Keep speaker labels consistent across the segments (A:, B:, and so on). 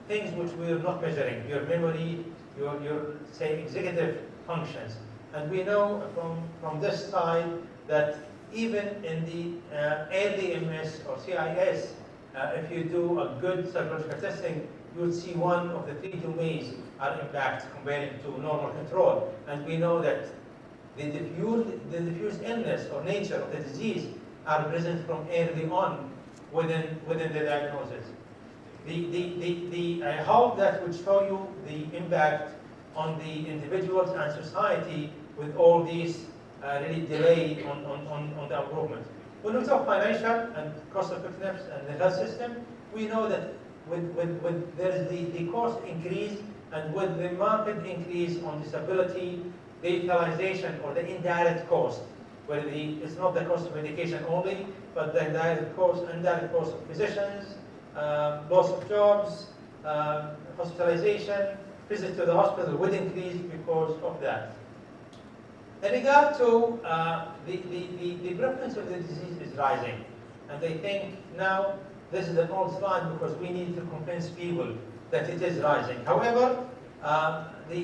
A: things which we are not measuring, your memory, your say, executive functions. And we know from this side that even in the early MS or CIS, if you do a good psychological testing, you would see one of the three domains are impacted comparing to normal control. And we know that the diffuse illness or nature of the disease are present from early on within the diagnosis. I hope that would show you the impact on the individuals and society with all these really delay on the improvement. When we talk financial and cost effectiveness and the health system, we know that with there is the cost increase, and with the market increase on disability, the utilization or the indirect cost, where it's not the cost of medication only, but the indirect cost of physicians, loss of jobs, hospitalization, visit to the hospital would increase because of that. In regard to the prevalence of the disease is rising, and I think now this is an old slide because we need to convince people that it is rising. However, the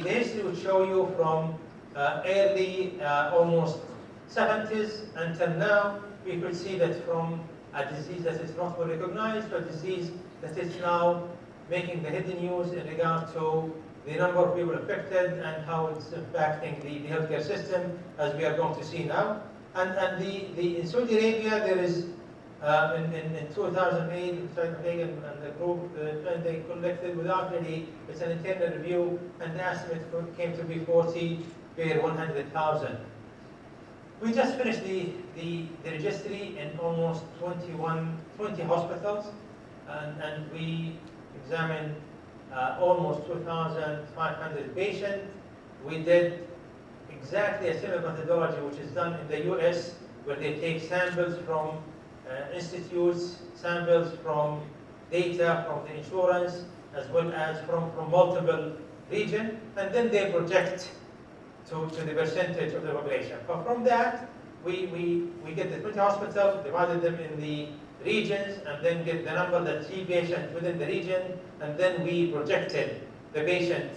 A: history would show you from early almost 70s until now, we could see that from a disease that is not well recognized to a disease that is now making the hidden news in regard to the number of people affected and how it's impacting the healthcare system, as we are going to see now. And in Saudi Arabia, there is in 2008, Reagan and the group, they collected without any, it's an internal review, and the estimate came to be 40 per 100,000. We just finished the registry in almost 20 hospitals, and we examined almost 2,500 patients. We did exactly a similar methodology which is done in the US, where they take samples from institutes, samples from data from the insurance, as well as from multiple regions, and then they project to the percentage of the population. But from that, we get the 20 hospitals, divided them in the regions, and then get the number that see patients within the region, and then we projected the patient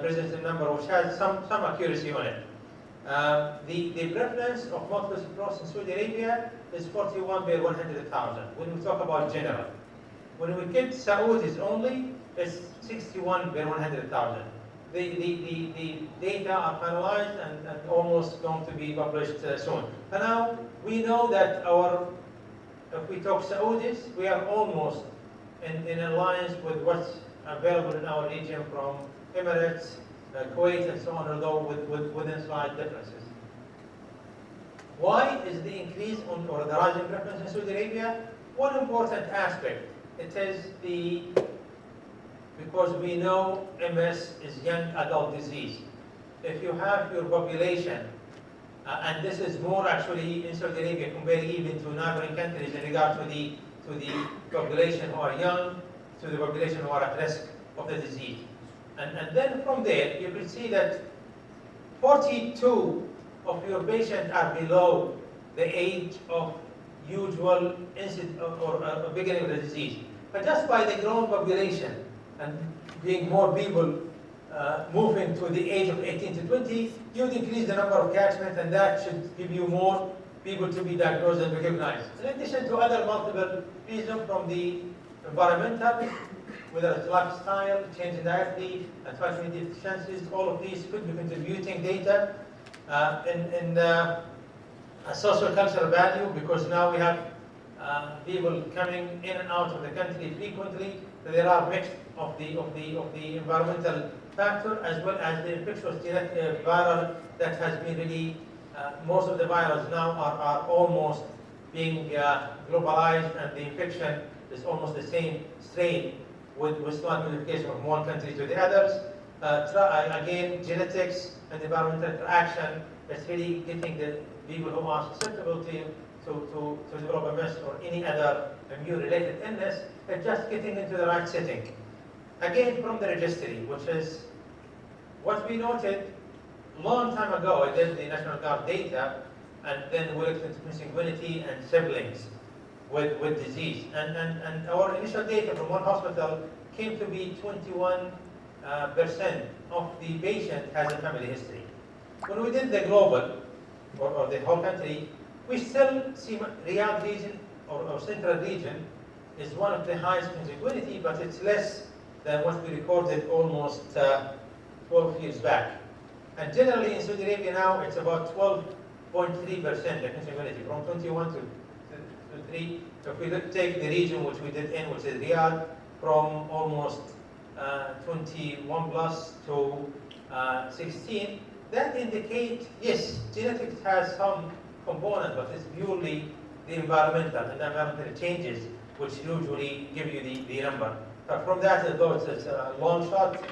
A: presence number, which has some accuracy on it. The prevalence of multiple sclerosis in Saudi Arabia is 41 per 100,000 when we talk about general. When we get Saudis only, it's 61 per 100,000. The data are finalized and almost going to be published soon. And now we know that if we talk Saudis, we are almost in alliance with what's available in our region from Emirates, Kuwait, and so on, although within slight differences. Why is the increase or the rising prevalence in Saudi Arabia? One important aspect, it is because we know MS is young adult disease. If you have your population, and this is more actually in Saudi Arabia compared even to neighboring countries in regard to the population who are young, to the population who are at risk of the disease. And then from there, you will see that 42 of your patients are below the age of usual incident or beginning of the disease. But just by the growing population and being more people moving to the age of 18 to 20, you would increase the number of catchment, and that should give you more people to be diagnosed and recognized. In addition to other multiple reasons from the environmental, whether it's lifestyle, change in diet, and vitamin D deficiencies, all of these could be contributing data in a socio-cultural value, because now we have people coming in and out of the country frequently. There are mix of the environmental factor as well as the infectious genetic viral that has been really, most of the virus now are almost being globalized, and the infection is almost the same strain with slight modification from one country to the others. Again, genetics and environmental interaction is really getting the people who are susceptible to develop MS or any other immune-related illness, and just getting into the right setting. Again, from the registry, which is what we noted long time ago. I did the National Guard data, and then we looked into consanguinity and siblings. with disease. And our initial data from one hospital came to be 21% of the patient has a family history. When we did the global, or the whole country, we still see Riyadh region or central region is one of the highest consanguinity, but it's less than what we recorded almost 12 years back. And generally in Saudi Arabia now, it's about 12.3% the consanguinity, from 21 to 3. So if we take the region which we did in, which is Riyadh, from almost 21 plus to 16, that indicates, yes, genetics has some component, but it's purely the environmental and environmental changes which usually give you the number. But from that, although it's a long shot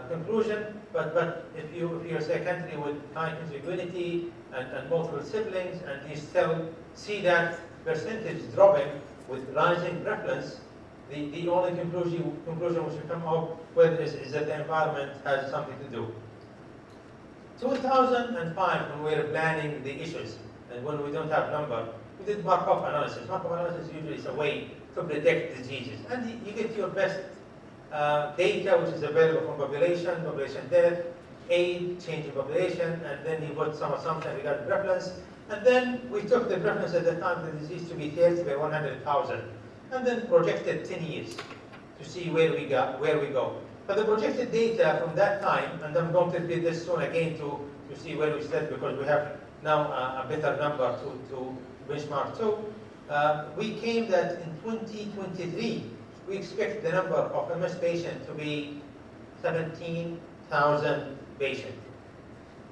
A: conclusion, but if you're say a country with high consanguinity and multiple siblings, and you still see that percentage dropping with rising prevalence, the only conclusion which you come up with is that the environment has something to do. 2005, when we were planning the issues, and when we don't have number, we did Markov analysis. Markov analysis usually is a way to predict diseases. And you get your best data, which is available from population death, age, change in population, and then you put some assumption regarding prevalence. And then we took the prevalence at the time of the disease to be 30 by 100,000, and then projected 10 years to see where we go. But the projected data from that time, and I'm going to repeat this soon again to see where we stand, because we have now a better number to benchmark to. We came that in 2023, we expect the number of MS patients to be 17,000 patients.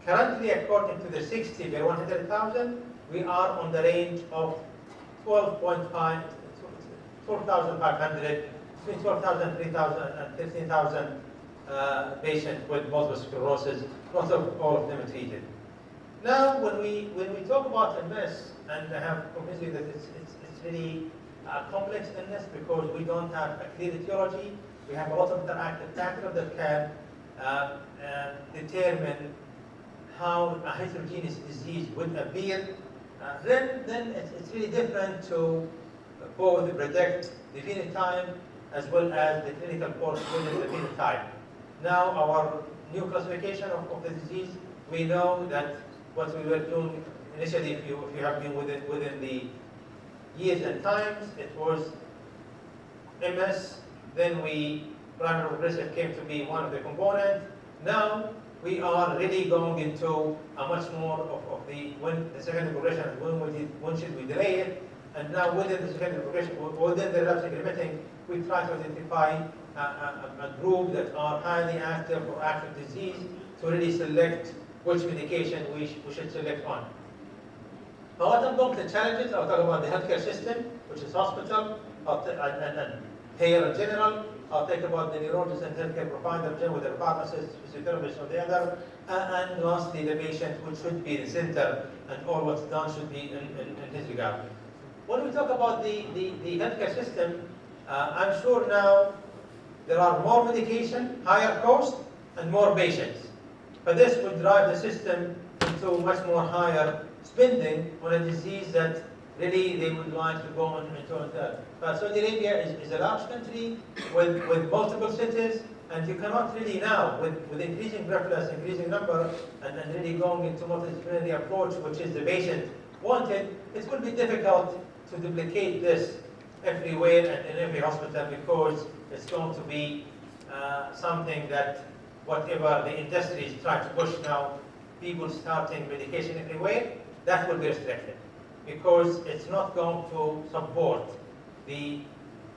A: Currently, according to the 60 by 100,000, we are on the range of 12,500, between 12,000, 3,000, and 15,000 patients with multiple sclerosis, not all of them are treated. Now, when we talk about MS, and I have convinced you that it's really a complex illness because we don't have a clear etiology. We have a lot of interactive factors that can determine how a heterogeneous disease would appear. Then it's really different to both predict the phenotype as well as the clinical course within the phenotype. Now, our new classification of the disease, we know that what we were doing initially, if you have been within the years and times, it was MS, then primary progressive came to be one of the components. Now, we are really going into a much more of when the secondary progression, when should we delay it, and now within the secondary progression, within the relapsing remitting, we try to identify a group that are highly active or active disease to really select which medication we should select on. But what I'm going to challenges, I'll talk about the healthcare system, which is hospital, and payer in general. I'll talk about the neurologist and healthcare provider, with the pharmacist, physiotherapist on the other, and lastly the patient, which should be the center, and all what's done should be in this regard. When we talk about the healthcare system, I'm sure now there are more medication, higher cost, and more patients. But this would drive the system into much more higher spending on a disease that really they would like to go into that. But Saudi Arabia is a large country with multiple cities, and you cannot really now, with increasing prevalence, increasing number, and really going into multidisciplinary approach, which is the patient wanted, it will be difficult to duplicate this everywhere and in every hospital, because it's going to be something that whatever the industry is trying to push now, people starting medication everywhere, that will be restricted, because it's not going to support the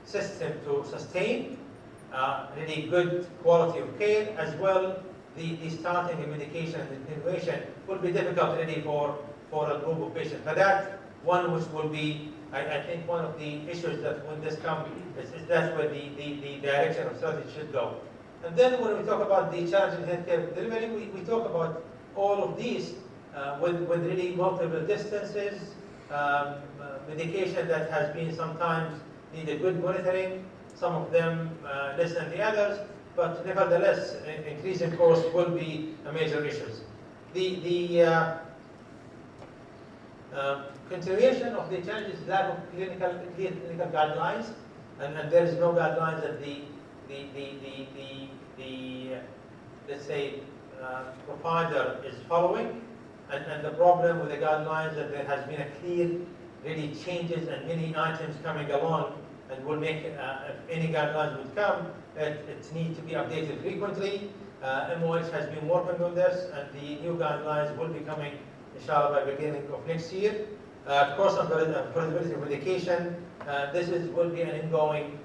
A: system to sustain really good quality of care, as well the starting the medication and the continuation will be difficult really for a group of patients. But that one which will be, I think, one of the issues that when this comes, that's where the direction of strategy should go. And then when we talk about the challenge in healthcare delivery, we talk about all of these with really multiple distances, medication that has been sometimes needed good monitoring, some of them less than the others, but nevertheless, increasing cost will be a major issue. Continuation of the challenges is lack of clear clinical guidelines, and there is no guidelines that the let's say provider is following, and the problem with the guidelines that there has been a clear really changes and many items coming along, and will make if any guidelines would come, it needs to be updated frequently. MOH has been working on this, and the new guidelines will be coming, inshallah, by beginning of next year. Course on affordability of medication, will be an ongoing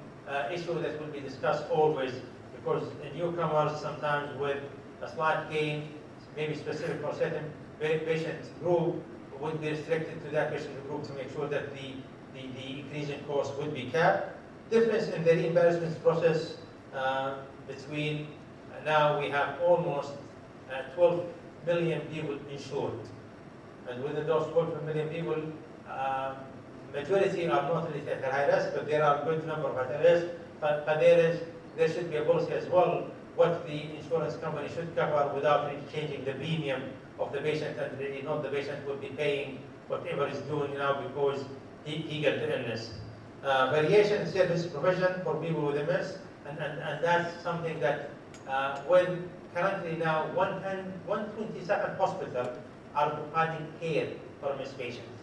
A: issue that will be discussed always, because the newcomers sometimes with a slight gain, maybe specific for certain patient group, would be restricted to that patient group to make sure that the increase in cost would be capped. Difference in the reimbursement process between now we have almost 12 million people insured. And within those 12 million people, majority are not really at high risk, but there are a good number of high risk. But there should be a policy as well, what the insurance company should cover without really changing the premium of the patient, and really not the patient will be paying whatever is doing now because he got the illness. Variation in service provision for people with MS, and that's something that when currently now 127 hospitals are providing care for MS patients.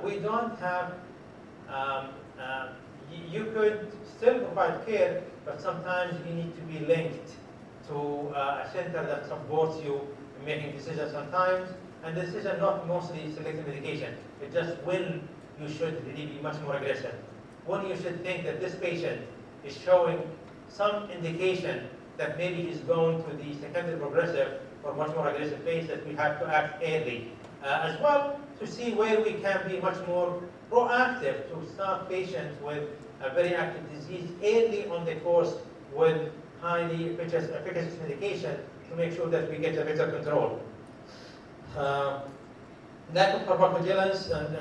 A: We don't have, you could still provide care, but sometimes you need to be linked to a center that supports you in making decisions sometimes, and the decision not mostly selecting medication, it's just when you should really be much more aggressive. When you should think that this patient is showing some indication that maybe he's going to the secondary progressive or much more aggressive phase, that we have to act early. As well, to see where we can be much more proactive to start patients with a very active disease early on the course with highly efficacious medication to make sure that we get a better control. Lack of pharmacovigilance and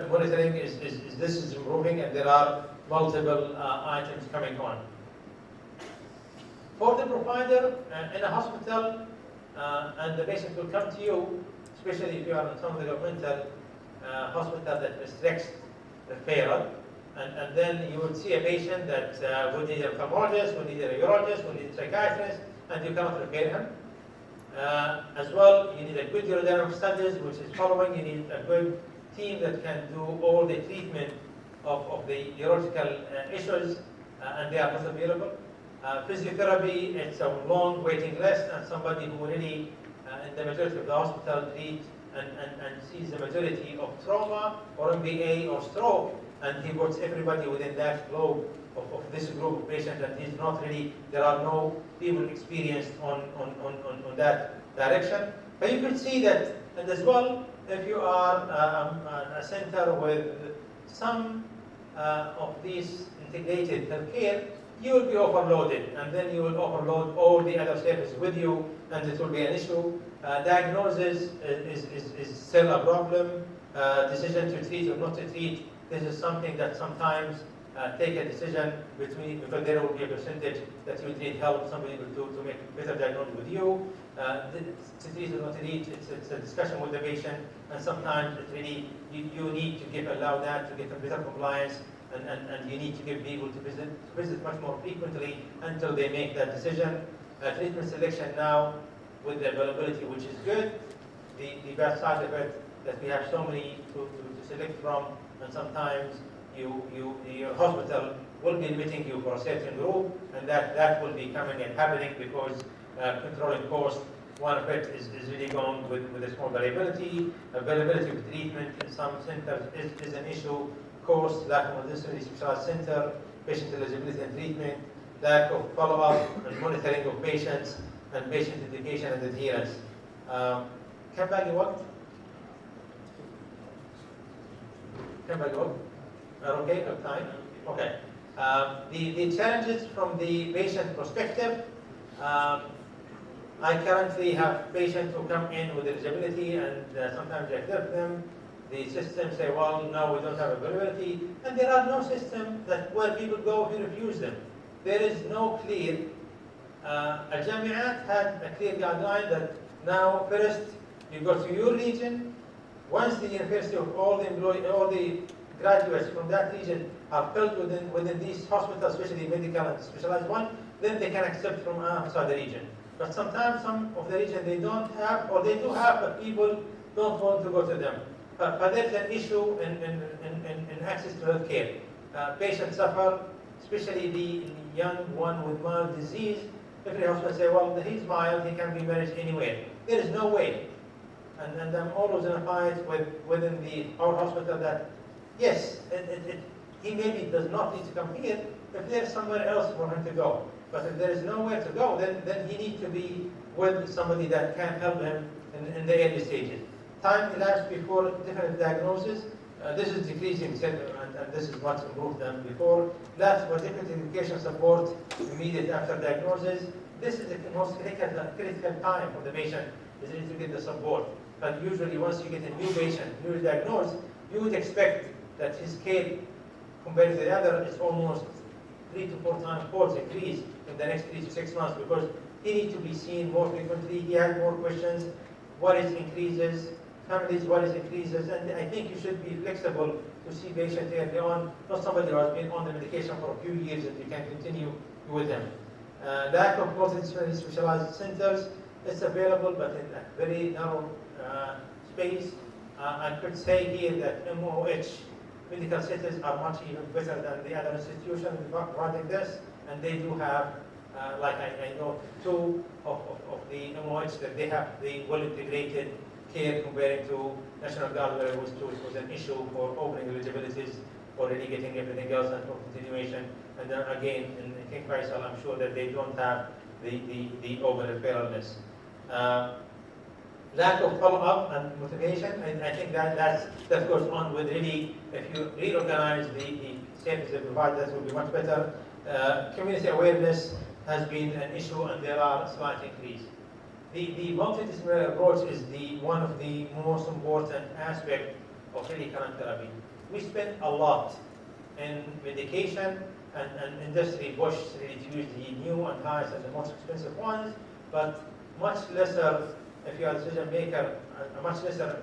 A: monitoring is improving, and there are multiple items coming on. For the provider in a hospital, and the patient will come to you, especially if you are in some developmental hospital that restricts referral, and then you would see a patient that would need a ophthalmologist, would need a urologist, would need a psychiatrist, and you cannot refer him. As well, you need a good urodynamic studies, which is following. You need a good team that can do all the treatment of the urological issues, and they are not available. Physiotherapy, it's a long waiting list, and somebody who really, in the majority of the hospital, treats and sees the majority of trauma or MBA or stroke, and he puts everybody within that globe of this group of patients, and he's not really, there are no people experienced on that direction. But you could see that, and as well, if you are a center with some of these integrated healthcare, you will be overloaded, and then you will overload all the other services with you, and it will be an issue. Diagnosis is still a problem. Decision to treat or not to treat, this is something that sometimes take a decision between, because there will be a percentage that you need help, somebody will do to make better diagnosis with you. To treat or not to treat, it's a discussion with the patient, and sometimes it really, you need to allow that to get a better compliance, and you need to give people to visit much more frequently until they make that decision. Treatment selection now, with the availability, which is good. The bad side of it, that we have so many to select from, and sometimes your hospital will be limiting you for a certain group, and that will be coming and happening because controlling cost, one of it is really going with a small variability. Availability of treatment in some centers is an issue. Cost, lack of necessary specialized center, patient eligibility and treatment, lack of follow-up and monitoring of patients, and patient education and adherence. Come back in what? Come back in what? Are okay? Have time? Okay. The challenges from the patient perspective. I currently have patients who come in with eligibility, and sometimes I accept them. The systems say, well, no, we don't have availability, and there are no systems that where people go if you refuse them. There is no clear. Al-Jami'at had a clear guideline that now first you go to your region, Once the university of all the graduates from that region are filled within these hospitals, especially medical and specialized one, then they can accept from outside the region. But sometimes some of the region they don't have, or they do have, but people don't want to go to them. But there's an issue in access to health care. Patients suffer, especially the young one with mild disease. Every hospital say, well, he's mild, he can be managed anywhere. There is no way. And I'm always in a fight within our hospital that, yes, he maybe does not need to come here if there's somewhere else for him to go. But if there is nowhere to go, then he needs to be with somebody that can help him in the early stages. Time elapsed before different diagnosis. This is decreasing, and this is much improved than before. Labs for different education support immediate after diagnosis. This is the most critical time for the patient, is really to get the support. But usually once you get a new patient, newly diagnosed, you would expect that his care compared to the other is almost 3 to 4 times folds increase in the next 3 to 6 months, because he needs to be seen more frequently, he has more questions, what is increases, families, what is increases, and I think you should be flexible to see patients early on, not somebody who has been on the medication for a few years and you can continue with them. Lack of multidisciplinary specialized centers, it's available but in a very narrow space. I could say here that MOH medical centers are much even better than the other institutions providing this, and they do have, like I know, 2 of the MOH that they have the well-integrated care compared to National Guard, where it was an issue for opening eligibilities, already getting everything else and for continuation. And then again, in King Faisal, I'm sure that they don't have the open referral list. Lack of follow-up and motivation, and I think that goes on with really, if you reorganize the services they provide, that will be much better. Community awareness has been an issue, and there are a slight increase. The multidisciplinary approach is one of the most important aspects of really current therapy. We spend a lot in medication and industry push really to use the new and highest and the most expensive ones, but much lesser, if you are a decision maker, a much lesser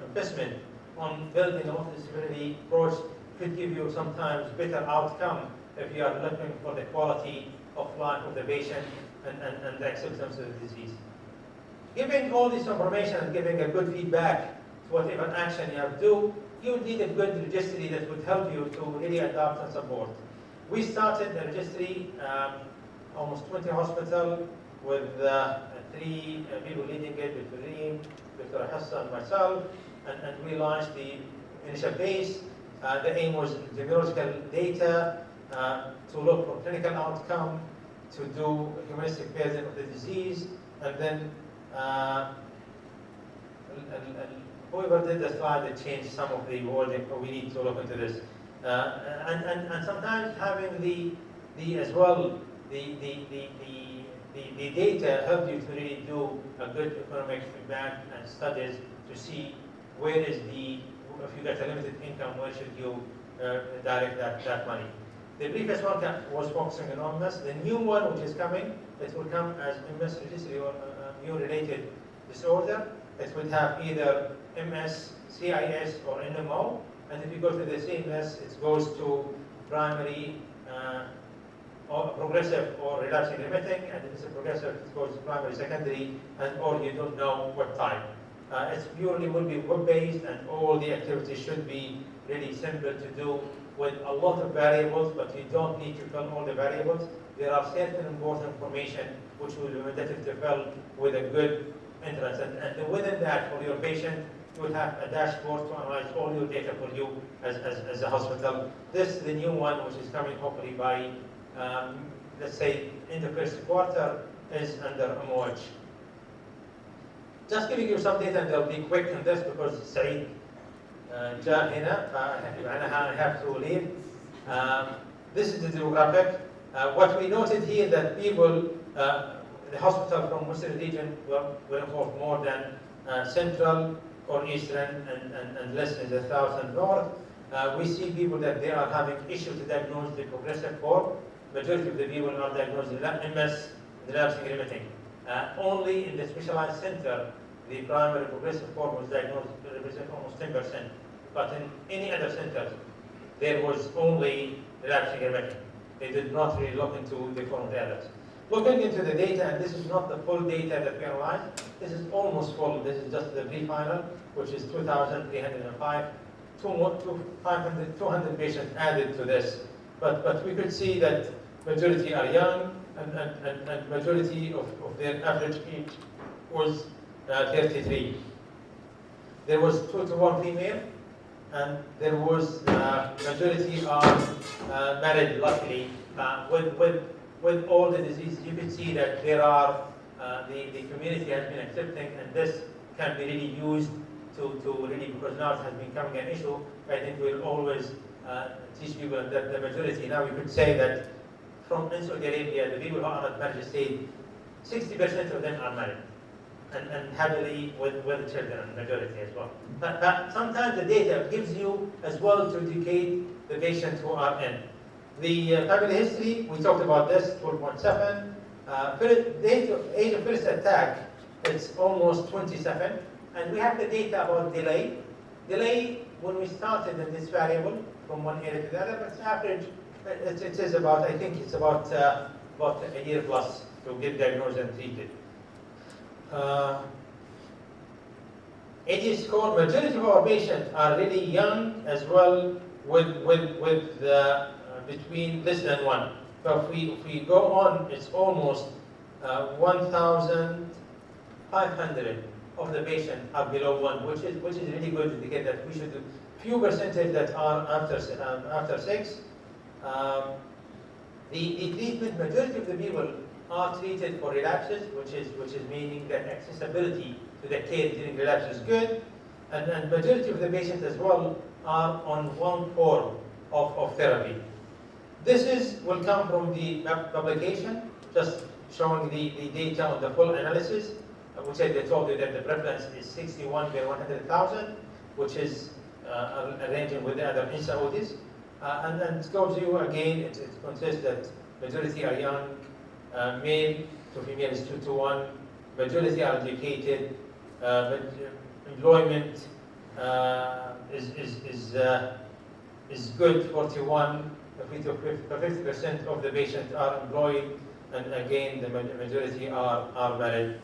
A: investment on building a multidisciplinary approach could give you sometimes better outcome if you are looking for the quality of life of the patient and the acceptance of the disease. Giving all this information and giving a good feedback to whatever action you have to do, you need a good registry that would help you to really adapt and support. We started a registry, almost 20 hospitals with 3 people leading it, with Reem, Dr. Hassan, and myself, and we launched the initial phase. The aim was epidemiological data to look for clinical outcome, to do humanistic burden of the disease, and then whoever did the slide, they changed some of the wording, but we need to look into this. And sometimes having the as well the data help you to really do a good economic feedback and studies to see where is if you get a limited income, where should you direct that money. The previous one was focusing on MS. The new one, which is coming, it will come as MS registry or immune-related disorder. It will have either MS, CIS, or NMO. And if you go to the CMS, it goes to primary, or progressive, or relapsing remitting. And if it's a progressive, it goes to primary, secondary, or you don't know what type. It's purely will be web-based, and all the activities should be really simple to do with a lot of variables, but you don't need to fill all the variables. There are certain important information which will be mandated to fill with a good entrance. And within that, for your patient, you will have a dashboard to analyze all your data for you as a hospital. This is the new one, which is coming hopefully by, let's say, in the first quarter, is under MOH. Just giving you some data, and I'll be quick on this because Saeed جاء هنا I have to leave. This is the demographic. What we noted here that people, the hospital from Western region were involved more than Central or Eastern and less in the South and North. We see people that they are having issues to diagnose the progressive form. Majority of the people are diagnosed with MS, relapsing remitting. Only in the specialized center, the primary progressive form was diagnosed represent almost 10%. But in any other centers, there was only relapsing remission. They did not really look into the form of the others. Looking into the data, and this is not the full data that we analyzed, this is almost full. This is just the pre-final, which is 2,305. 200 patients added to this. But we could see that majority are young, and majority of their average age was 33. There was 2 to 1 female, and there was majority are married, luckily. With all the diseases, you can see that there are, the community has been accepting, and this can be really used to really, because now it has become an issue. I think we'll always teach people that the majority, now we could say that from in Saudi Arabia, the people who are at marriage state, 60% of them are married, and happily with children, majority as well. But sometimes the data gives you as well to educate the patients who are in. The family history, we talked about this, 12.7. Age of first attack, it's almost 27. And we have the data about delay. Delay, when we started in this variable from one area to the other, but it's average, it is about, I think it's about a year plus to get diagnosed and treated. Age score, majority of our patients are really young as well, with between less than 1. But if we go on, it's almost 1,500 of the patients are below 1, which is really good to indicate that we should do few percentage that are after 6. The treatment, majority of the people are treated for relapses, which is meaning that accessibility to the care during relapse is good, and majority of the patients as well are on one form of therapy. This will come from the publication, just showing the data on the full analysis, which I told you that the prevalence is 61 per 100,000, which is arranging with the other Saudis. And it tells you again, it consists that majority are young, male to female is 2 to 1, majority are educated, employment is good, 41. 50% of the patients are employed, and again the majority are married.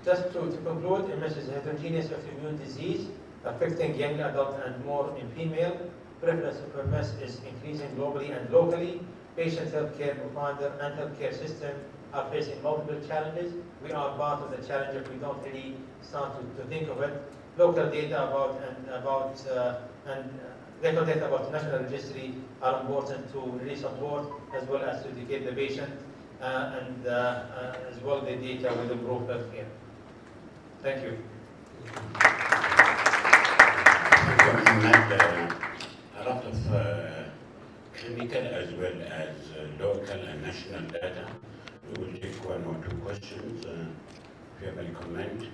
A: Just to conclude, MS is a heterogeneous autoimmune disease affecting young adults and more in female. Prevalence of MS is increasing globally and locally. Patient healthcare provider and healthcare system are facing multiple challenges. We are part of the challenge if we don't really start to think of it. Local data about local data about national registry are important to really support as well as to educate the patient, and as well the data will improve healthcare. Thank you.
B: A lot of clinical as well as local and national data. We will take 1 or 2 questions. If you have any comment.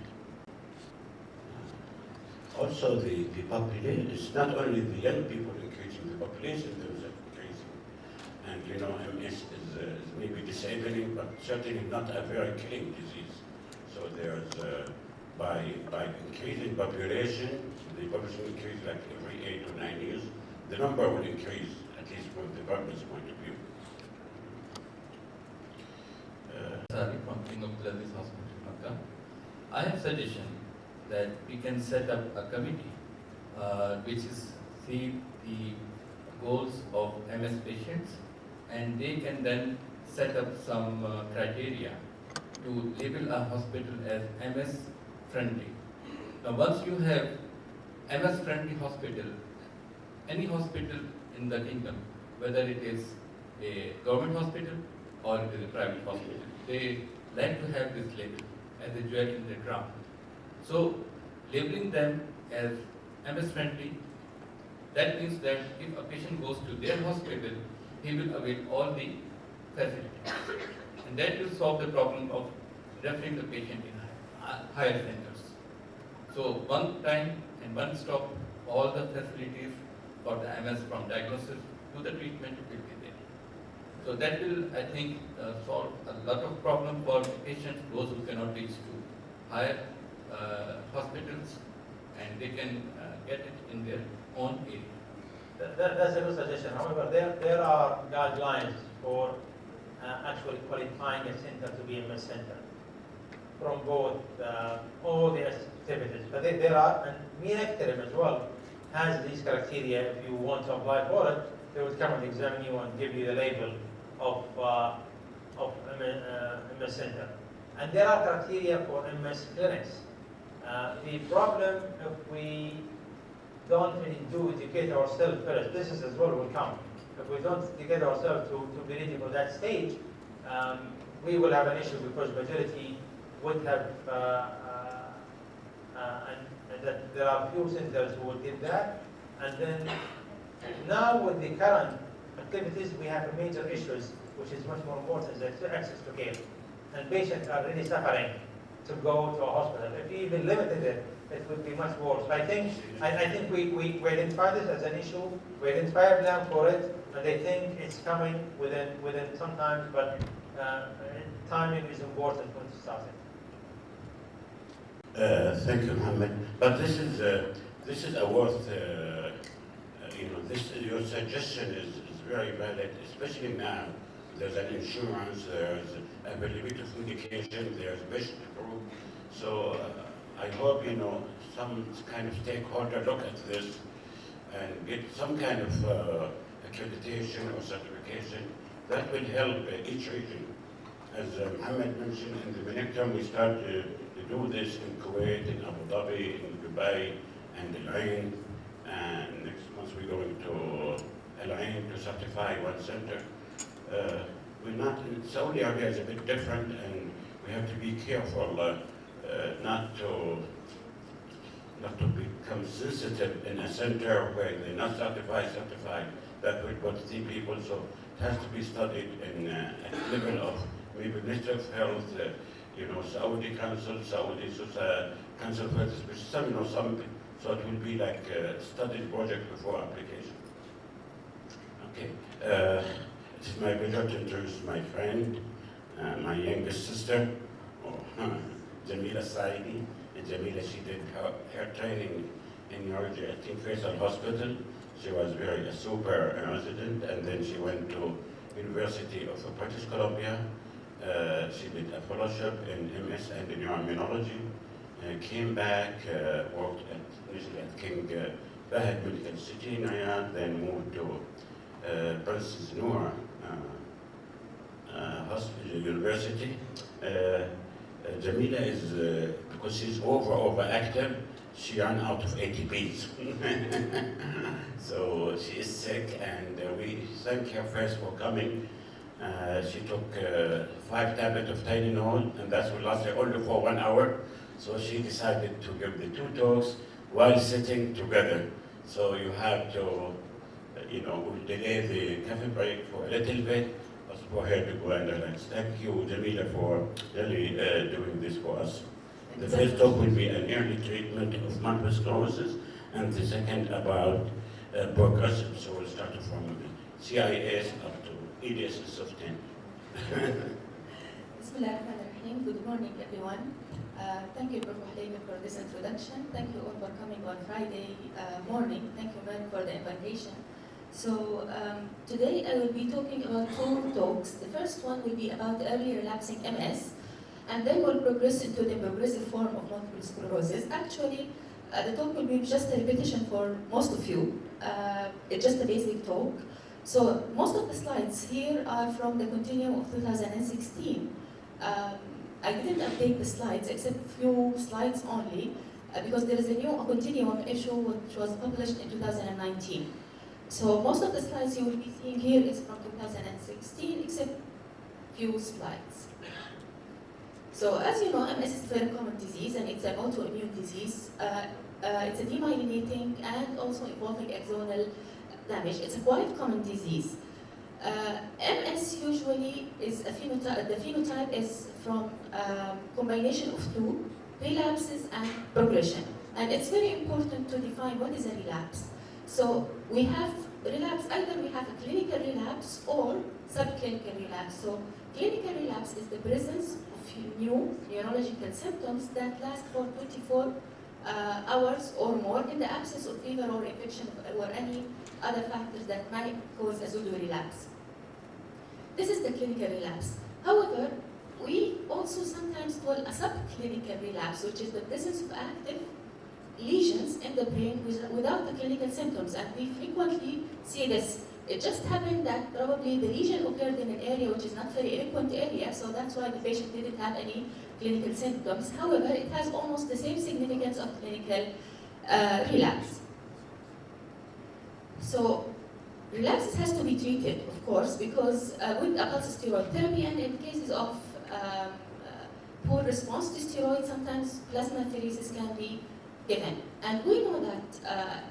B: Also, the population, it's not only the young people increasing, the population is increasing. And you know, MS is maybe disabling, but certainly not a very killing disease. So there's, by increasing population, the population increase like every 8 to 9 years, the number will increase, at least from the government's point of view.
C: Sari from King Abdulaziz Hospital, Makkah. I have suggestion that we can set up a committee which is see the goals of MS patients, and they can then set up some criteria to label a hospital as MS friendly. Now once you have MS friendly hospital, any hospital in the kingdom, whether it is a government hospital or it is a private hospital, they like to have this label as a jewel in the crown. So labeling them as MS friendly, that means that if a patient goes to their hospital, he will avail all the facilities. And that will solve the problem of referring the patient in higher centers. So one time and one stop, all the facilities for the MS from diagnosis to the treatment will be there. So that will, I think, solve a lot of problem for patients, those who cannot reach to higher hospitals, and they can get it in their own area.
A: That's a good suggestion. However, there are guidelines for actually qualifying a center to be a MS center from both all the activities. But there are, and Minectrim as well has these criteria. If you want to apply for it, they would come and examine you and give you the label of MS center. And there are criteria for MS clinics. The problem if we don't really do educate ourselves first, this is as well will come. If we don't educate ourselves to be ready for that stage, we will have an issue because majority would have, and that there are few centers who will get that. And then now with the current activities, we have major issues, which is much more important, is access to care. And patients are really suffering to go to a hospital. If you even limited it, it would be much worse. I think we identify this as an issue. We identify a plan for it, and they think it's coming within some time. But timing is important when it starts.
B: Thank you, Mohammed. But this is a worth. Your suggestion is very valid, especially now. There's an insurance, there's availability of medication, there's patient group. So I hope, some kind of stakeholder look at this and get some kind of accreditation or certification that will help each region. As Mohammed mentioned, in the Minectrim, we start to do this in Kuwait, in Abu Dhabi, in Dubai, and Al Ain. And next month we're going to Al Ain to certify one center. We're not in Saudi Arabia is a bit different, and we have to be careful not to become sensitive in a center where they're not certified. That will put the people. So it has to be studied in at the level of maybe Minister of Health, Saudi Council, Saudi Council for some. So it will be like a studied project before application. Okay. It's my pleasure to introduce my friend, my youngest sister, Jamila Saidi. Jamila, she did her training in neurology at King Faisal Hospital. She was a super resident, and then she went to University of British Columbia. She did a fellowship in MS and in neuroimmunology. Came back, worked initially at King Fahd Medical City in Riyadh, then moved to Princess Noor Hospital University. Jamila is, because she's overactive, she ran out of ATPs. So she is sick, and we thank her first for coming. She took 5 tablets of Tylenol, and that will last her only for 1 hour. So she decided to give the 2 talks while sitting together. So you have to, we'll delay the coffee break for a little bit, but for her to go and relax. Thank you, Jamila, for really doing this for us. The first talk will be an early treatment of multiple sclerosis, and the second about progressive. So we'll start from CIS up to EDS of 10.
D: Bismillahirrahmanirrahim. Good morning, everyone. Thank you, Prof. Halimi, for this introduction. Thank you all for coming on Friday morning. Thank you, man, for the invitation. So today I will be talking about 2 talks. The first one will be about early relapsing MS, and then we'll progress into the progressive form of multiple sclerosis. Actually, the talk will be just a repetition for most of you. It's just a basic talk. So most of the slides here are from the continuum of 2016. I didn't update the slides except few slides only because there is a new continuum issue which was published in 2019. So most of the slides you will be seeing here is from 2016 except few slides. So as you know, MS is a very common disease and it's an autoimmune disease. It's a demyelinating and also involving axonal damage. It's a quite common disease. MS usually is a phenotype. The phenotype is from combination of 2, relapses and progression. And it's very important to define what is a relapse. So we have relapse, either we have a clinical relapse or subclinical relapse. So clinical relapse is the presence of new neurological symptoms that last for 24 hours or more in the absence of fever or infection or any other factors that might cause a pseudo relapse. This is the clinical relapse. However, we also sometimes call a subclinical relapse, which is the presence of active lesions in the brain without the clinical symptoms, and we frequently see this. It just happened that probably the lesion occurred in an area which is not very eloquent area, so that's why the patient didn't have any clinical symptoms. However, it has almost the same significance of clinical relapse. So relapse has to be treated, of course, because with a pulse steroid therapy, and in cases of poor response to steroids, sometimes plasmapheresis can be given. And we know that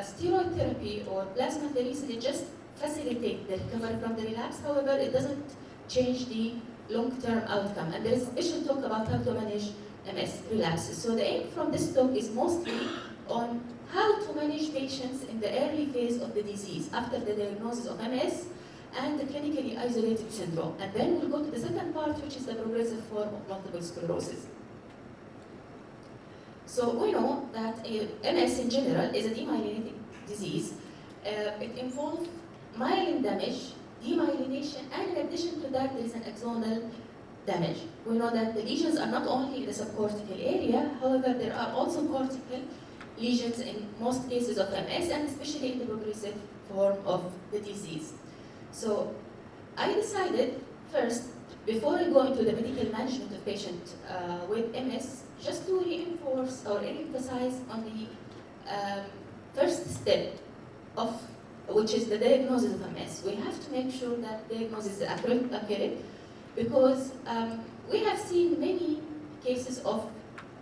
D: steroid therapy or plasmapheresis, it just facilitates the recovery from the relapse. However, it doesn't change the long-term outcome. And there is special talk about how to manage MS relapses. So the aim from this talk is mostly on how to manage patients in the early phase of the disease after the diagnosis of MS and the clinically isolated syndrome. And then we'll go to the second part, which is the progressive form of multiple sclerosis. So we know that MS in general is a demyelinating disease. It involves myelin damage, demyelination, and in addition to that, there is an axonal damage. We know that the lesions are not only in the subcortical area, however, there are also cortical lesions in most cases of MS, and especially in the progressive form of the disease. So I decided first, before I go into the medical management of patients with MS, just to reinforce or emphasize on the first step of which is the diagnosis of MS. We have to make sure that diagnosis is accurate because we have seen many cases of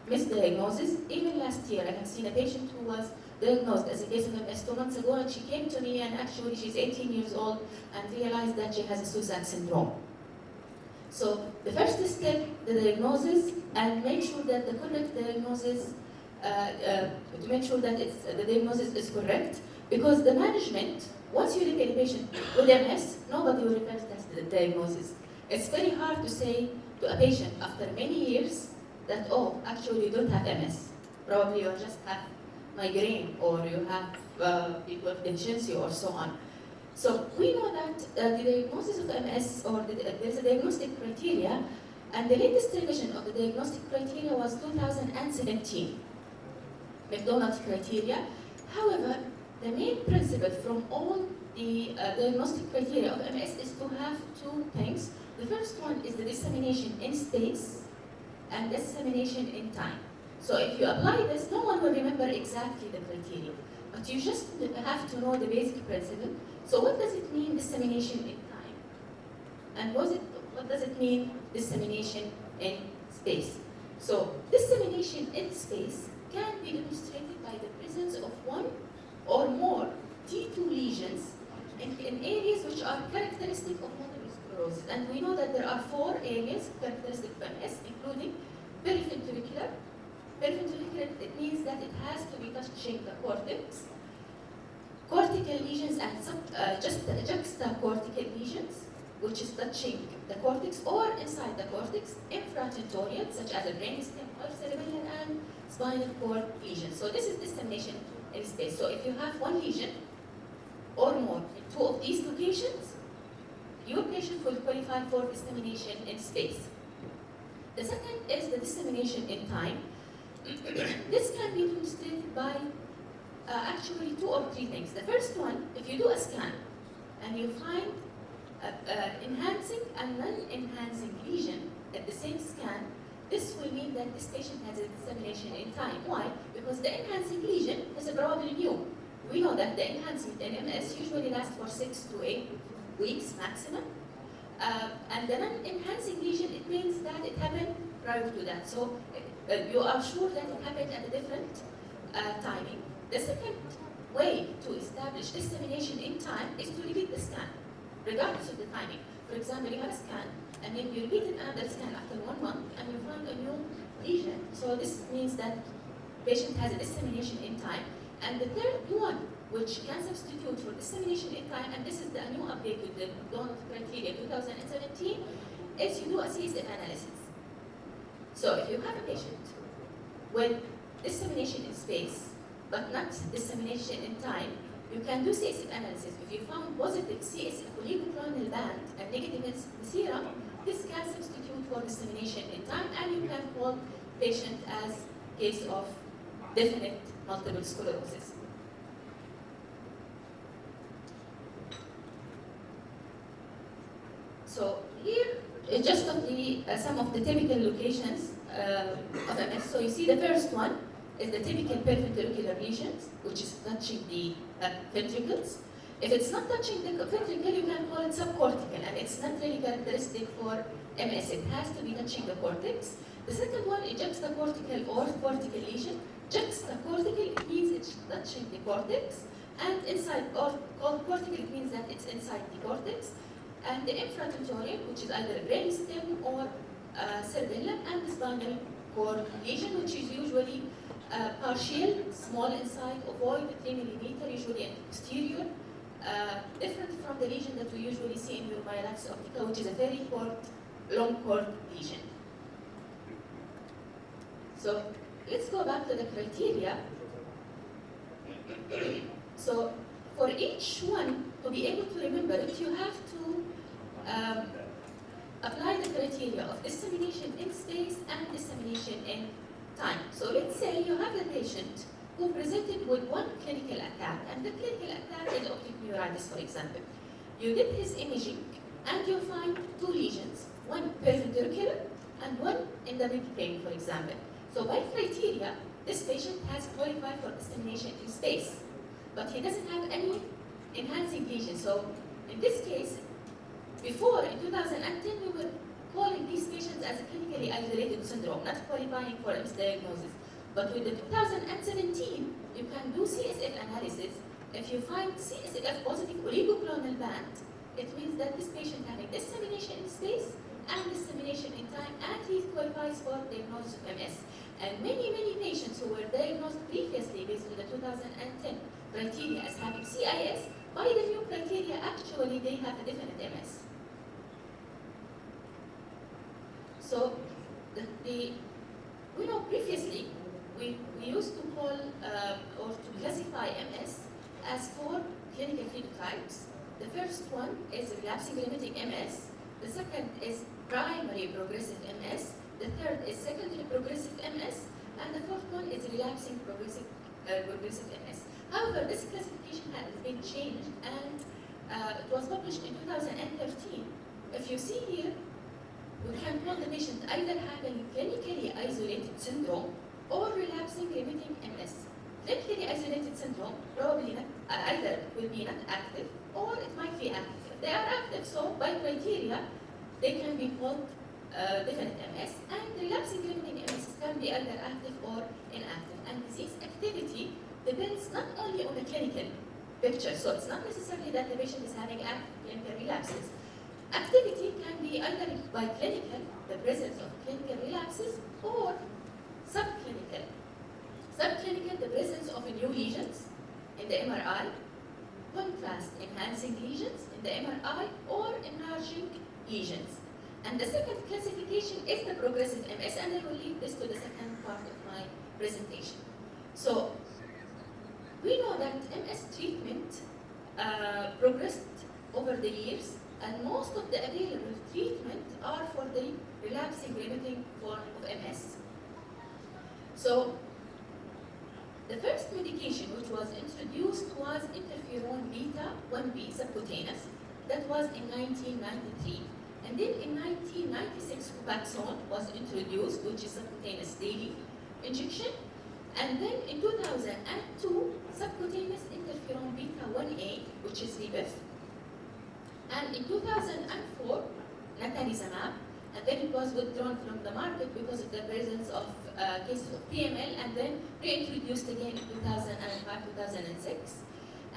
D: misdiagnosis. Even last year, I have seen a patient who was diagnosed as a case of MS 2 months ago, and she came to me, and actually she's 18 years old and realized that she has a Suzanne syndrome. So the first step, the diagnosis, and make sure that the correct diagnosis, to make sure that the diagnosis is correct, because the management, once you look at a patient with MS, nobody will refer to the diagnosis. It's very hard to say to a patient after many years that, oh, actually you don't have MS. Probably you just have migraine or you have people with deficiency or so on. So we know that the diagnosis of MS, or there's a diagnostic criteria, and the latest revision of the diagnostic criteria was 2017, McDonald's criteria. However, the main principle from all the diagnostic criteria of MS is to have two things. The first one is the dissemination in space and dissemination in time. So if you apply this, no one will remember exactly the criteria, but you just have to know the basic principle. So what does it mean, dissemination in time? And what does it mean, dissemination in space? So dissemination in space can be demonstrated by the presence of one or more T2 lesions in areas which are characteristic of multiple sclerosis. And we know that there are 4 areas characteristic of MS, including periventricular. Periventricular, it means that it has to be touching the cortex, cortical lesions, and just juxtacortical lesions, which is touching the cortex or inside the cortex, infratentorial, such as a brainstem or cerebellar, and spinal cord lesions. So this is dissemination in space. So if you have one lesion or more in 2 of these locations, your patient will qualify for dissemination in space. The second is the dissemination in time. This can be demonstrated by actually 2 or 3 things. The first one, if you do a scan and you find enhancing and non-enhancing lesion at the same scan, this will mean that this patient has a dissemination in time. Why? Because the enhancing lesion is probably new. We know that the enhancement in MS usually lasts for 6 to 8 weeks maximum. And the non-enhancing lesion, it means that it happened prior to that. So you are sure that it happened at a different timing. The second way to establish dissemination in time is to repeat the scan, regardless of the timing. For example, you have a scan, and then you repeat another scan after 1 month, and you find a new lesion. So this means that the patient has a dissemination in time. And the third one which can substitute for dissemination in time, and this is the new update with the Donald criteria 2017, is you do a CSF analysis. So if you have a patient with dissemination in space, but not dissemination in time, you can do CSF analysis. If you found positive CSF oligoclonal band and negative in serum, this can substitute for dissemination in time, and you can call patient as case of definite multiple sclerosis. So here is just of the some of the typical locations of MS. So you see the first one is the typical periventricular lesions, which is touching the ventricles. If it's not touching the ventricle, you can call it subcortical, and it's not really characteristic for MS. It has to be touching the cortex. The second one is juxtacortical or cortical lesion. Juxtacortical, it means it's touching the cortex, and inside or cortical, it means that it's inside the cortex. And the infratutorial, which is either a brainstem or cerebellum, and the spinal cord lesion, which is usually partial, small inside, ovoid, 3 millimeter, usually posterior, different from the lesion that we usually see in neuromyelitis optica, which is a very long cord lesion. So let's go back to the criteria. So for each one, to be able to remember it, you have to apply the criteria of dissemination in space and dissemination in time. So let's say you have a patient who presented with one clinical attack, and the clinical attack is optic neuritis, for example. You did his imaging, and you find 2 lesions, one periventricular and one in the midbrain, for example. So by criteria, this patient has qualified for dissemination in space, but he doesn't have any enhancing lesion. So in this case, before, in 2010, we were calling these patients as a clinically isolated syndrome, not qualifying for misdiagnosis. But with the 2017, you can do CSF analysis. If you find CSF positive oligoclonal band, it means that this patient having dissemination in space and dissemination in time, and he qualifies for diagnosis of MS. And many patients who were diagnosed previously based on the 2010 criteria as having CIS, by the new criteria, actually they have a definite MS. So we know previously we used to call or to classify MS as 4 clinical phenotypes. The first one is relapsing remitting MS. The second is primary progressive MS. The third is secondary progressive MS. And the fourth one is relapsing progressive MS. However, this classification has been changed, and it was published in 2013. If you see here, we can call the patient either having clinically isolated syndrome or relapsing remitting MS. Clinically isolated syndrome probably not, either will be not active or it might be active. If they are active, so by criteria, they can be called definite MS, and relapsing remitting MS can be either active or inactive. And disease activity depends not only on the clinical picture, so it's not necessarily that the patient is having active clinical relapses. Activity can be either by clinical, the presence of clinical relapses, or subclinical. Subclinical, the presence of new lesions in the MRI, contrast enhancing lesions in the MRI, or emerging lesions. And the second classification is the progressive MS, and I will leave this to the second part of my presentation. So we know that MS treatment progressed over the years, and most of the available treatment are for the relapsing remitting form of MS. So the first medication which was introduced was interferon beta 1B subcutaneous. That was in 1993. And then in 1996, Khobar was introduced, which is subcutaneous daily injection. And then in 2002, subcutaneous interferon beta 1A, which is Rebif. And in 2004, natalizumab, and then it was withdrawn from the market because of the presence of cases of PML, and then reintroduced again in 2005-2006.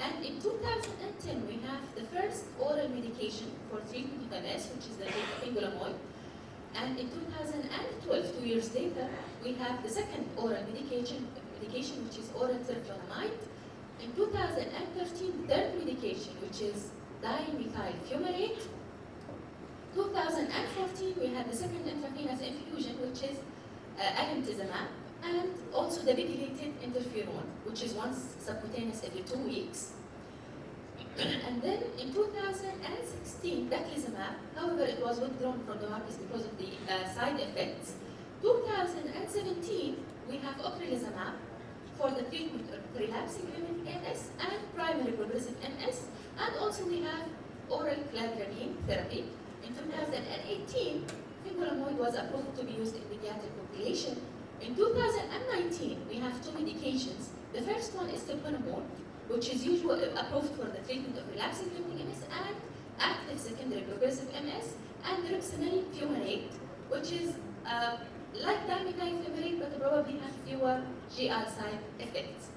D: And in 2010, we have the first oral medication for treatment of MS, which is the fingolimod. And in 2012, 2 years later, we have the second oral medication which is oral teriflunomide. In 2013, third medication, which is dimethyl fumarate. 2014, we had the second intravenous infusion, which is alemtuzumab, and also the regulated interferon, which is once subcutaneous every 2 weeks. And then in 2016, daclizumab, however, it was withdrawn from the market because of the side effects. 2017, we have ocrelizumab for the treatment of relapsing MS and primary progressive MS, and also we have oral cladribine therapy. In 2018, fingolimod was approved to be used in pediatric population. In 2019, we have 2 medications. The first one is tirbanibulin, which is usually approved for the treatment of relapsing MS and active secondary progressive MS, and rixamal fumarate, which is like dimethyl fumarate, but probably has fewer GI side effects.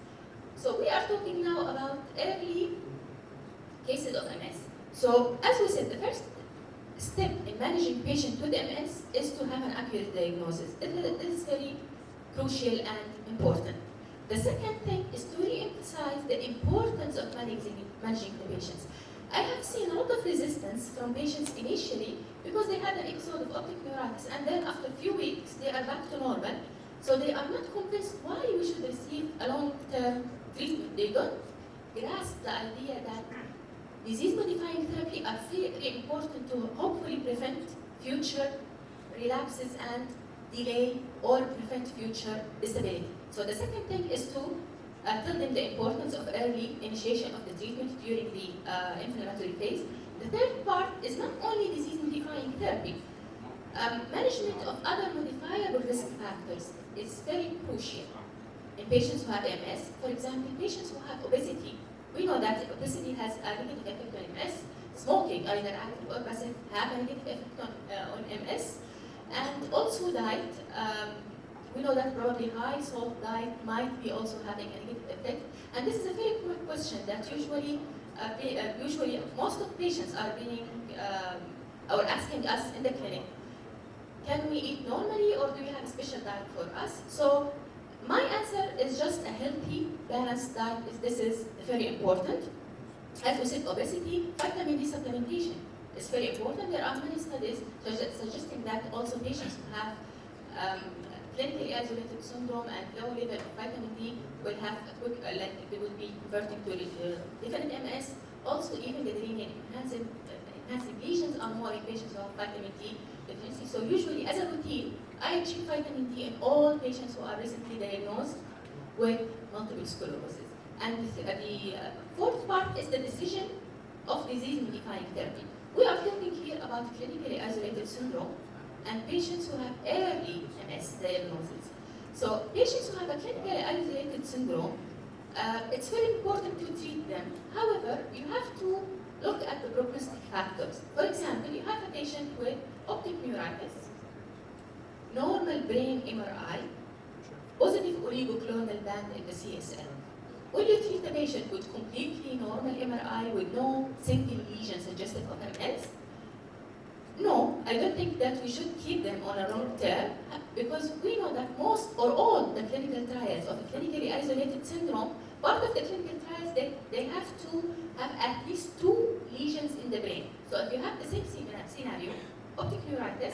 D: So we are talking now about early cases of MS. So as we said, the first step in managing patients with MS is to have an accurate diagnosis. This is very crucial and important. The second thing is to re-emphasize the importance of managing the patients. I have seen a lot of resistance from patients initially because they had an episode of optic neuritis, and then after a few weeks they are back to normal. So they are not convinced why we should receive a long-term treatment. They don't grasp the idea that disease-modifying therapy are very important to hopefully prevent future relapses and delay or prevent future disability. So the second thing is to tell them the importance of early initiation of the treatment during the inflammatory phase. The third part is not only disease-modifying therapy. Management of other modifiable risk factors is very crucial in patients who have MS. For example, patients who have obesity. We know that obesity has a negative effect on MS. Smoking, either active or passive, have a negative effect on MS. And also diet. We know that probably high salt diet might be also having a negative effect. And this is a very quick question that usually most of patients are being or asking us in the clinic. Can we eat normally, or do we have a special diet for us? So my answer is just a healthy, balanced diet. This is very important. As we said, obesity, vitamin D supplementation is very important. There are many studies suggesting that also patients who have clinically isolated syndrome and low level of vitamin D will have a quick, they will be converting to different MS. Also, even the gadolinium enhancing lesions are more in patients who have vitamin D deficiency. So usually, as a routine, I achieve vitamin D in all patients who are recently diagnosed with multiple sclerosis. And the fourth part is the decision of disease-modifying therapy. We are talking here about clinically isolated syndrome and patients who have early MS diagnosis. So patients who have a clinically isolated syndrome, it's very important to treat them. However, you have to look at the prognostic factors. For example, you have a patient with optic neuritis, normal brain MRI, positive oligoclonal band in the CSF. Will you treat the patient with completely normal MRI with no single lesion suggestive of MS? No, I don't think that we should keep them on a long term because we know that most or all the clinical trials of a clinically isolated syndrome, part of the clinical trials, they have to have at least 2 lesions in the brain. So if you have the same scenario, optic neuritis,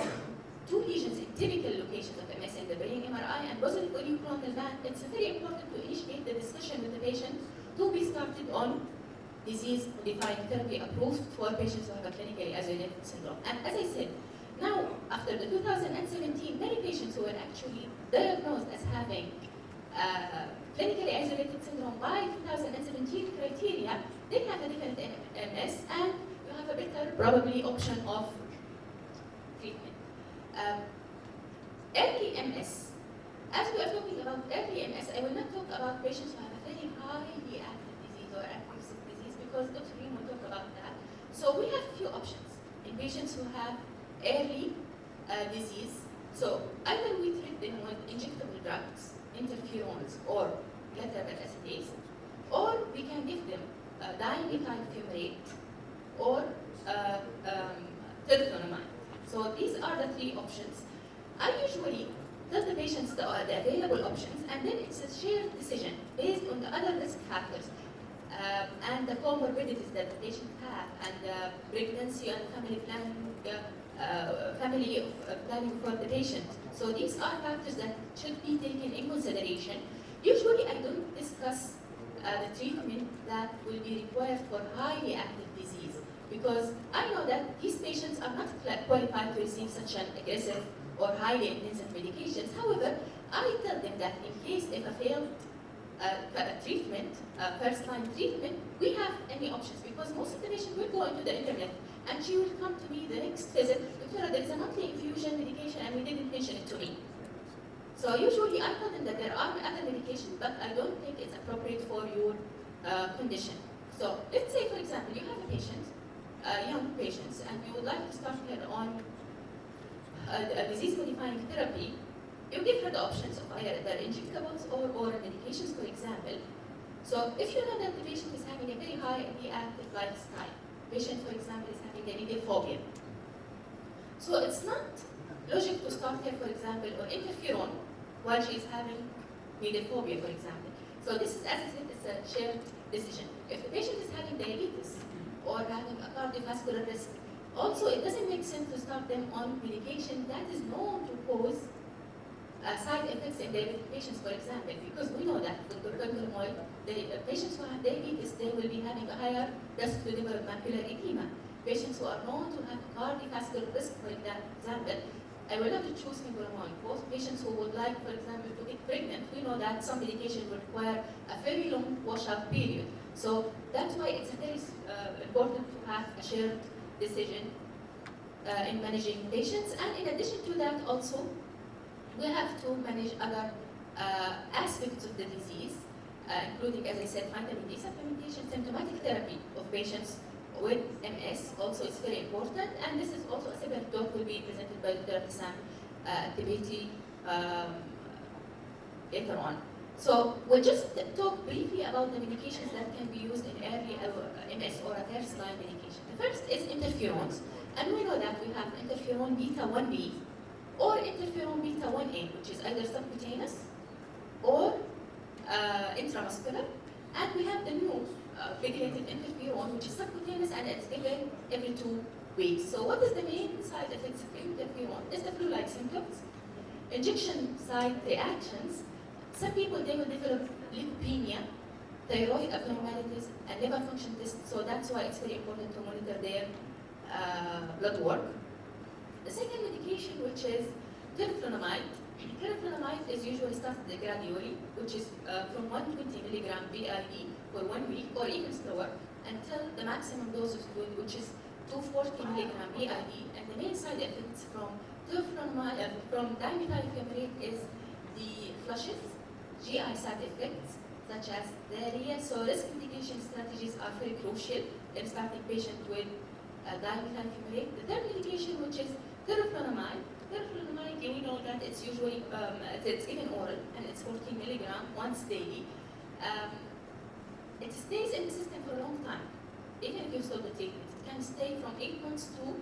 D: 2 lesions in typical locations of MS in the brain, MRI, and positive oligoclonal band, it's very important to initiate the discussion with the patient to be started on disease-modifying therapy approved for patients who have a clinically isolated syndrome. And as I said, now, after the 2017, many patients who were actually diagnosed as having clinically isolated syndrome by 2017 criteria, they have a different MS, and you have a better, probably, option of treatment. Early MS. As we are talking about early MS, I will not talk about patients who have a very highly active disease or active disease because Dr. Reem will talk about that. So we have few options in patients who have early disease. So either we treat them with injectable drugs, interferons, or glutamate acetase, or we can give them dimethyl fumarate or teriflunomide. So these are the 3 options. I usually tell the patients the available options, and then it's a shared decision based on the other risk factors. and the comorbidities that the patient have, and pregnancy and family planning, planning for the patient. So these are factors that should be taken in consideration. Usually I don't discuss the treatment that will be required for highly active disease, because I know that these patients are not qualified to receive such an aggressive or highly intensive medications. However, I tell them that in case if a failed treatment, first-line treatment, we have any options, because most of the patients will go into the internet and she will come to me the next visit, Doctor, there is a monthly infusion medication and we didn't mention it to me. So usually I tell them that there are other medications, but I don't think it's appropriate for your condition. So let's say, for example, you have a patient, young patients, and you would like to start her on a disease-modifying therapy. You give her the options of either injectables or oral medications, for example. So if you know that the patient is having a very high reactive lifestyle, patient, for example, is having a needle phobia. So it's not logic to start her, for example, on interferon while she is having needle phobia, for example. So this is, as I said, it's a shared decision. If the patient is having diabetes or having a cardiovascular risk, also it doesn't make sense to start them on medication that is known to cause side effects in diabetic patients, for example, because we know that with glucagon oil, the patients who have diabetes, they will be having a higher risk to develop macular edema. Patients who are known to have cardiovascular risk, for example, I will not choose Khobar. Both patients who would like, for example, to get pregnant, we know that some medication will require a very long washout period. So that's why it's very important to have a shared decision in managing patients. And in addition to that, also, we have to manage other aspects of the disease, including, as I said, vitamin D supplementation, symptomatic therapy of patients with MS also is very important, and this is also a separate talk will be presented by Dr. Hassan Tibeti later on. So we'll just talk briefly about the medications that can be used in early MS or a first-line medication. The first is interferons, and we know that we have interferon beta 1b or interferon beta 1a, which is either subcutaneous or intramuscular, and we have the new regulated interferon, which is subcutaneous, and it's given every 2 weeks. So what is the main side effects of interferon? It's the flu-like symptoms, injection site reactions. Some people, they will develop leukopenia, thyroid abnormalities, and liver function tests. So that's why it's very important to monitor their blood work. The second medication, which is teriflunomide. Teriflunomide is usually started gradually, which is from 120 milligram BID for 1 week, or even slower, until the maximum dose is good, which is 240 milligram BID. And the main side effects from teriflunomide, from dimethyl fumarate, is the flushes, GI side effects, such as diarrhea. So risk mitigation strategies are very crucial in starting patients with dimethyl fumarate. The third medication, which is teriflunomide. Teriflunomide, we know that it's usually it's given oral, and it's 14 milligram once daily. It stays in the system for a long time, even if you stop the treatment. It can stay from 8 months to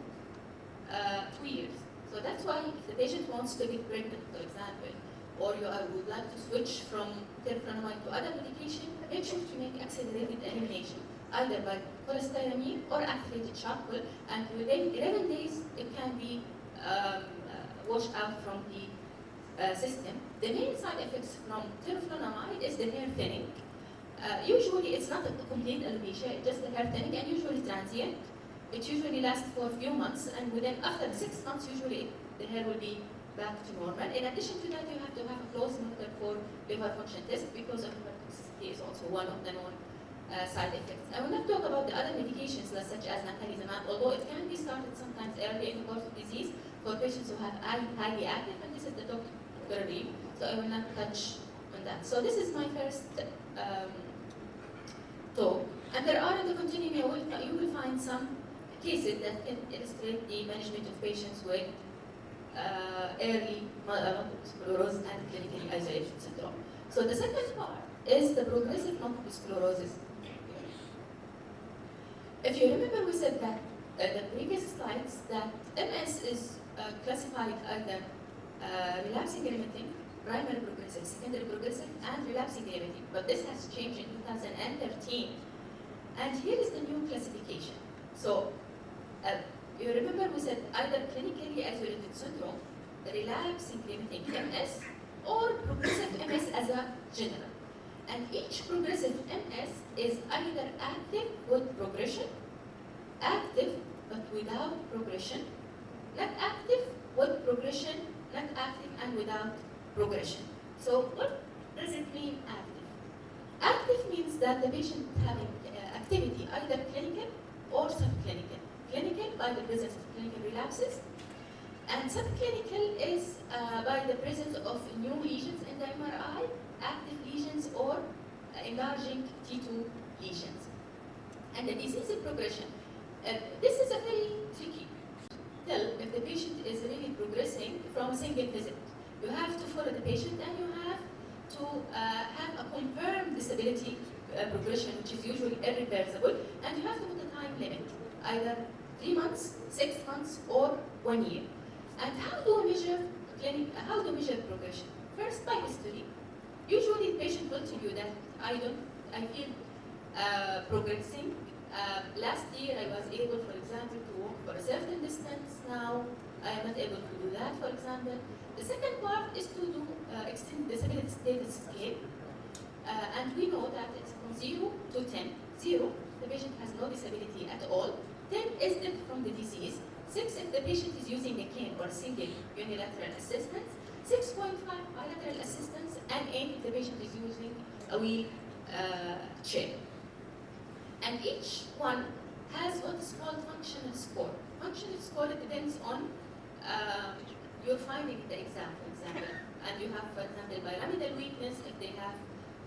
D: 2 years. So that's why if the patient wants to get pregnant, for example, or you would like to switch from teriflunomide to other medication, make sure to make accelerated elimination, either by cholestyramine or activated charcoal, and within 11 days it can be washed out from the system. The main side effects from teriflunomide is the hair thinning. Usually it's not a complete alopecia, it's just the hair thinning, and usually transient. It usually lasts for a few months, and within after 6 months, usually the hair will be back to normal. In addition to that, you have to have a close monitor for liver function test, because of liver toxicity is also one of the known side effects. I will not talk about the other medications such as natalizumab, although it can be started sometimes early in the course of disease for patients who have highly active, and this is the doctor review, so I will not touch on that. So this is my first talk, and there are in the continuum, you will find some cases that can illustrate the management of patients with early multiple sclerosis and clinical isolation syndrome. So the second part is the progressive multiple sclerosis. If you remember, we said that the previous slides that MS is classified either relapsing remitting, primary progressive, secondary progressive, and relapsing remitting. But this has changed in 2013 And here is the new classification. So, you remember we said either clinically isolated syndrome, relapsing limiting MS, or progressive MS as a general. And each progressive MS is either active with progression, active but without progression, not active with progression, not active and without progression. So what does it mean active? Active means that the patient having activity either clinical or subclinical. Clinical by the presence of clinical relapses, and subclinical is by the presence of new lesions in the MRI, active lesions or enlarging T2 lesions. And the disease progression. This is a very tricky. Tell if the patient is really progressing from a single visit. You have to follow the patient and you have to have a confirmed disability progression, which is usually irreversible, and you have to put a time limit, either 3 months, 6 months, or 1 year. And how do we measure progression? First, by history. Usually, the patient will tell you that I feel progressing. Last year, I was able, for example, to walk for a certain distance. Now, I am not able to do that, for example. The second part is to do extended disability status scale. And we know that it's from 0 to 10. 0, the patient has no disability at all. 10 is death from the disease. 6 if the patient is using a cane or single unilateral assistance. 6.5 bilateral assistance, and 8 if the patient is using a wheelchair. And each one has what is called functional score. Functional score, it depends on your finding in the exam, for example. And you have, for example, pyramidal weakness if they have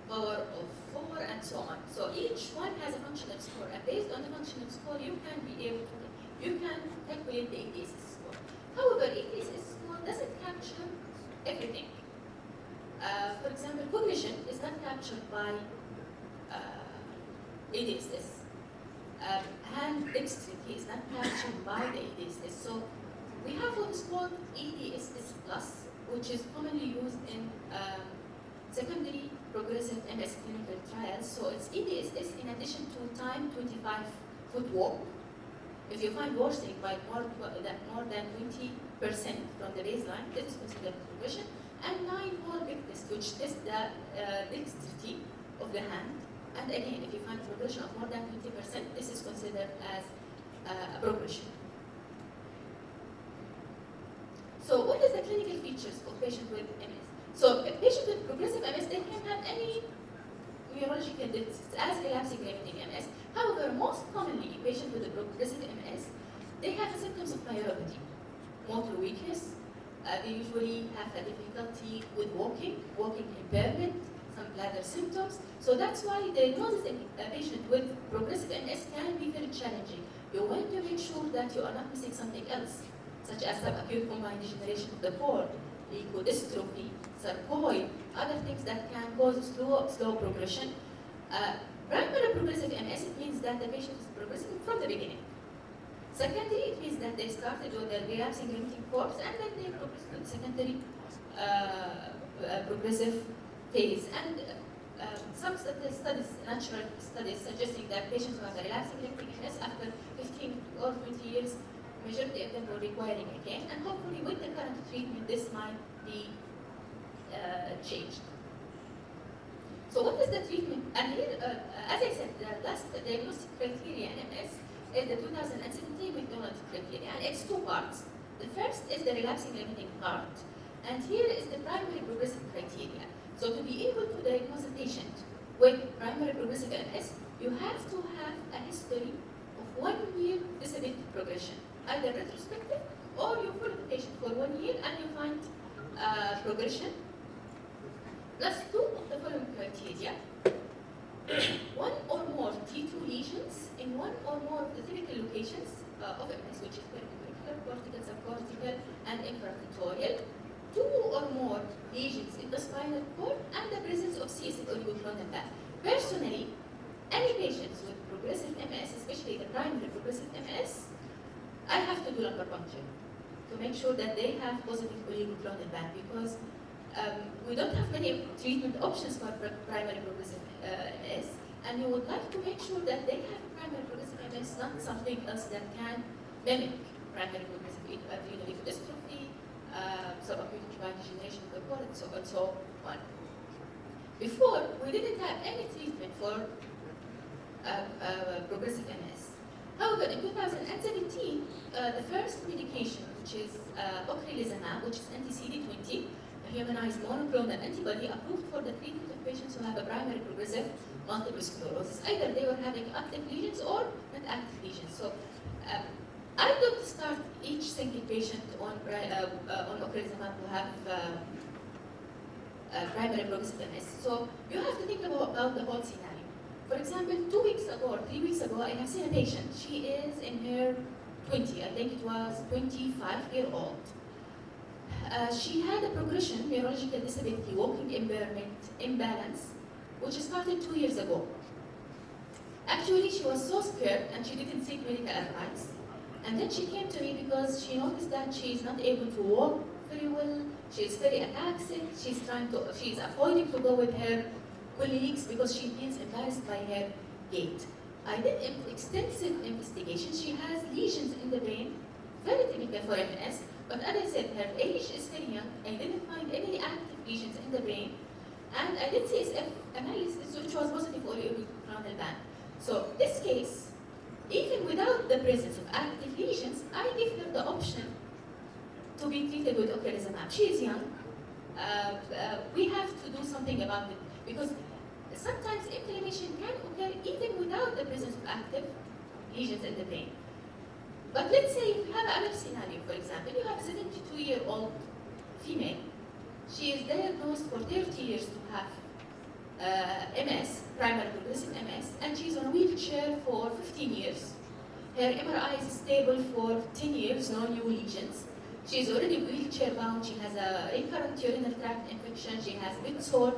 D: power of 4 and so on. So each one has a functional score, and based on the functional score, you can calculate the EDSS score. However, EDSS score doesn't capture everything. For example, cognition is not captured by EDSS. Hand dexterity is not captured by the EDSS. So we have what is called EDSS plus, which is commonly used in secondary progressive MS clinical trials. So it's EDSS in addition to time 25-foot walk. If you find worsening by more than 20% from the baseline, this is considered progression. And 9-hole big test, which tests the dexterity of the hand. And again, if you find progression of more than 20%, this is considered as a progression. So what is the clinical features of patient with MS? So a patient with progressive MS, they can have any neurological deficits as relapsing limiting MS. However, most commonly, patients with a progressive MS, they have symptoms of myopathy, motor weakness. They usually have a difficulty with walking impairment, some bladder symptoms. So that's why diagnosing a patient with progressive MS can be very challenging. You want to make sure that you are not missing something else, such as subacute combined degeneration of the cord, leukodystrophy, sarcoid, other things that can cause slow progression. Primary progressive MS, it means that the patient is progressing from the beginning. Secondary, it means that they started with their relapsing limiting course and then they progress to the secondary progressive phase. And some studies, natural studies, suggesting that patients who have a relapsing limiting MS after 15 or 20 years, majority of them were requiring again, and hopefully with the current treatment, this might be changed. So what is the treatment? And here, as I said, the last diagnostic criteria in MS is the 2017 McDonald criteria, and it's 2 parts. The first is the relapsing limiting part, and here is the primary progressive criteria. So to be able to diagnose a patient with primary progressive MS, you have to have a history of 1 year disability progression, either retrospective or you follow the patient for 1 year and you find progression, plus 2 of the following criteria. 1 or more T2 lesions in 1 or more of the typical locations of MS, which is perpendicular, cortical, subcortical, and infratentorial. 2 or more lesions in the spinal cord, and the presence of CSF or oligoclonal band. Personally, any patients with progressive MS, especially the primary progressive MS, I have to do lumbar puncture to make sure that they have positive oligoclonal band, because we don't have many treatment options for primary progressive MS, and you would like to make sure that they have primary progressive MS, not something else that can mimic primary progressive adrenal dystrophy, subacute chronic degeneration of the cord, and so on. Before, we didn't have any treatment for progressive MS. However, in 2017, the first medication, which is ocrelizumab, which is anti-CD20, a humanized monoclonal antibody approved for the treatment of patients who have a primary progressive multiple sclerosis. Either they were having active lesions or not active lesions. So I don't start each single patient on ocrelizumab who have primary progressive MS. So you have to think about the whole scenario. For example, 2 weeks ago or 3 weeks ago, I have seen a patient. She is in her 20, I think it was 25-year-old. She had a progression, neurological disability, walking impairment, imbalance, which started 2 years ago. Actually, she was so scared and she didn't seek medical advice. And then she came to me because she noticed that she is not able to walk very well. She is very ataxic. She's avoiding to go with her colleagues because she feels embarrassed by her gait. I did extensive investigation. She has lesions in the brain, very typical for MS, but as I said, her age is very young. I didn't find any active lesions in the brain, and I did CSF analysis, which was positive for oligochondral band. So this case, even without the presence of active lesions, I give her the option to be treated with ocrelizumab. She is young. We have to do something about it because sometimes inflammation can occur even without the presence of active lesions in the brain. But let's say you have another scenario, for example, you have a 72-year-old female. She is diagnosed for 30 years to have MS, primary progressive MS, and she's on a wheelchair for 15 years. Her MRI is stable for 10 years, no new lesions. She's already wheelchair bound, she has a recurrent urinary tract infection, she has bed sore.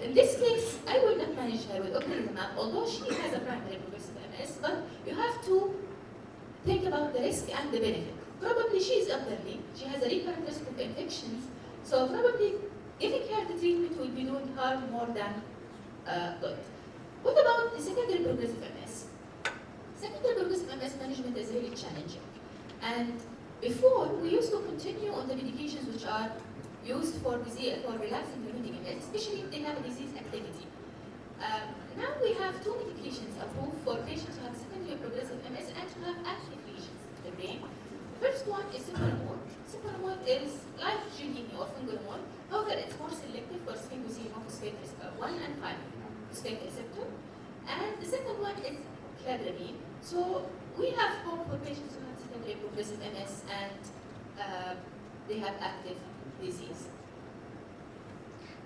D: In this case, I will not manage her with ocrelizumab, although she has a primary progressive MS, but you have to think about the risk and the benefit. Probably she is elderly, she has a recurrent risk of infections, so probably giving her the treatment will be doing her more than good. What about the secondary progressive MS? Secondary progressive MS management is really challenging. And before, we used to continue on the medications which are used for relapsing remitting MS, especially if they have a disease activity. Now we have 2 medications approved for patients who have secondary progressive MS and who have active lesions in the brain. First one is cefurotamab. Cefurotamab is like Gilgini or fingolimod. However, it's more selective for sphingosine-phosphate 1 and 5 phosphate receptor. And the second one is cladribine. So we have hope for patients who have secondary progressive MS and they have active disease.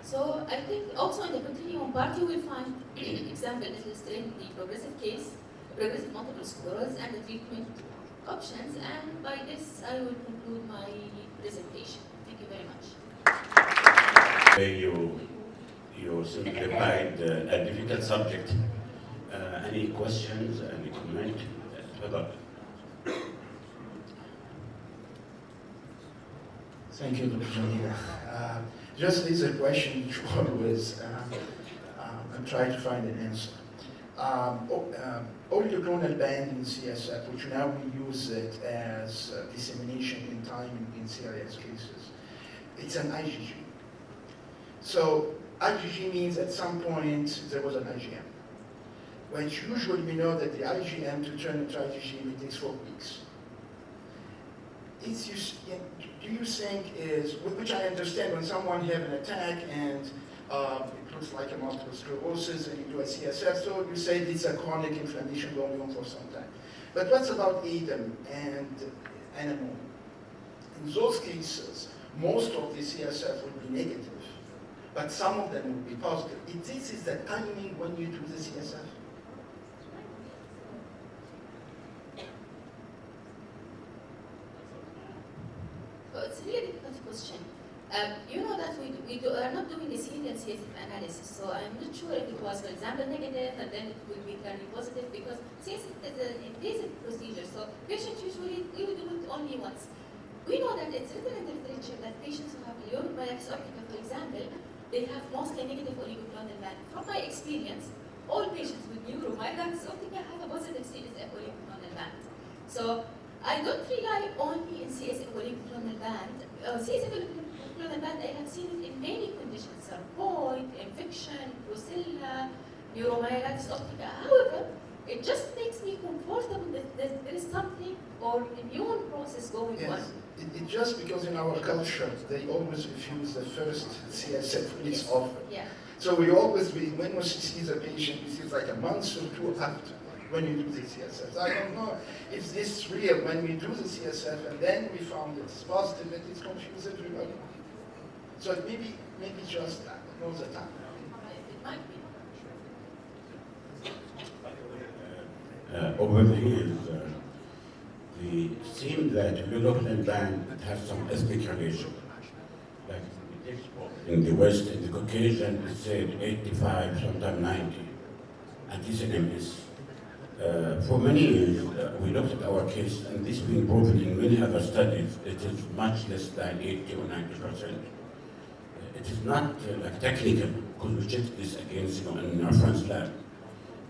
D: So I think also in the continuum part you will find examples illustrating the progressive case, progressive multiple sclerosis and the treatment options, and by this I will conclude my presentation. Thank you very much.
B: You simplified a difficult subject. Any questions, any comment? Tafadhal.
E: Thank you, Dr. Jamila. Just this a question which always I'm trying to find an answer. Oligochondral band in CSF, which now we use it as dissemination in time in serious cases, it's an IgG. So IgG means at some point there was an IgM. But usually we know that the IgM to turn into IgG it takes 4 weeks. Do you think is, which I understand when someone have an attack and it looks like a multiple sclerosis and you do a CSF, so you say it's a chronic inflammation going on for some time. But what's about ADEM and animal? In those cases, most of the CSF will be negative, but some of them will be positive. This is the timing when you do the CSF.
D: It's a really difficult question. You know that we are not doing a serial CSF analysis, so I'm not sure if it was, for example, negative and then it will be turning positive because CSF is an invasive procedure, so patients usually we do it only once. We know that it's written in the literature that patients who have Leionoid optica, for example, they have mostly negative oligochondral band. From my experience, all patients with neuromyelitis optica have a positive CSF oligoclonal band. So I don't rely only in CSF oligoclonal band. CSF oligoclonal band, I have seen it in many conditions: sarcoid, infection, brucella, neuromyelitis optica. However, it just makes me comfortable that there is something or immune process going on.
E: Yes, it just because in our culture they always refuse the first CSF when it's offered.
D: Yeah.
E: So we always, when we see the patient, we see it's like a month or two after when you do the CSF. I don't know if this is real when we do the CSF and then we found it's positive, that it's confused everybody. So it maybe just that, most of the time.
D: It might be.
B: Over the years, we seem that European band has some ethnic relation. Like in the West, in the Caucasian, it said 85, sometimes 90, and this is MS. For many years, we looked at our case, and this has been proven in many other studies. It is much less than 80 or 90%. It is not like technical, because we checked this against, in our friend's lab.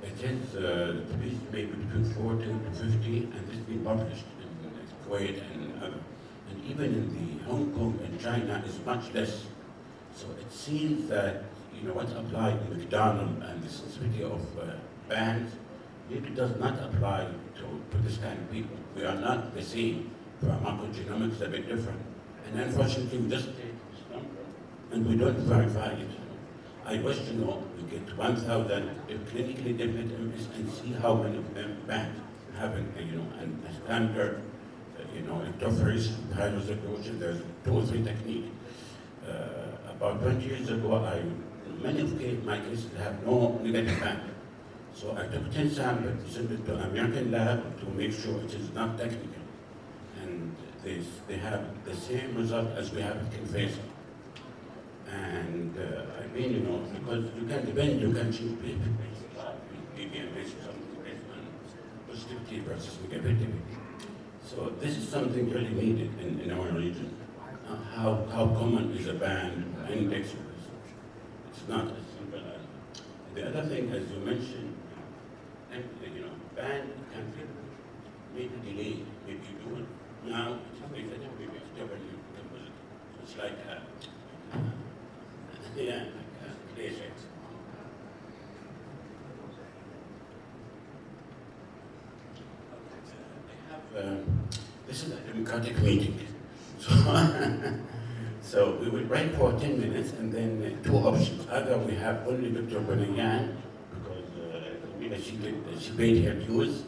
B: It is maybe between 40 to 50, and this has been published in Kuwait and other. And even in the Hong Kong and China is much less. So it seems that what applied in McDonald and the sensitivity of bands, it does not apply to this kind of people. We are not the same. Pharmacogenomics is a bit different. And unfortunately, we just take this number and we don't verify it. I wish to know, we get 1,000 clinically definite MS and see how many of them bands having, a standard, ectophoresis, high resolution. There's 2 or 3 techniques. About 20 years ago, many of my cases have no negative band. So I took 10 samples, sent it to an American lab to make sure it is not technical. And they have the same result as we have at Kinfesa. And because you can choose maybe and based on something based on positivity versus negativity. So this is something really needed in our region. How common is a band index? It's not as simple as. The other thing, as you mentioned, band can be maybe delayed. Maybe you do it now, maybe after you can put it. It's like laser. This is a democratic meeting. So we will break for 10 minutes and then 2 options. Either we have only Dr. Bonayan, because she paid her dues,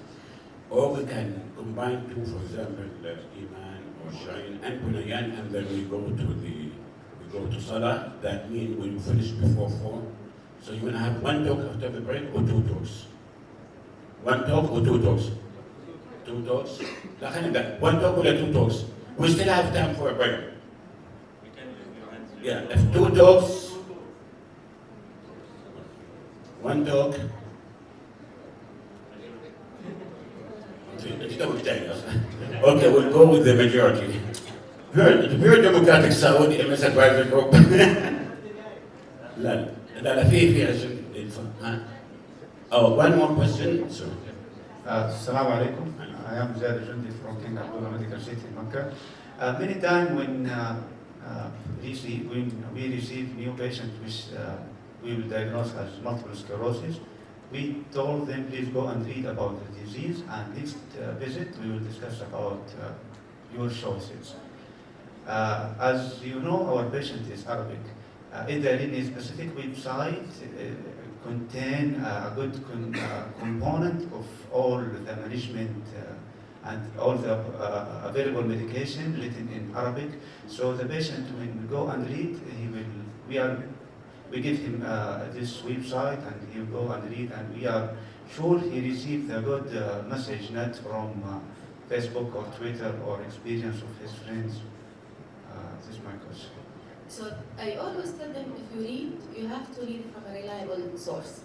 B: or we can combine 2, for example, Iman or Shine and Bonayan, and then we go to Salah. That means we will finish before 4. So you want to have 1 talk after the break or 2 talks? 1 talk or 2 talks? 2 talks? 1 talk or 2 talks? We still have time for a break. Yeah, if 2 talks, 1 talk. Okay, we'll go with the majority. Very democratic Saudi MS advisory group. لا في عشان. Oh, one more question. Sorry.
F: Assalamu alaikum. I am Zaid Jundi from King Abdullah Medical City in Makkah. Many times when we receive new patients which we will diagnose as multiple sclerosis, we told them please go and read about the disease, and next visit we will discuss about your choices. As you know, our patient is Arabic. Is there any specific website contain a good component of all the management and all the available medication written in Arabic? So the patient, when we go and read, we give him this website and he will go and read, and we are sure he received a good message, not from Facebook or Twitter or experience of his friends. This is my question.
D: So I always tell them, if you read, you have to read from a reliable source.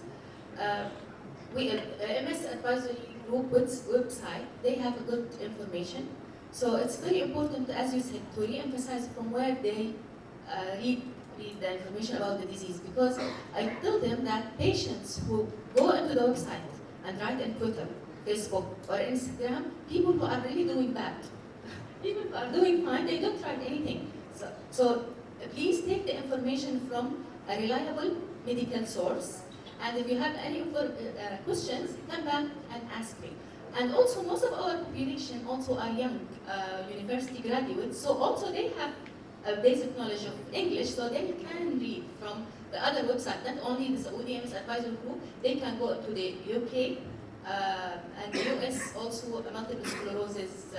D: MS Advisory Group website, they have a good information. So it's very important, as you said, to re-emphasize from where they read read the information about the disease, because I tell them that patients who go into the website and write on Twitter, Facebook, or Instagram, people who are really doing bad, people who are doing fine, they don't write anything. So please take the information from a reliable medical source, and if you have any questions, come back and ask me. And also, most of our population also are young university graduates, so also they have a basic knowledge of English, so they can read from the other website, not only the Saudi MS Advisory Group, they can go to the UK and the US, also a multiple sclerosis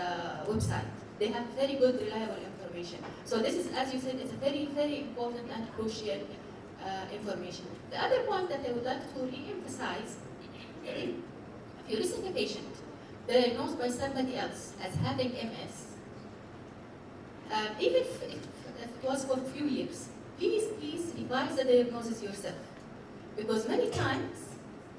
D: website. They have very good, reliable information. So this is, as you said, it's a very, very important and crucial information. The other point that I would like to re-emphasize, if you receive a patient diagnosed by somebody else as having MS, even if it was for a few years, please revise the diagnosis yourself. Because many times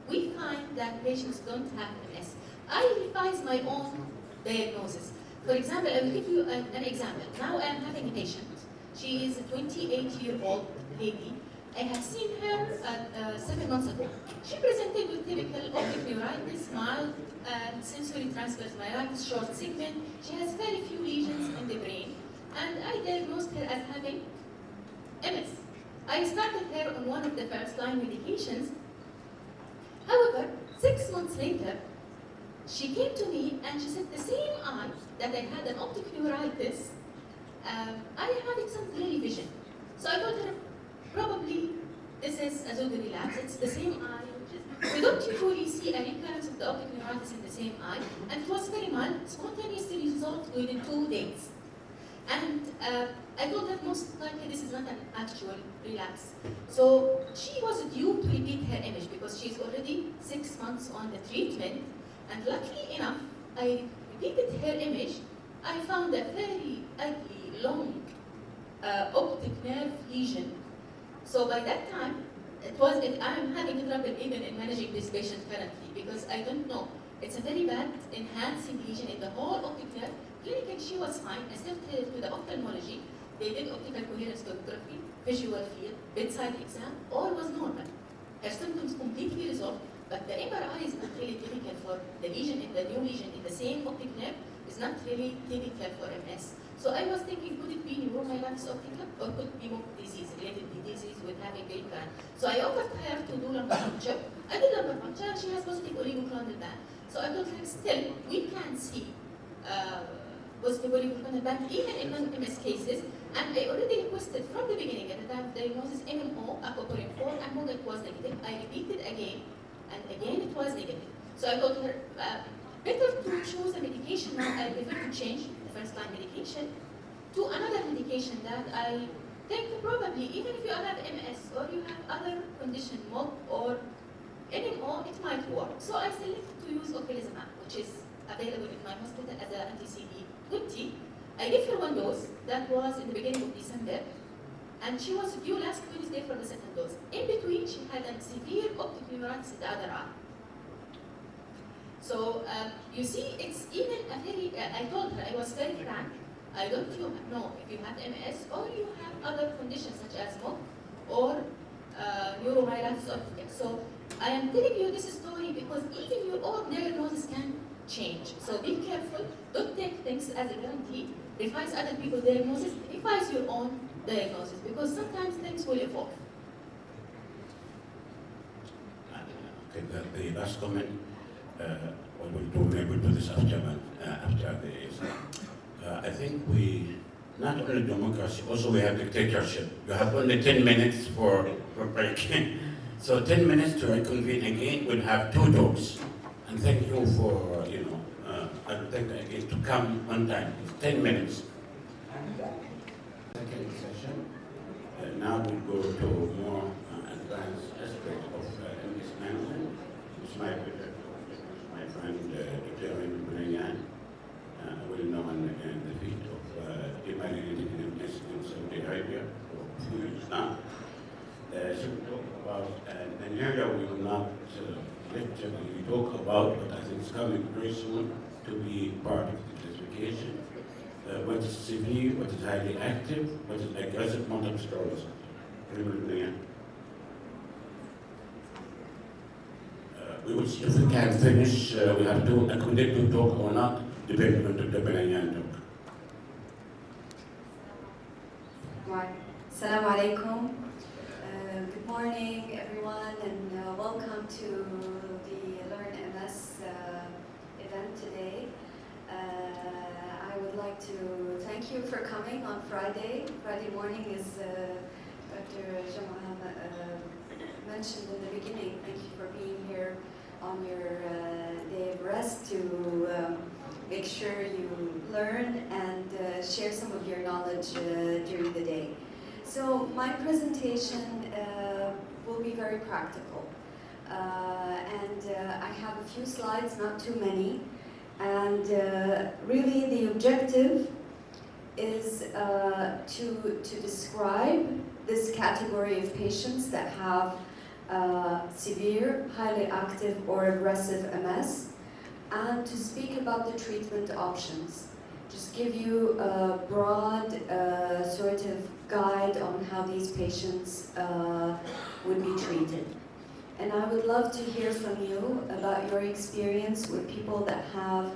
D: we find that patients don't have MS. I revise my own diagnosis. For example, I will give you an example. Now I am having a patient. She is a 28-year-old lady. I have seen her 7 months ago. She presented with typical optic neuritis, mild sensory transverse myelitis, short segment. She has very few lesions in the brain, and I diagnosed her as having MS. I started her on one of the first-line medications. However, 6 months later, she came to me and she said, the same eye that I had an optic neuritis, I am having some blurry vision. So I told her, probably this is a Zodi relapse. It's the same eye. We don't usually see a recurrence of the optic neuritis in the same eye, and it was very mild, spontaneously resolved within 2 days. And I told her most likely this is not an actual relapse. So she was due to repeat her image because she's already 6 months on the treatment. And luckily enough, I repeated her image. I found a very ugly, long optic nerve lesion. So by that time, I'm having trouble even in managing this patient currently because I don't know. It's a very bad enhancing lesion in the whole optic nerve. Clinically, she was fine. I sent her to the ophthalmology. They did optical coherence tomography, visual field, bedside exam. All was normal. Her symptoms completely resolved, but the MRI is not really typical for the lesion in the new lesion in the same optic nerve. Is not really typical for MS. So I was thinking, could it be neuromyelitis optica or could it be more disease, related disease with having recurrent? So I offered her to do lumbar puncture. I did lumbar puncture and she has positive oligoclonal band. So I told her, still, we can see positive oligoclonal band even in non-MS cases. And I already requested from the beginning at the time of diagnosis MMO, aquaporin 4, and when it was negative. I repeated again, and again it was negative. So I told her, better to choose a medication now. I prefer to change the first-line medication to another medication that I think probably, even if you have MS or you have other condition, MOB or NMO, it might work. So I selected to use ocrelizumab, which is available in my hospital as an anti-CD20. I gave her 1 dose. That was in the beginning of December. And she was due last Wednesday for the second dose. In between, she had a severe optic neuritis in the other eye. So you see, it's even a very, I told her, I was very frank, I don't know if you have MS or you have other conditions such as MOB or neuromyelitis optica. So I am telling you this story because even your own diagnosis can change. So be careful, don't take things as a guarantee, revise other people's diagnosis, revise your own diagnosis because sometimes things will evolve.
B: Okay, the last comment. We'll do this after this. I think we, not only democracy, also we have dictatorship. You have only 10 minutes for break. So 10 minutes to reconvene again, we'll have 2 talks. And thank you for, thank again to come on time. It's 10 minutes. Second session. Now we'll go to more advanced aspect of MS management. It's my pleasure. And Dr. meridian, well known in the field of meridian in Saudi Arabia for a few years now. So we talk about an area we will not literally talk about, but I think it's coming very soon to be part of the classification. What is severe, what is highly active, what is aggressive multiple sclerosis. We will see if we can finish. We have to accommodate to talk or not, depending on the Belayan talk.
G: Assalamu alaikum. Good morning, everyone, and welcome to the Learn MS event today. I would like to thank you for coming on Friday. Friday morning is Dr. Jamal mentioned in the beginning. Thank you for being here on your day of rest to make sure you learn and share some of your knowledge during the day. So my presentation will be very practical. And I have a few slides, not too many. And really the objective is to describe this category of patients that have severe, highly active or aggressive MS, and to speak about the treatment options. Just give you a broad sort of guide on how these patients would be treated. And I would love to hear from you about your experience with people that have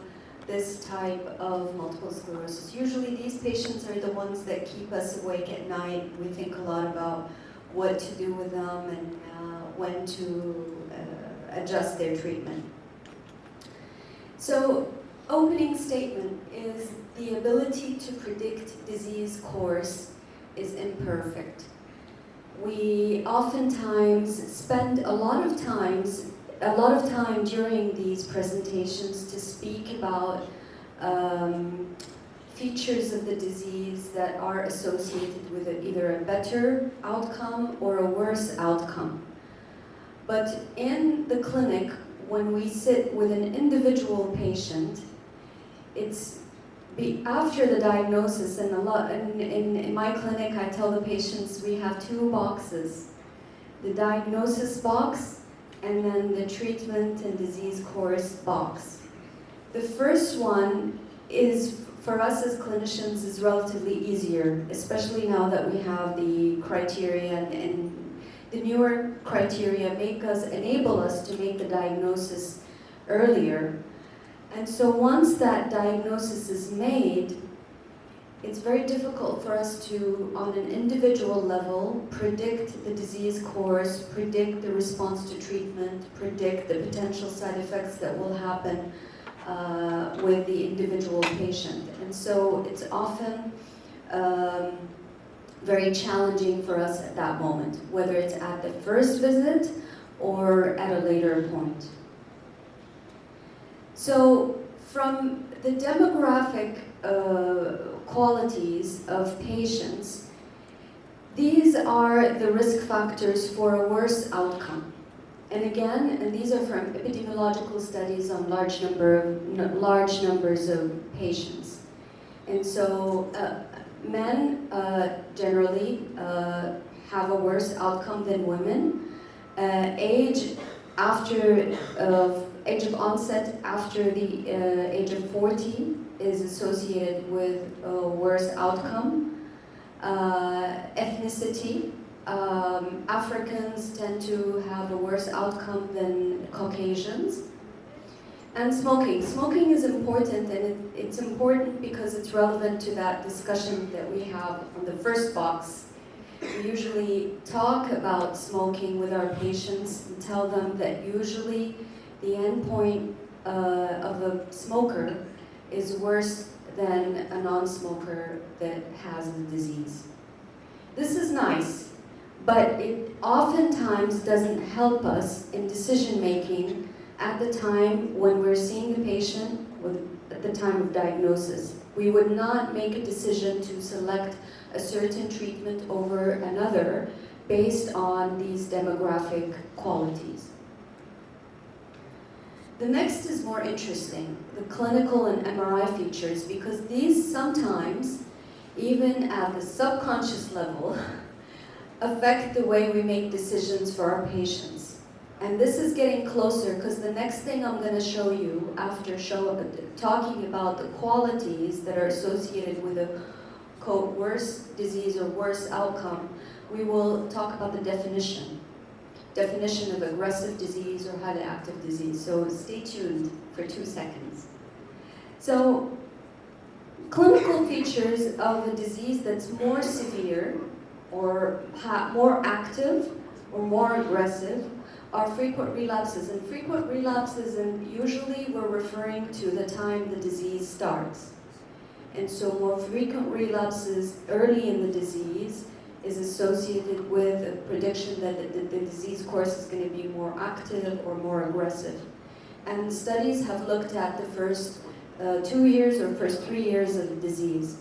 G: this type of multiple sclerosis. Usually these patients are the ones that keep us awake at night. We think a lot about what to do with them and when to adjust their treatment. So, opening statement is the ability to predict disease course is imperfect. We oftentimes spend a lot of time during these presentations to speak about features of the disease that are associated with either a better outcome or a worse outcome. But in the clinic, when we sit with an individual patient, it's after the diagnosis, and in my clinic I tell the patients we have two boxes, the diagnosis box and then the treatment and disease course box. The first one is, for us as clinicians, is relatively easier, especially now that we have the criteria and the newer criteria enable us to make the diagnosis earlier. And so once that diagnosis is made, it's very difficult for us to, on an individual level, predict the disease course, predict the response to treatment, predict the potential side effects that will happen with the individual patient. And so it's often very challenging for us at that moment, whether it's at the first visit or at a later point. So from the demographic qualities of patients, these are the risk factors for a worse outcome. And again, and these are from epidemiological studies on large numbers of patients. And so men generally have a worse outcome than women. Age of onset after the age of 40 is associated with a worse outcome. Ethnicity, Africans tend to have a worse outcome than Caucasians. And smoking. Smoking is important, and it's important because it's relevant to that discussion that we have on the first box. We usually talk about smoking with our patients and tell them that usually the end point of a smoker is worse than a non-smoker that has the disease. This is nice, but it oftentimes doesn't help us in decision making at the time when we're seeing the patient, at the time of diagnosis. We would not make a decision to select a certain treatment over another based on these demographic qualities. The next is more interesting, the clinical and MRI features, because these sometimes, even at the subconscious level, affect the way we make decisions for our patients. And this is getting closer because the next thing I'm going to show you after talking about the qualities that are associated with a quote worse disease or worse outcome, we will talk about the definition of aggressive disease or highly active disease. So stay tuned for 2 seconds. So clinical features of a disease that's more severe or more active or more aggressive are frequent relapses. And frequent relapses, and usually we're referring to the time the disease starts. And so more frequent relapses early in the disease is associated with a prediction that the disease course is going to be more active or more aggressive. And studies have looked at the first 2 years or first 3 years of the disease.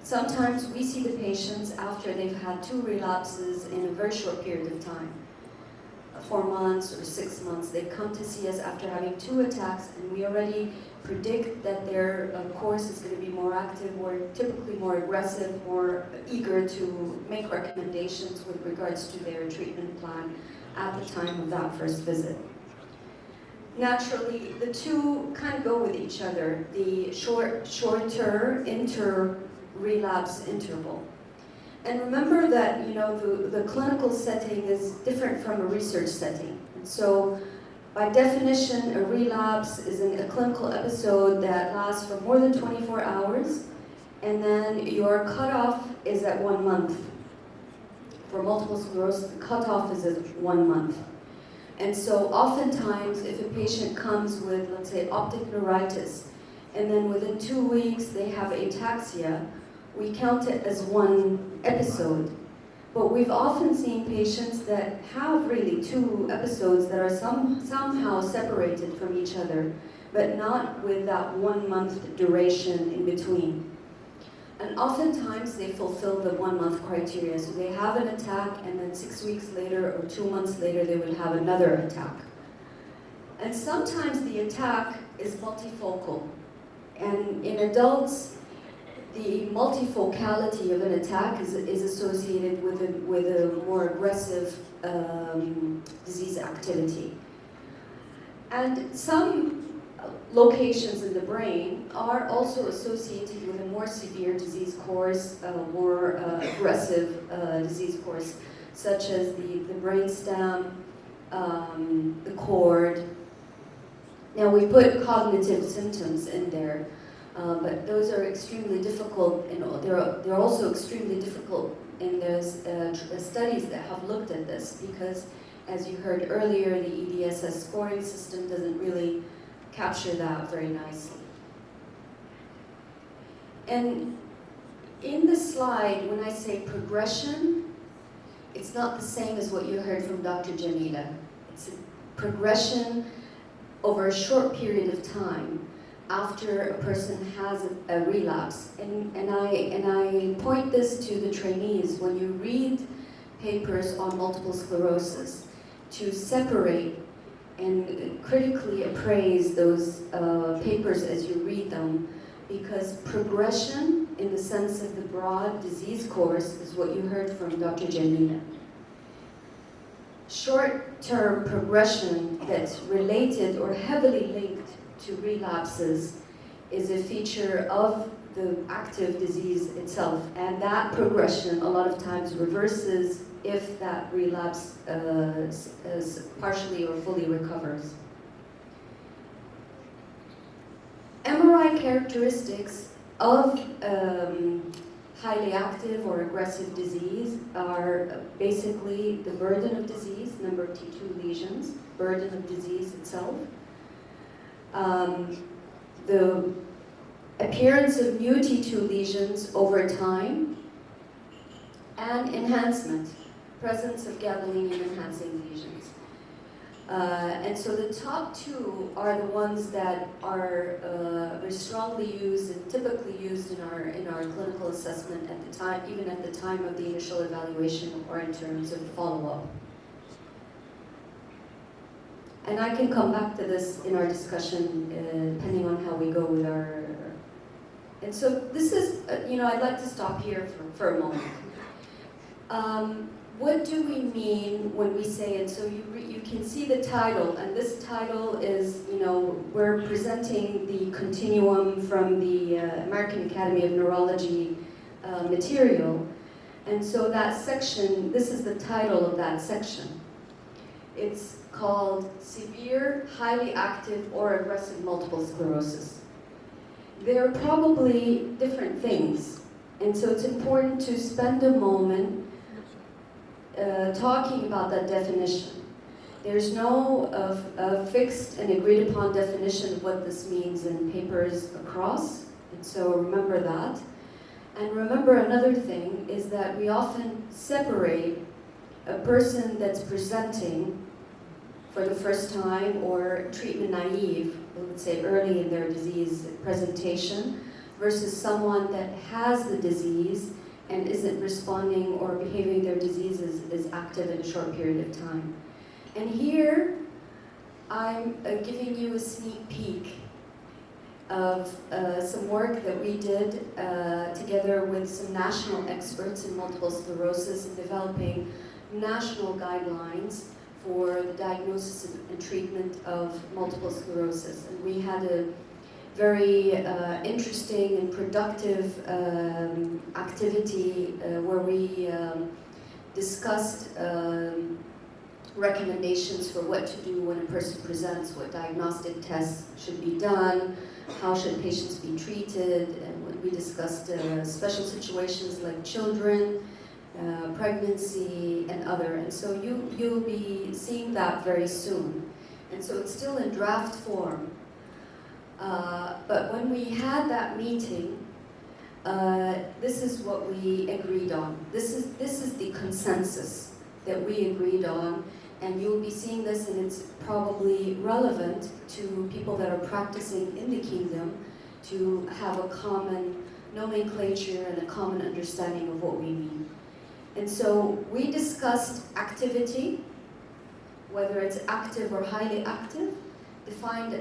G: Sometimes we see the patients after they've had 2 relapses in a very short period of time. 4 months or 6 months, they come to see us after having 2 attacks, and we already predict that their course is going to be more active, or typically more aggressive, more eager to make recommendations with regards to their treatment plan at the time of that first visit. Naturally, the two kind of go with each other, the shorter inter-relapse interval. And remember that, you know, the clinical setting is different from a research setting. And so, by definition, a relapse is a clinical episode that lasts for more than 24 hours, and then your cutoff is at 1 month. For multiple sclerosis, the cutoff is at 1 month. And so oftentimes, if a patient comes with, let's say, optic neuritis, and then within 2 weeks they have ataxia, we count it as 1 episode. But we've often seen patients that have really 2 episodes that are somehow separated from each other, but not with that 1 month duration in between. And oftentimes they fulfill the 1 month criteria. So they have an attack, and then 6 weeks later or 2 months later they would have another attack. And sometimes the attack is multifocal. And in adults, the multifocality of an attack is associated with a more aggressive disease activity. And some locations in the brain are also associated with a more severe disease course, more aggressive disease course, such as the brainstem, the cord. Now we put cognitive symptoms in there, but those are extremely difficult, and they're also extremely difficult in those studies that have looked at this, because as you heard earlier, the EDSS scoring system doesn't really capture that very nicely. And in the slide, when I say progression, it's not the same as what you heard from Dr. Jamila. It's a progression over a short period of time after a person has a relapse. And I point this to the trainees. When you read papers on multiple sclerosis, to separate and critically appraise those papers as you read them, because progression, in the sense of the broad disease course, is what you heard from Dr. Jamila. Short-term progression that's related or heavily linked to relapses is a feature of the active disease itself, and that progression a lot of times reverses if that relapse partially or fully recovers. MRI characteristics of highly active or aggressive disease are basically the burden of disease, number of T2 lesions, burden of disease itself, the appearance of new T2 lesions over time, and enhancement, presence of gadolinium enhancing lesions. And so the top 2 are the ones that are strongly used and typically used in our clinical assessment at the time, even at the time of the initial evaluation or in terms of follow-up. And I can come back to this in our discussion depending on how we go with our. And so this is, I'd like to stop here for a moment. What do we mean when we say it? So you can see the title, and this title is, we're presenting the continuum from the American Academy of Neurology material. And so that section, this is the title of that section. It's called Severe, Highly Active or Aggressive Multiple Sclerosis. They're probably different things, and so it's important to spend a moment talking about that definition. There's no fixed and agreed upon definition of what this means in papers across, and so remember that. And remember another thing is that we often separate a person that's presenting for the first time or treatment naive, let's say early in their disease presentation, versus someone that has the disease and isn't responding or behaving their disease is active in a short period of time. And here, I'm giving you a sneak peek of some work that we did together with some national experts in multiple sclerosis in developing national guidelines for the diagnosis and treatment of multiple sclerosis. And we had a very interesting and productive activity where we discussed recommendations for what to do when a person presents, what diagnostic tests should be done, how should patients be treated, and we discussed special situations like children, pregnancy, and other. And so you'll be seeing that very soon. And so it's still in draft form. But when we had that meeting, this is what we agreed on. This is the consensus that we agreed on, and you'll be seeing this, and it's probably relevant to people that are practicing in the kingdom to have a common nomenclature and a common understanding of what we mean. And so we discussed activity, whether it's active or highly active, defined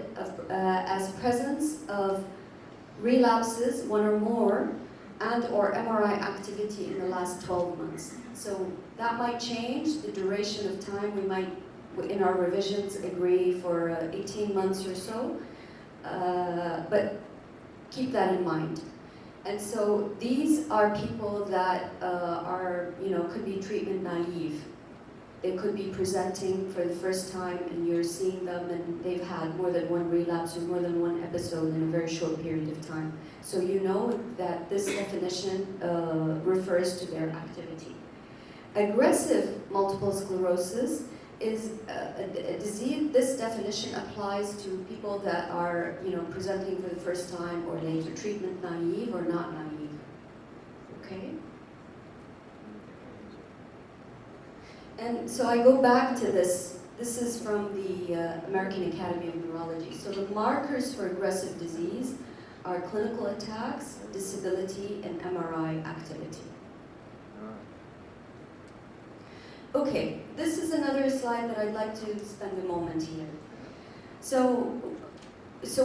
G: as presence of relapses, one or more, and or MRI activity in the last 12 months. So that might change the duration of time. We might, in our revisions, agree for 18 months or so, but keep that in mind. And so these are people that are, could be treatment naive. They could be presenting for the first time and you're seeing them and they've had more than one relapse or more than one episode in a very short period of time. So you know that this definition refers to their activity. Aggressive multiple sclerosis is a disease. This definition applies to people that are, presenting for the first time or later, treatment naive or not naive. Okay? And so I go back to this. This is from the American Academy of Neurology. So the markers for aggressive disease are clinical attacks, disability, and MRI activity. Okay, this is another slide that I'd like to spend a moment here. So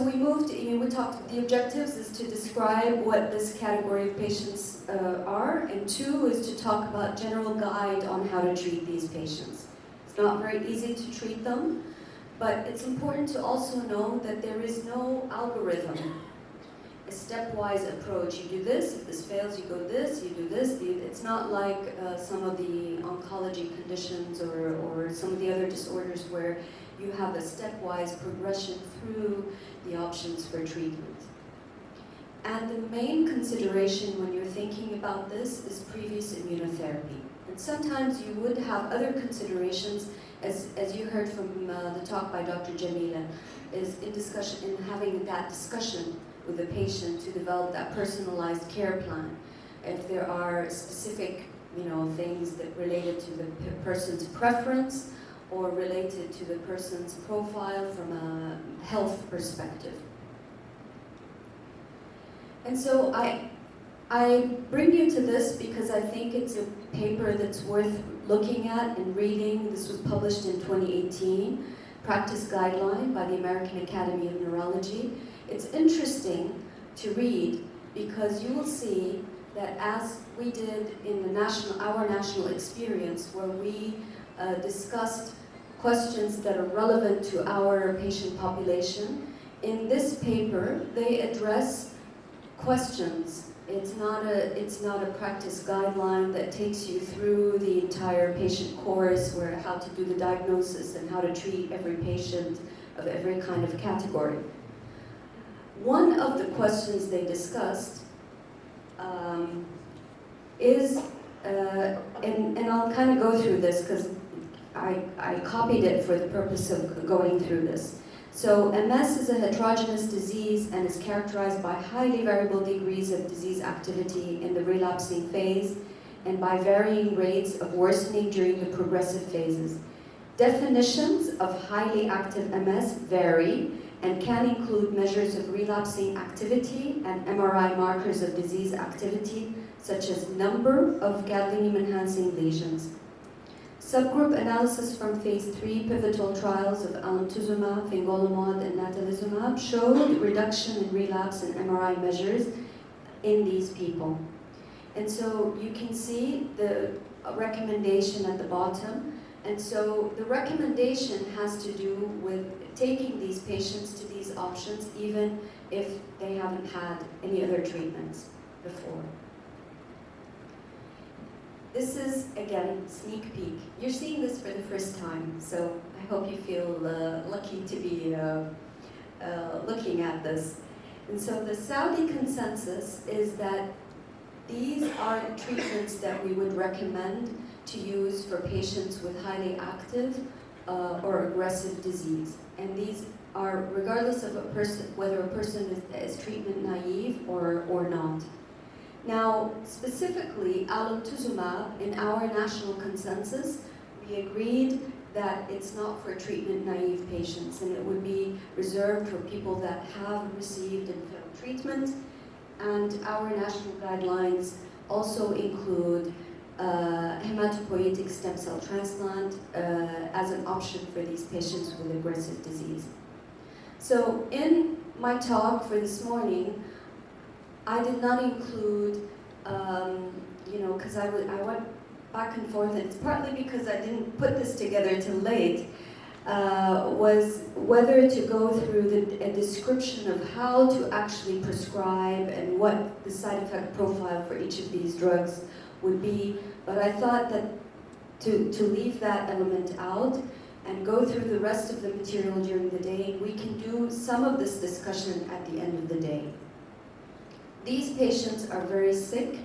G: we moved, we talked, the objectives is to describe what this category of patients are, and two is to talk about general guide on how to treat these patients. It's not very easy to treat them, but it's important to also know that there is no algorithm, a stepwise approach. You do this, if this fails, you go this, you do this. It's not like some of the oncology conditions or some of the other disorders where you have a stepwise progression through the options for treatment. And the main consideration when you're thinking about this is previous immunotherapy. And sometimes you would have other considerations, as you heard from the talk by Dr. Jamila, is in having that discussion with the patient to develop that personalized care plan. If there are specific, things that related to the person's preference or related to the person's profile from a health perspective. And so I bring you to this because I think it's a paper that's worth looking at and reading. This was published in 2018, Practice Guideline by the American Academy of Neurology. It's interesting to read because you will see that as we did in our national experience where we discussed questions that are relevant to our patient population, in this paper they address questions. It's not a practice guideline that takes you through the entire patient course, where how to do the diagnosis and how to treat every patient of every kind of category. One of the questions they discussed is, and I'll kind of go through this because I copied it for the purpose of going through this. So MS is a heterogeneous disease and is characterized by highly variable degrees of disease activity in the relapsing phase and by varying rates of worsening during the progressive phases. Definitions of highly active MS vary and can include measures of relapsing activity and MRI markers of disease activity, such as number of gadolinium-enhancing lesions. Subgroup analysis from phase 3 pivotal trials of alemtuzumab, fingolimod, and natalizumab showed reduction in relapse and MRI measures in these people. And so you can see the recommendation at the bottom. And so the recommendation has to do with taking these patients to these options even if they haven't had any other treatments before. This is, again, sneak peek. You're seeing this for the first time, so I hope you feel lucky to be looking at this. And so the Saudi consensus is that these are treatments that we would recommend to use for patients with highly active or aggressive disease. And these are regardless of whether a person is treatment naive or not. Now, specifically, alemtuzumab, in our national consensus, we agreed that it's not for treatment-naive patients, and it would be reserved for people that have received and failed treatment. And our national guidelines also include hematopoietic stem cell transplant as an option for these patients with aggressive disease. So in my talk for this morning, I did not include, because I went back and forth, and it's partly because I didn't put this together till late, was whether to go through a description of how to actually prescribe and what the side effect profile for each of these drugs would be. But I thought that to leave that element out and go through the rest of the material during the day, we can do some of this discussion at the end of the day. These patients are very sick,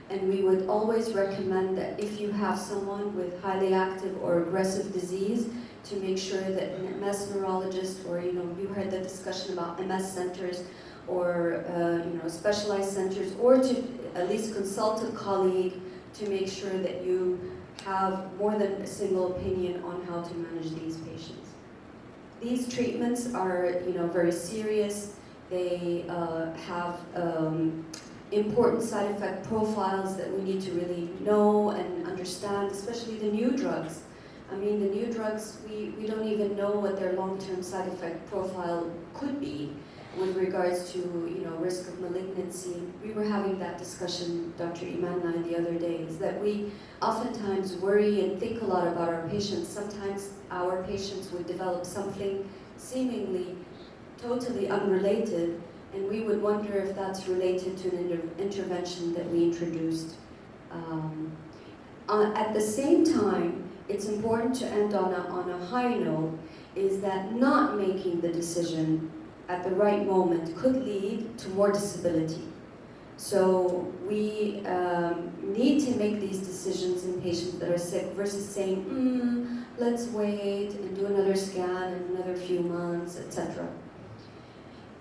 G: and we would always recommend that if you have someone with highly active or aggressive disease, to make sure that an MS neurologist, or you heard the discussion about MS centers, or specialized centers, or to at least consult a colleague to make sure that you have more than a single opinion on how to manage these patients. These treatments are very serious. They have important side effect profiles that we need to really know and understand, especially the new drugs. I mean, the new drugs, we don't even know what their long-term side effect profile could be with regards to risk of malignancy. We were having that discussion, Dr. Iman and I, the other day, is that we oftentimes worry and think a lot about our patients. Sometimes our patients would develop something seemingly totally unrelated, and we would wonder if that's related to an intervention that we introduced. At the same time, it's important to end on a high note, is that not making the decision at the right moment could lead to more disability. So we need to make these decisions in patients that are sick versus saying, let's wait and do another scan in another few months, etc.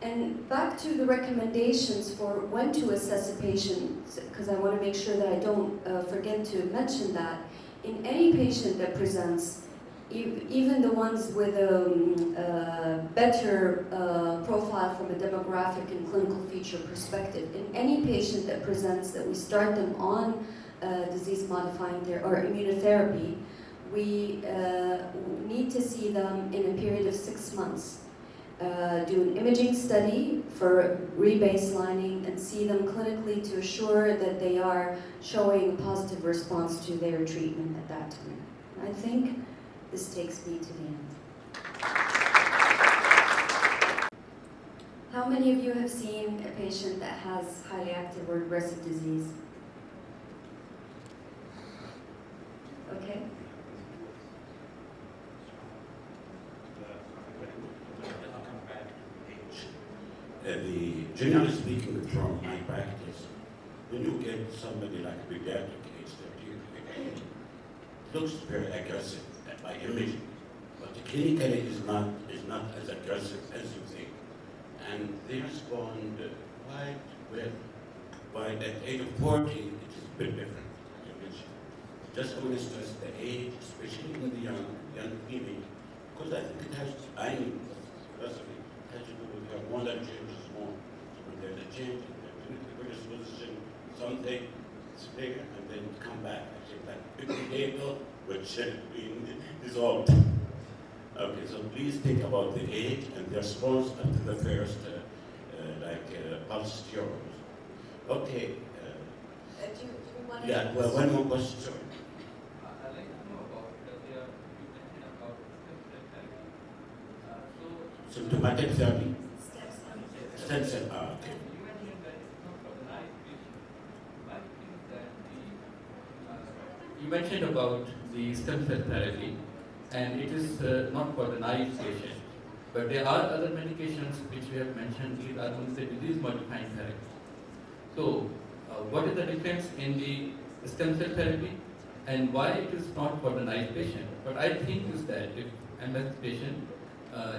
G: And back to the recommendations for when to assess a patient, because I want to make sure that I don't forget to mention that. In any patient that presents, even the ones with a better profile from a demographic and clinical feature perspective, in any patient that presents that we start them on disease-modifying or immunotherapy, we need to see them in a period of 6 months. Do an imaging study for rebaselining and see them clinically to assure that they are showing a positive response to their treatment at that time. I think this takes me to the end. How many of you have seen a patient that has highly active or aggressive disease? Okay.
B: Generally speaking, from my practice, when you get somebody like pediatric age 13, it looks very aggressive by imaging, but clinically is not as aggressive as you think, and they respond quite well. By the age of 40, it is a bit different. Just I want to stress the age, especially in the young female, because I think it has, personally, has to do with hormonal changes more. So when there's a change in the clinical predisposition, someday it's bigger and then come back. I think that big potato which had been dissolved. Okay, so please think about the age and the response after the first, pulse steroids. Okay.
G: Do you want to?
B: Yeah, well, one more question, sorry.
C: I'd like to know about you mentioned about
B: Symptomatic therapy?
G: Stem cell.
B: Stem cell, okay.
C: You mentioned that it's not for the night patient. I think that you mentioned about the stem cell therapy, and it is not for the naive patient. But there are other medications which we have mentioned. These are only the disease-modifying therapy. So, what is the difference in the stem cell therapy, and why it is not for the naive patient? But I think is that if MS patient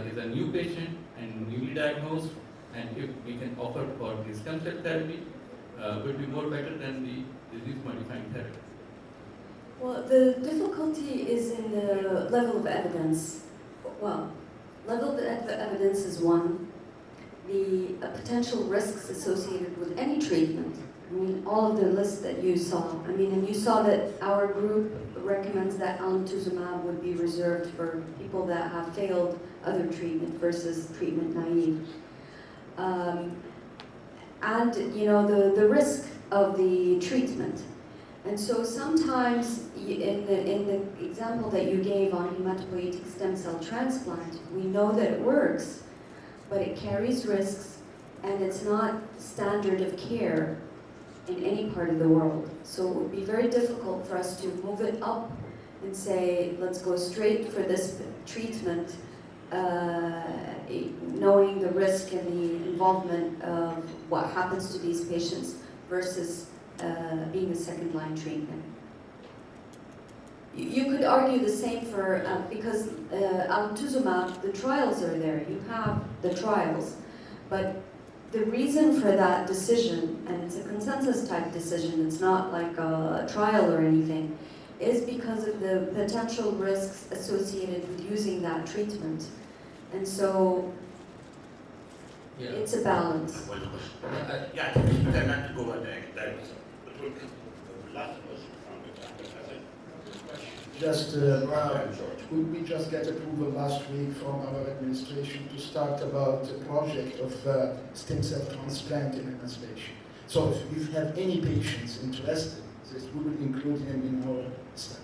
C: is a new patient and newly diagnosed, and if we can offer for the stem cell therapy, would be more better than the disease-modifying therapy.
G: Well, the difficulty is in the level of evidence. Well, level of evidence is one. The potential risks associated with any treatment. I mean, all of the lists that you saw. I mean, and you saw that our group recommends that alemtuzumab would be reserved for people that have failed other treatment versus treatment naive. And, you know, the risk of the treatment. And so sometimes, in the example that you gave on hematopoietic stem cell transplant, we know that it works, but it carries risks, and it's not standard of care in any part of the world. So it would be very difficult for us to move it up and say, let's go straight for this treatment, knowing the risk and the involvement of what happens to these patients versus being a second-line treatment. You could argue the same for, because alemtuzumab, the trials are there. You have the trials, but the reason for that decision, and it's a consensus type decision, it's not like a trial or anything, is because of the potential risks associated with using that treatment. And so it's a balance.
B: One question. Yeah, you cannot go at that. But we'll come to the last question from the
E: Just, could we just get approval last week from our administration to start about a project of stem cell transplant in MS patients? So if you have any patients interested, we will include him in our study.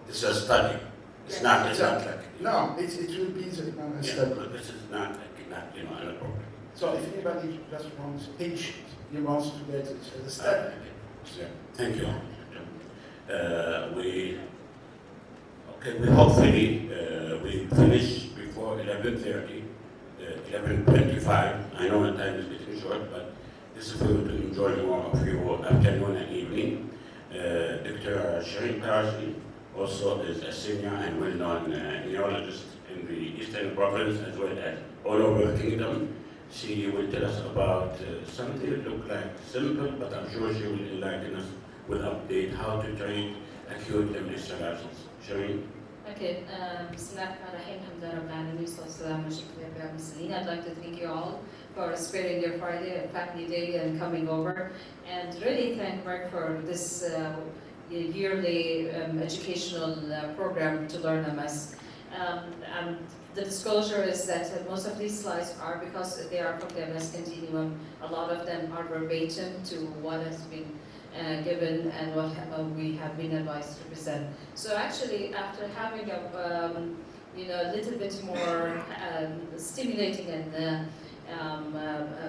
B: This is a study. It's not like.
E: No, it will be the study.
B: But this is not inappropriate.
E: So if anybody just wants patient, he wants to get it as a study.
B: Thank you. We hopefully we finish before 11:30, 11:25. I know the time is getting short, but this is for you to enjoy more of your afternoon and evening. Dr. Shireen Tarzi also is a senior and well-known neurologist in the Eastern Province as well as all over the kingdom. She will tell us about something that looks like simple, but I'm sure she will enlighten us with update how to treat acute MS paralysis. Shireen?
H: Okay, Bismillahirrahmanirrahim, Alhamdulillah Rabbil Alameen, Sallallahu Alaihi I'd like to thank you all for sparing your Friday, family day, and coming over, and really thank Mark for this yearly educational program to learn MS. The disclosure is that most of these slides are, because they are from the MS continuum, a lot of them are verbatim to what has been given and what we have been advised to present. So actually, after having a little bit more stimulating and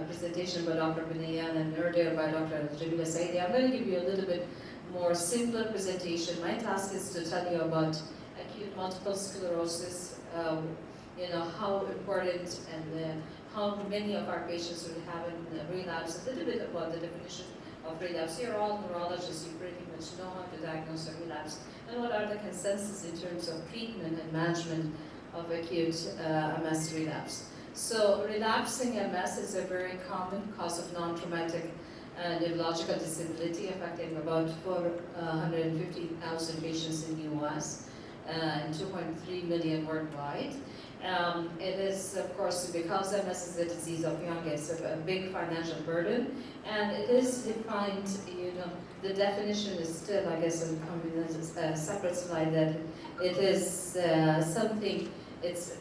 H: presentation by Dr. Binayan and earlier by Dr. Jamila Saidi. I'm going to give you a little bit more simpler presentation. My task is to tell you about acute multiple sclerosis, how important and how many of our patients will have a relapse, a little bit about the definition of relapse. You're all neurologists, you pretty much know how to diagnose a relapse, and what are the consensus in terms of treatment and management of acute MS relapse. So relapsing MS is a very common cause of non-traumatic neurological disability affecting about 450,000 patients in the US and 2.3 million worldwide. It is, of course, because MS is a disease of young, it's a big financial burden, and it is defined, the definition is still, I guess, in a separate slide, that it is something, it's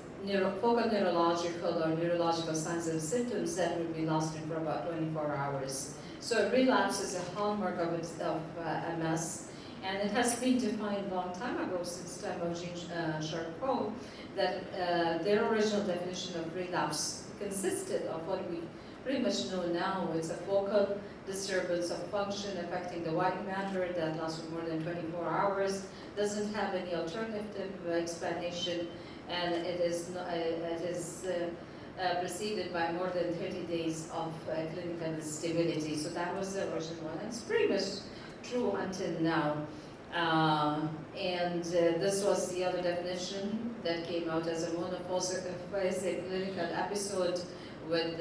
H: focal neurological or neurological signs and symptoms that will be lasting for about 24 hours. So relapse is a hallmark of MS, and it has been defined a long time ago, since time of Jean-Charcot, that their original definition of relapse consisted of what we pretty much know now. It's a focal disturbance of function affecting the white matter that lasts for more than 24 hours, doesn't have any alternative explanation, and it is preceded by more than 30 days of clinical instability. So that was the original one. It's pretty much true until now. This was the other definition that came out as a monophasic clinical episode with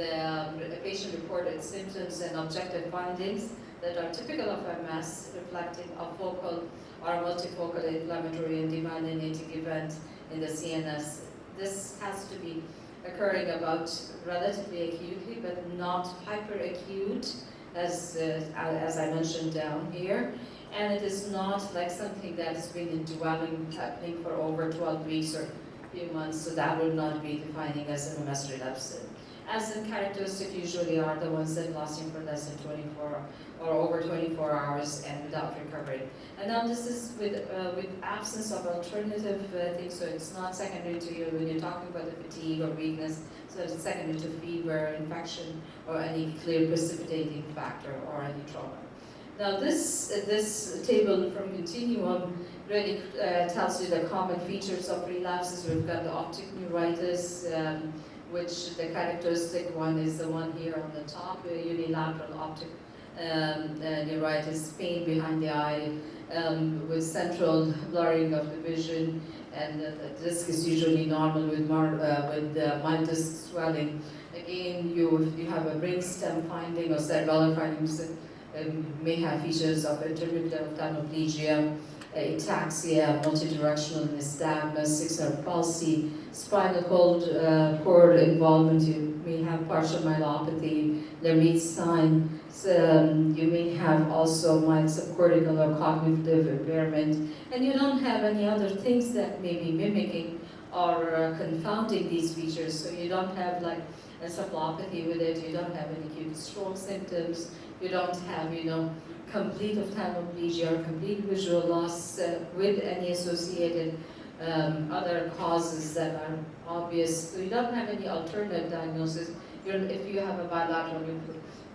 H: patient-reported symptoms and objective findings that are typical of MS, reflecting a focal or multifocal inflammatory and demyelinating event in the CNS. This has to be occurring about relatively acutely, but not hyperacute, as I mentioned down here. And it is not like something that has been indwelling, happening for over 12 weeks or a few months, so that would not be defining as an MS relapse. As in characteristic usually are the ones that lasting for less than 24 or over 24 hours and without recovery. And now this is with absence of alternative things, so it's not secondary to you when you're talking about the fatigue or weakness, so it's secondary to fever, infection, or any clear precipitating factor or any trauma. Now this table from Continuum really tells you the common features of relapses. We've got the optic neuritis, which the characteristic one is the one here on the top, unilateral optic neuritis, pain behind the eye, with central blurring of the vision, and the disc is usually normal with mild disc swelling. Again, you have a brainstem finding or cerebellar findings that may have features of intermittent ophthalmoplegia, ataxia, multidirectional nystagmus, six-nerve palsy, spinal cord involvement. You may have partial myelopathy, Lhermitte's sign. You may have also mild subcortical or cognitive impairment, and you don't have any other things that may be mimicking or confounding these features. So you don't have like encephalopathy with it. You don't have any acute stroke symptoms. You don't have, complete ophthalmoplegia or complete visual loss with any associated other causes that are obvious. So you don't have any alternate diagnosis. If you have a bilateral,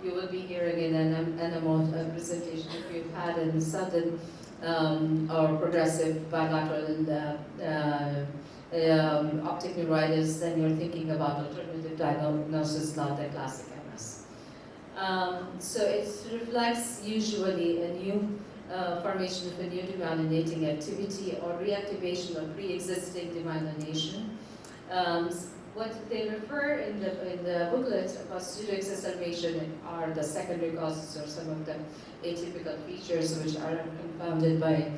H: you will be hearing in an NMO presentation if you've had a sudden or progressive bilateral optic neuritis, then you're thinking about alternative diagnosis, not the classic MS. So it reflects usually a new formation of a new demyelinating activity or reactivation of pre-existing demyelination. What they refer in the booklet about pseudoexacerbation are the secondary causes or some of the atypical features which are confounded by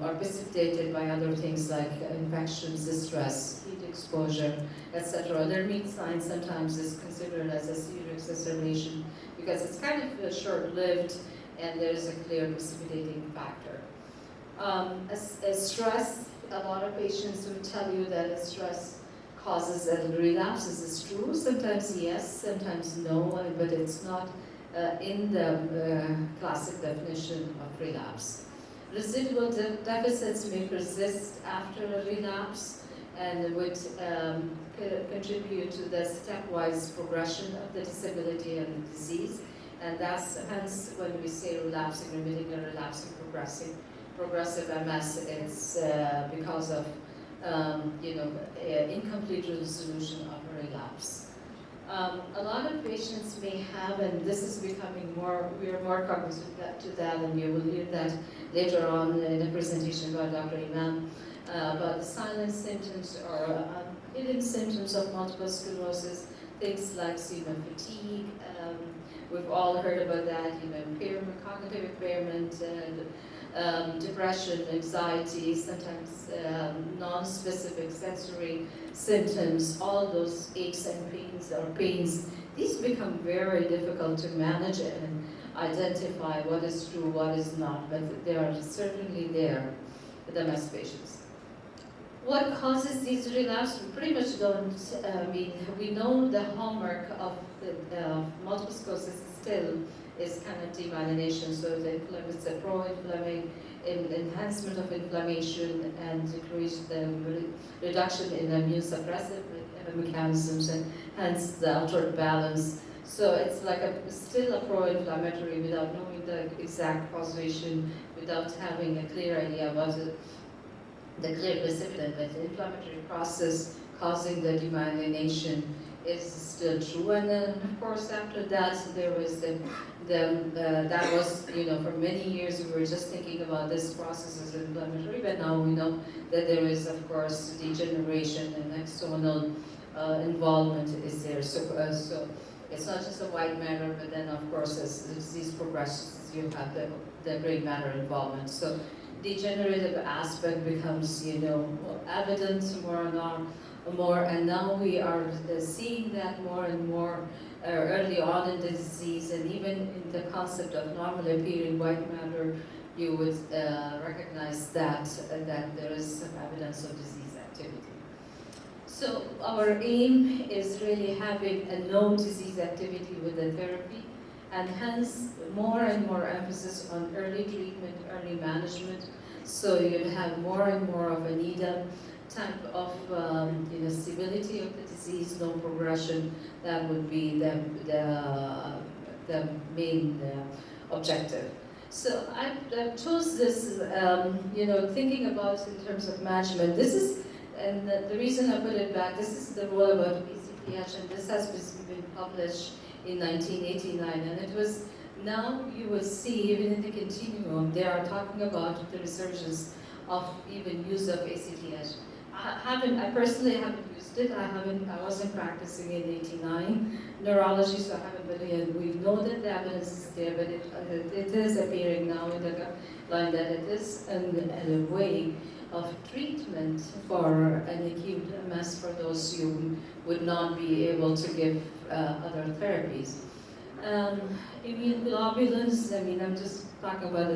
H: or precipitated by other things like infections, distress, heat exposure, etc. Lhermitte's sign sometimes is considered as a pseudoexacerbation because it's kind of short-lived and there's a clear precipitating factor. Stress, a lot of patients will tell you that stress causes relapses. Is true. Sometimes yes, sometimes no, but it's not in the classic definition of relapse. Residual deficits may persist after a relapse, and would contribute to the stepwise progression of the disability and the disease. And that's hence when we say relapsing, remitting, and relapsing, progressive MS, it's because of incomplete resolution of a relapse. A lot of patients may have, and this is becoming more, we are more cognizant to that, and you will hear that later on in a presentation by Dr. Imam, about the silent symptoms or hidden symptoms of multiple sclerosis, things like fatigue. We've all heard about that, impairment, cognitive impairment, depression, anxiety, sometimes non-specific sensory symptoms, all those aches and pains, these become very difficult to manage and identify what is true, what is not, but they are certainly there with the MS patients. What causes these relapses? We pretty much don't, we know the hallmark of the multiple sclerosis still is kind of demyelination, so it's a pro-inflammatory enhancement of inflammation and decrease the reduction in immune suppressive mechanisms and hence the altered balance. So it's like still a pro-inflammatory without knowing the exact causation, without having a clear idea about the clear recipient, but the inflammatory process causing the demyelination is still true. And then of course after that there was that was, for many years we were just thinking about this process as inflammatory, but now we know that there is of course degeneration and external involvement is there. So it's not just a white matter, but then of course as the disease progresses you have the gray matter involvement. So degenerative aspect becomes, evident more, and now we are seeing that more and more early on in the disease, and even in the concept of normally appearing white matter, you would recognize that there is some evidence of disease activity. So our aim is really having a known disease activity with the therapy, and hence more and more emphasis on early treatment, early management, so you'd have more and more of a NIDA type of stability of the disease, no progression. That would be the main objective. So I chose this, thinking about in terms of management. This is, and the reason I put it back, this is the role about ACTH, and this has been published in 1989, and it was, now you will see, even in the continuum, they are talking about the resurgence of even use of ACTH. I personally haven't used it. I wasn't practicing in '89 neurology, so I haven't really. We know that the evidence is there, but it is appearing now in the guideline that it is a way of treatment for an acute MS for those who would not be able to give other therapies. Immunoglobulins, I'm just talking about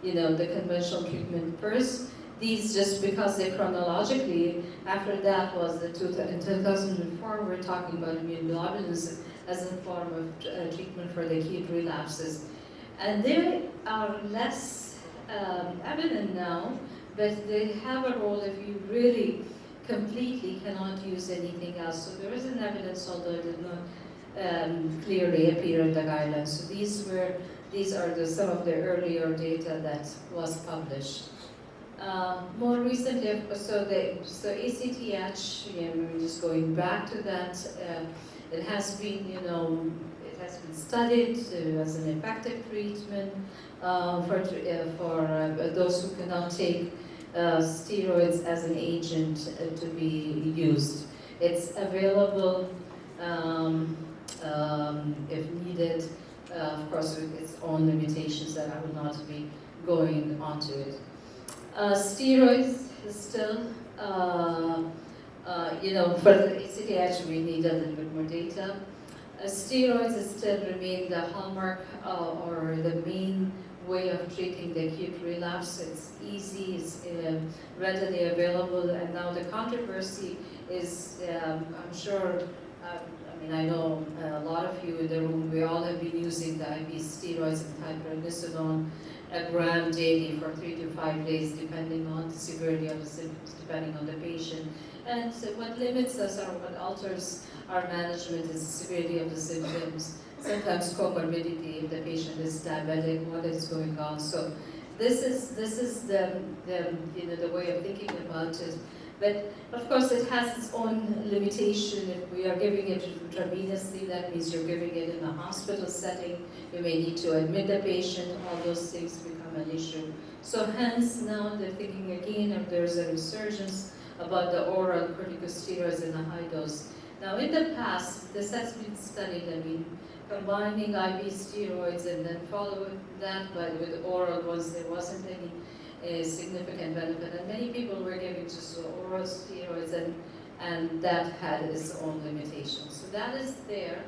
H: the conventional treatment first. These, just because they chronologically, after that was in 2004, we're talking about immunoglobulins as a form of treatment for the acute relapses. And they are less evident now, but they have a role if you really completely cannot use anything else. So there is an evidence, although it did not clearly appear in the guidelines. So these are some of the earlier data that was published. More recently, so ACTH, just going back to that, it has been, it has been studied as an effective treatment for those who cannot take steroids as an agent to be used. It's available if needed. Of course, with its own limitations that I will not be going onto it. Steroids is still, for the ACTH we need a little bit more data. Steroids still remain the hallmark or the main way of treating the acute relapse. It's easy, it's readily available, and now the controversy is, I'm sure I mean, I know a lot of you in the room, we all have been using the IV steroids and hydrocortisone a gram daily for 3 to 5 days, depending on the severity of the symptoms, depending on the patient. And so what limits us or what alters our management is the severity of the symptoms. Sometimes comorbidity, if the patient is diabetic, what is going on. So this is the the way of thinking about it. But of course, it has its own limitation. If we are giving it intravenously, that means you're giving it in a hospital setting. You may need to admit the patient. All those things become an issue. So hence, now they're thinking again if there's a resurgence about the oral corticosteroids in a high dose. Now, in the past, this has been studied. I mean, combining IV steroids and then following that with oral ones, there wasn't any significant benefit, and many people were giving just oral steroids, and that had its own limitations. So that is there,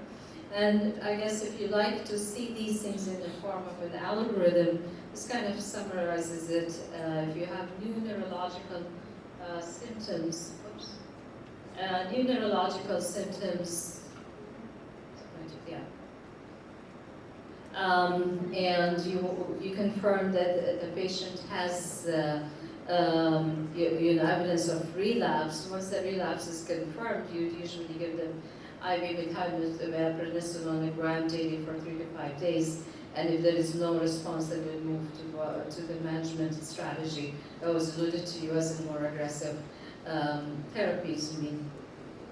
H: and I guess if you like to see these things in the form of an algorithm, this kind of summarizes it. If you have new neurological symptoms, new neurological symptoms, and you confirm that the patient has evidence of relapse. Once the relapse is confirmed, you usually give them IV methylprednisolone a gram daily for 3 to 5 days. And if there is no response, then we move to the management strategy that was alluded to you as a more aggressive therapies. I mean,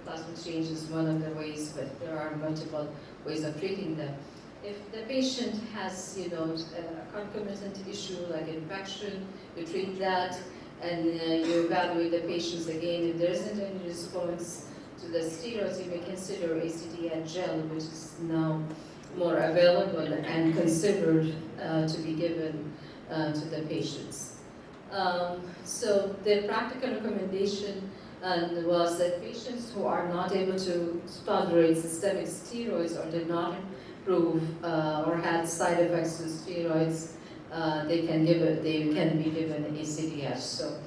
H: plasma change is one of the ways, but there are multiple ways of treating them. If the patient has, a concomitant issue like infection, you treat that, and you evaluate the patients again. If there isn't any response to the steroids, you may consider ACTN gel, which is now more available and considered to be given to the patients. So the practical recommendation was that patients who are not able to tolerate systemic steroids or did not improve or had side effects to steroids, they can be given ACDH. So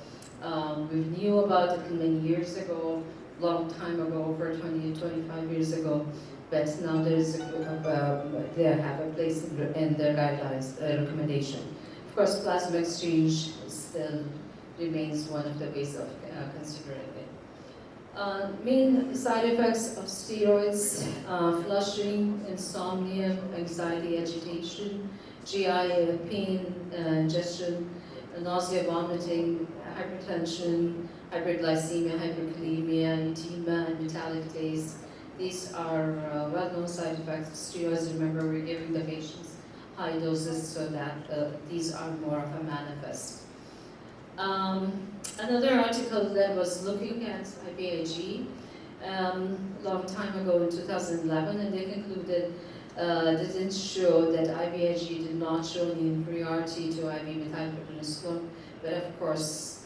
H: we knew about it many years ago, long time ago, over 20, 25 years ago, but now they have a place in their guidelines recommendation. Of course, plasma exchange still remains one of the ways of considering it. Main side effects of steroids: flushing, insomnia, anxiety, agitation, GI pain, ingestion, nausea, vomiting, hypertension, hyperglycemia, hyperkalemia, edema, and metallic taste. These are well-known side effects of steroids. Remember, we're giving the patients high doses so that these are more of a manifest. Another article that was looking at IVIG a long time ago in 2011, and they concluded they didn't show that IVIG did not show any inferiority to IV methylprednisolone, but of course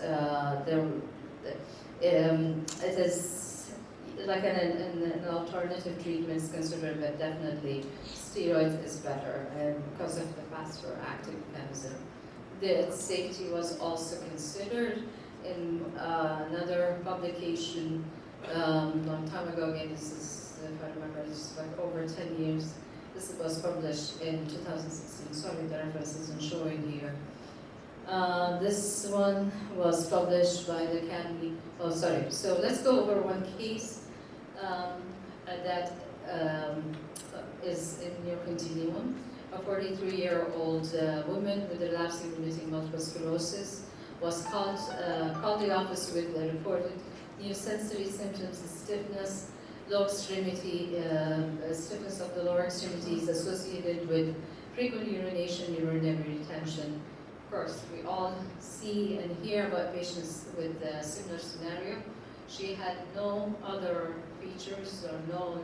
H: it is like an alternative treatment is considered, but definitely steroids is better because of the faster acting mechanism. The safety was also considered in another publication long time ago. Again, this is, if I remember, this is like over 10 years. This was published in 2016. Sorry, the reference isn't showing here. This one was published by the Academy. Oh, sorry. So let's go over one case that is in your continuum. A 43-year-old woman with relapsing remitting multiple sclerosis was called the office with the reported new sensory symptoms of stiffness, low extremity, stiffness of the lower extremities associated with frequent urination, urinary retention. Of course, we all see and hear about patients with a similar scenario. She had no other features or no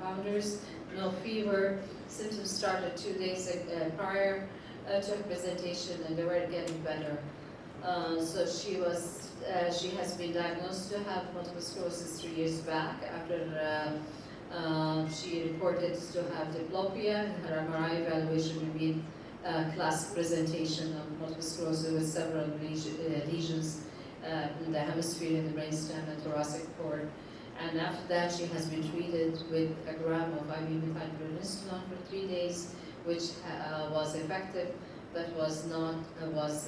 H: confounders, no fever. Symptoms started 2 days prior to her presentation, and they were getting better. So she has been diagnosed to have multiple sclerosis 3 years back after she reported to have diplopia, and her MRI evaluation revealed classic presentation of multiple sclerosis with several lesions in the hemisphere, in the brainstem, and thoracic cord. And after that, she has been treated with a gram of IV methylprednisolone for 3 days, which was effective, but was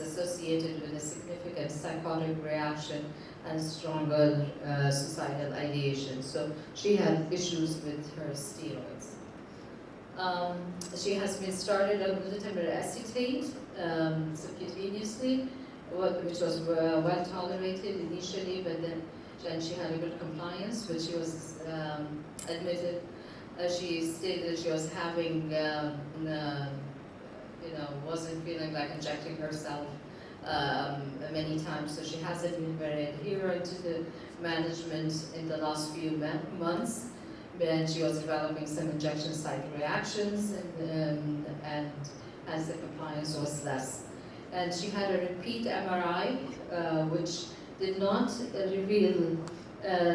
H: associated with a significant psychotic reaction and stronger suicidal ideation. So she had issues with her steroids. She has been started on glutaminyl acetate subcutaneously, which was well tolerated initially, but then she had a good compliance, but she was admitted. She stated she was having, wasn't feeling like injecting herself many times, so she hasn't been very adherent to the management in the last few months. Then she was developing some injection site reactions, and as the compliance was less. And she had a repeat MRI, which did not reveal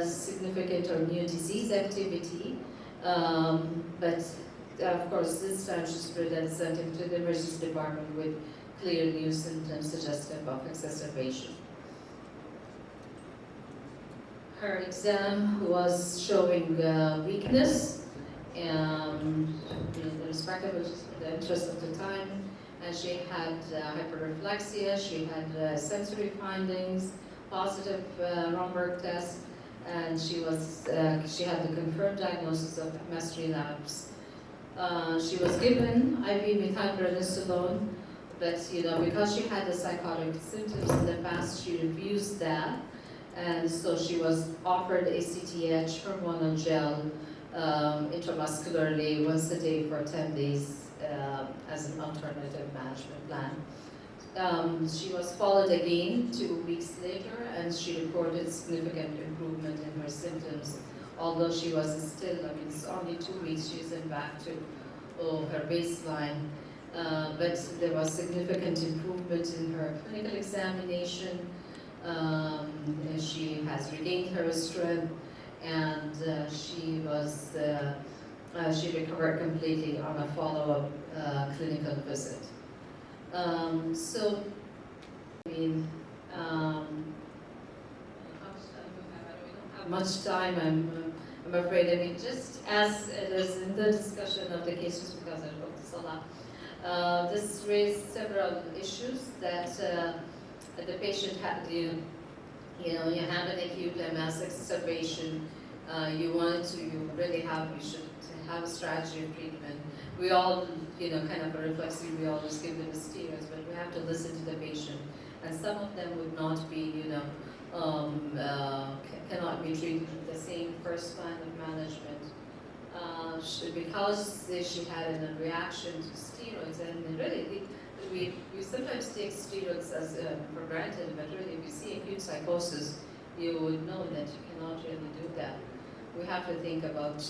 H: significant or new disease activity, but of course this time she's presenting to the emergency department with clear new symptoms suggestive of exacerbation. Her exam was showing weakness, irrespective of the interest of the time, and she had hyperreflexia, she had sensory findings, positive Romberg test, and she had the confirmed diagnosis of MS relapse. She was given IV methylprednisolone, but because she had the psychotic symptoms in the past, she refused that. And so she was offered ACTH hormonal gel intramuscularly once a day for 10 days as an alternative management plan. She was followed again 2 weeks later, and she reported significant improvement in her symptoms. Although she was still, it's only 2 weeks, she isn't back to her baseline. But there was significant improvement in her clinical examination. She has regained her strength, and she recovered completely on a follow-up clinical visit. How much time I'm afraid. Just as it is in the discussion of the cases, because I wrote this a lot, this raised several issues that the patient had. You have an acute MS exacerbation. You should have a strategy of treatment. We all, kind of a reflexively, we always give them steroids, but we have to listen to the patient. And some of them would not be, cannot be treated with the same first line of management. Because she had a reaction to steroids, and really, we sometimes take steroids as for granted, but really, if you see acute psychosis, you would know that you cannot really do that. We have to think about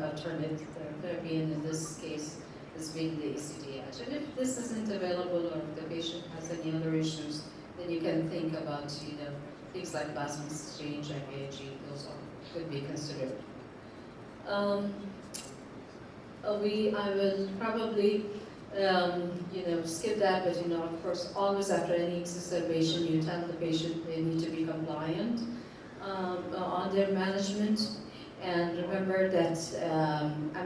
H: alternative therapy, and in this case, this being the ACTH. And if this isn't available, or if the patient has any other issues, then you can think about, things like plasma exchange, IVIG, those could be considered. I will probably, skip that, but of course, always after any exacerbation, you tell the patient they need to be compliant on their management. And remember that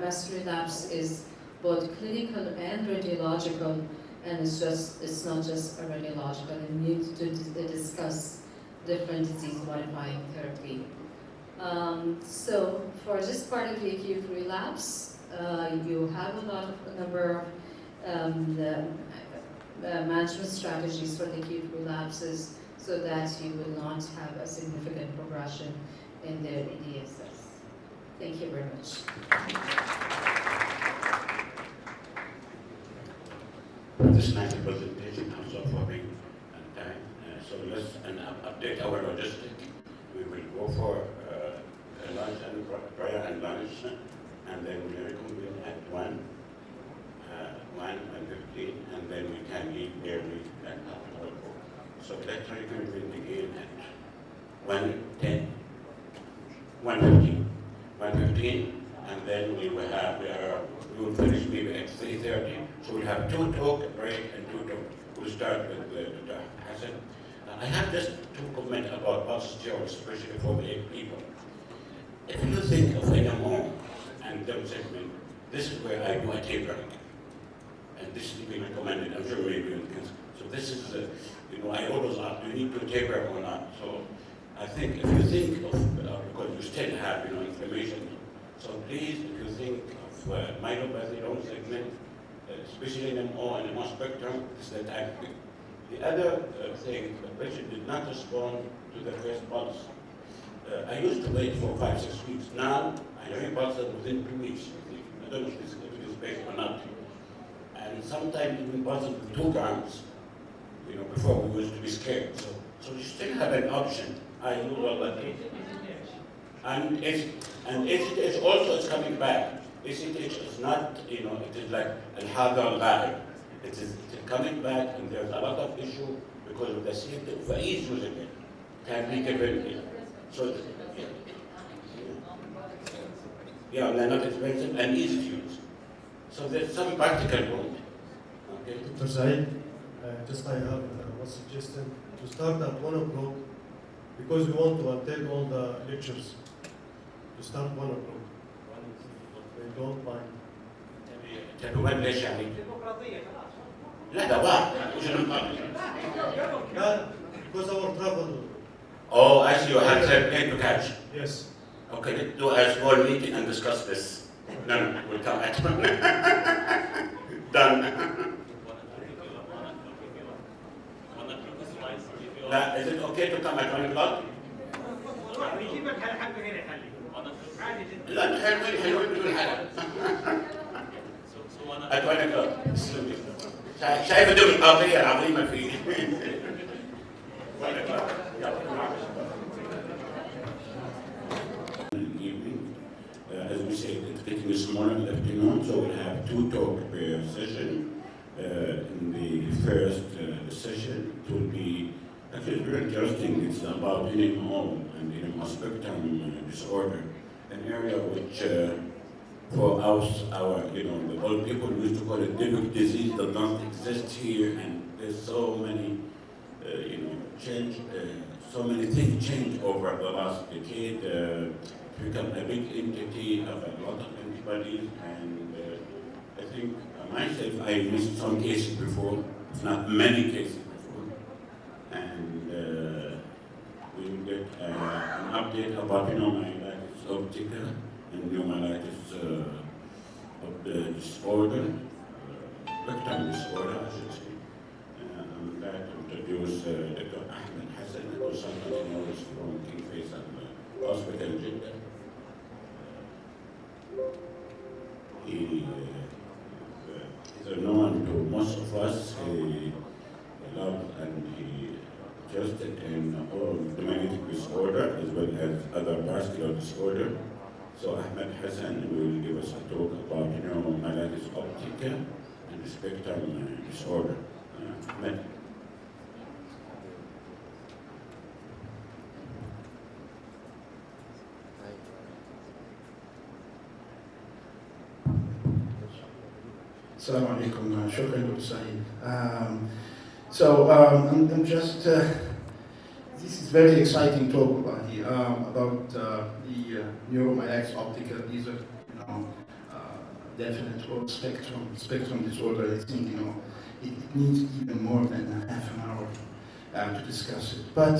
H: MS relapse is both clinical and radiological, and it's not just a radiological. And you need to discuss different disease-modifying therapy. So for this part of the acute relapse, you have a number of management strategies for the acute relapses, so that you will not have a significant progression in their EDSS. Thank you very much.
B: This nice presentation also for being on time. So let's update our logistics. We will go for lunch and prayer and lunch, and then we reconvene at 1 and 15, and then we can leave early and after. So let's reconvene again at 1:10, 1:15, and then we will finish maybe at 3:30. So we'll have 2 talk, break, and 2 talk. We'll start with Dr. Hassan. I have just to comment about pulse steroids, especially for the people. if you think of NMO and Down segment, this is where I do a tapering. And this is being recommended, I'm sure maybe you can. So this is, I always ask, do you need to taper or not? So I think if you think of, because you still have, inflammation, so please, if you think of myelopathy, Down segment, especially NMO and NMO spectrum, is that active. The other thing, the patient did not respond to the first pulse. I used to wait for 5-6 weeks. Now, I repulse it within 2 weeks. I don't know if this is based or not. And sometimes even pulse with 2 grams, before we used to be scared. So you still have an option. I use all that. And ACTH also is coming back. ACTH is not, it is like al-hadar al. It is coming back, and there's a lot of issue because of the CFD for ease using it. Can be given. So, yeah, they're not expensive and easy to use. So there's some practical point. Okay.
I: Dr. Said, just I have one suggestion to start at 1 o'clock because we want to attend all the lectures. To start 1 o'clock. They don't mind.
B: تبغى ليش يعني؟ لا ده بعض وش
I: لا, because our travel.
B: Oh, I see you have a plane to catch.
I: Yes.
B: Okay, let's do a small meeting and discuss this. No, we'll come at Done. Now, is it okay to come at 1 o'clock? لا حلوين بدون حلقة. At 1 o'clock. شايف الديمقراطية العظيمة فيه. 1 o'clock. As we said, it's getting smaller in the afternoon, so we'll have 2 talks per session. In the first session, it will be actually very interesting. It's about NMO and NMO spectrum disorder, an area which for us, the old people used to call it endemic disease that doesn't exist here, and there's so many, change, so many things change over the last decade. Become a big entity of a lot of antibodies, and I think myself, I missed some cases before, if not many cases before, and we will get an update about pneumonitis optica and pneumonitis of the disorder, spectrum disorder, I should say. I'm glad to introduce Dr. Ahmed Hassan, who is somebody knows from King Faisal Hospital, Jeddah. He is known to most of us. He loved and he interested in all magnetic disorder as well as other vascular disorder. So Ahmed Hassan will give us a talk about pneumonitis optica and the spectrum disorder. Ahmed.
E: Assalamu alaikum, shukran Dr. Saeed. I'm just, this is very exciting talk about the neuromyelitis optica. These are, definite or spectrum disorder. I think, it needs even more than half an hour to discuss it. But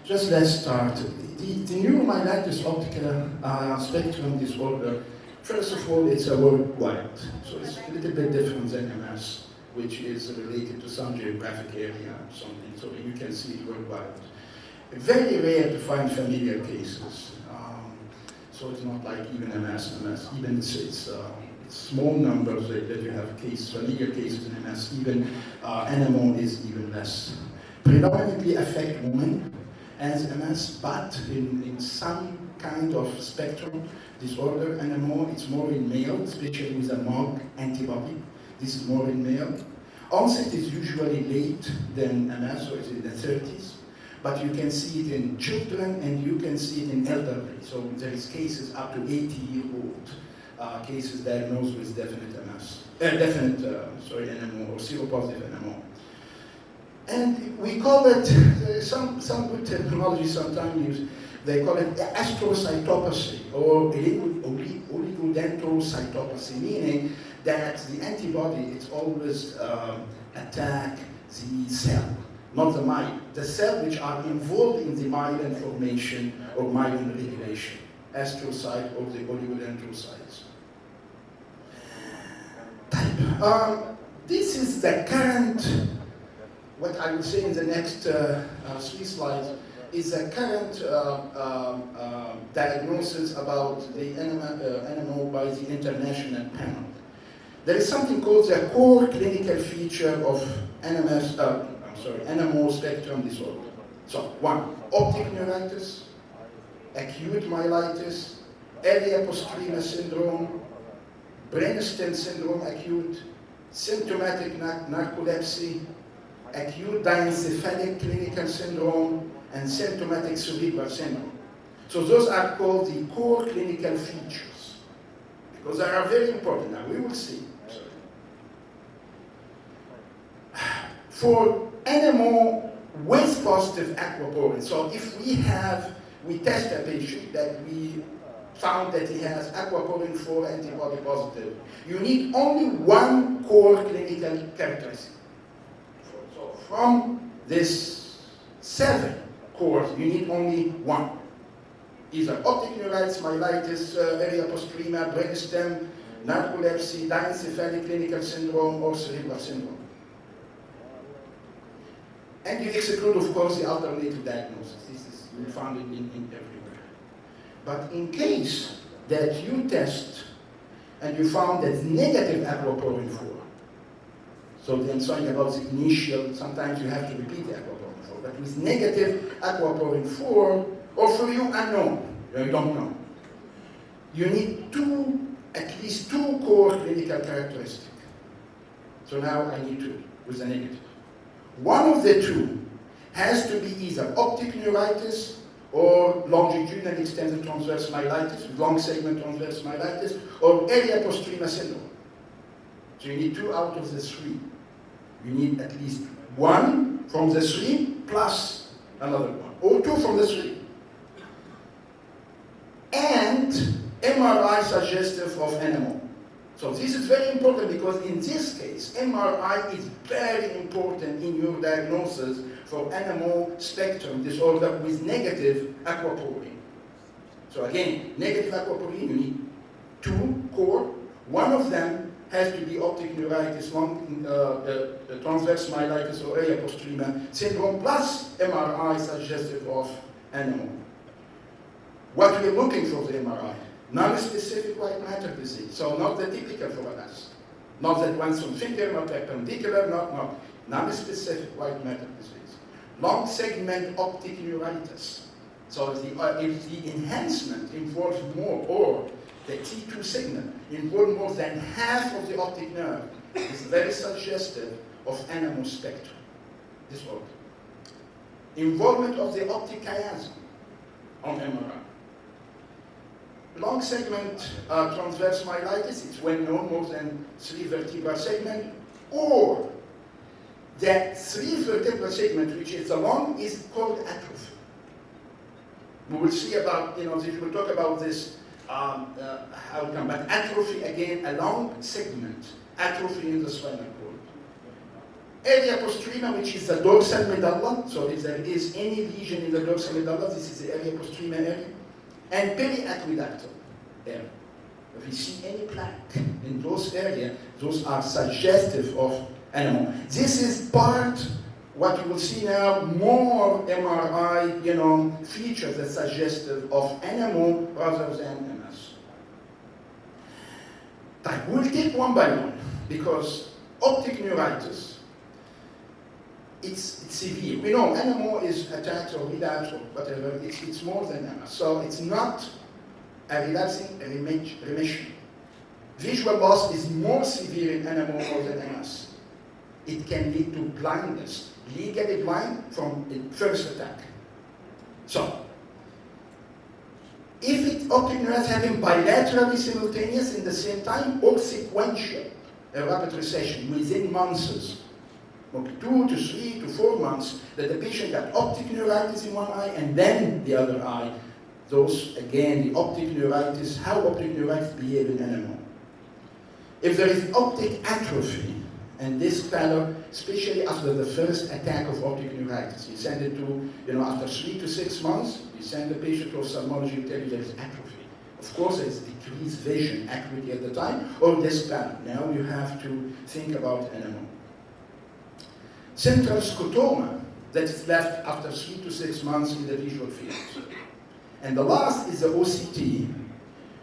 E: just let's start. The neuromyelitis optica spectrum disorder, first of all, it's a worldwide, so it's a little bit different than MS, which is related to some geographic area or something, so you can see it worldwide. Very rare to find familiar cases, so it's not like even MS, even it's small numbers that you have cases, familiar cases in MS, even NMO is even less. Predominantly affect women as MS, but in some kind of spectrum disorder, NMO, it's more in male, especially with a MOG antibody. This is more in male. Onset is usually late than MS, so it's in the 30s. But you can see it in children and you can see it in elderly. So there is cases up to 80-year-old cases diagnosed with definite MS, NMO or seropositive NMO. And we call it, some good terminology sometimes use they call it astrocytopathy or oligodendrocytopathy, meaning that the antibody is always attack the cell, not the myelin. The cells which are involved in the myelin formation or myelin regulation, astrocyte or the oligodendrocytes. This is the current, what I will say in the next 3 slides, is a current diagnosis about the animal by the international panel. There is something called the core clinical feature of animal spectrum disorder. So, 1, optic neuritis, acute myelitis, area postrema syndrome, brainstem syndrome acute, symptomatic narcolepsy, acute diencephalic clinical syndrome, and symptomatic cerebral syndrome. So those are called the core clinical features, because they are very important. Now we will see. For animal with positive aquaporin, so if we test a patient that we found that he has aquaporin 4 antibody positive, you need only 1 core clinical characteristic. So from this 7 cores, you need only 1. Either optic neuritis, myelitis, area postrema, brainstem, narcolepsy, diencephalic clinical syndrome, or cerebral syndrome. And you exclude, of course, the alternative diagnosis. This is, you will find it in everywhere. But in case that you test and you found that negative aquaporin 4, so then something about the initial, sometimes you have to repeat the aquaporin 4, but with negative aquaporin 4, or for you unknown, you don't know, you need at least 2 core clinical characteristics. So now I need 2 with a negative. One of the 2 has to be either optic neuritis or longitudinal extended transverse myelitis, long segment transverse myelitis, or area postrema syndrome. So you need 2 out of the 3. You need at least 1 from the 3 plus another 1, or 2 from the 3. And MRI suggestive of animal. So this is very important because in this case, MRI is very important in your diagnosis for animal spectrum disorder with negative aquaporin. So again, negative aquaporin, you need 2 core. One of them has to be optic neuritis, transverse myelitis, or area postrema syndrome, plus MRI suggestive of animal. What we're looking for the MRI? Non-specific white matter disease, so not the typical for us. Not that one's on finger, not perpendicular, not non-specific white matter disease. Long segment optic neuritis. So if the enhancement involves more, or the T2 signal involves more than half of the optic nerve, is very suggestive of animal spectrum disorder. Involvement of the optic chiasm on MRI. Long segment transverse myelitis, it's well known, more than 3 vertebral segments, or that 3 vertebral segment, which is the long, is called atrophy. We will see about, we'll talk about this outcome, but atrophy, again, a long segment, atrophy in the spinal cord. Area postrema, which is the dorsal medulla, so if there is any lesion in the dorsal medulla, this is the area postrema area. And periaqueductal area. If you see any plaque in those areas, those are suggestive of animal. This is part, what you will see now, more MRI, features that suggestive of animal rather than MS. We'll take one by one, because optic neuritis, it's severe. We know animal is attacks or relapse or whatever, it's more than MS. So it's not a relapsing remission. Visual loss is more severe in animal more than MS. It can lead to blindness, legally blind from the first attack. So, if optic neuritis having bilaterally simultaneous in the same time or sequential, a rapid recession within months, 2 to 3 to 4 months, that the patient got optic neuritis in one eye and then the other eye those, again, the optic neuritis, how optic neuritis behave in NMO. If there is optic atrophy, and this fellow, especially after the first attack of optic neuritis, you send it to, after 3 to 6 months, you send the patient to ophthalmology and tell you there is atrophy. Of course, there is decreased vision acuity at the time, or this fellow. Now you have to think about NMO. Central scotoma, that is left after 3 to 6 months in the visual field. And the last is the OCT,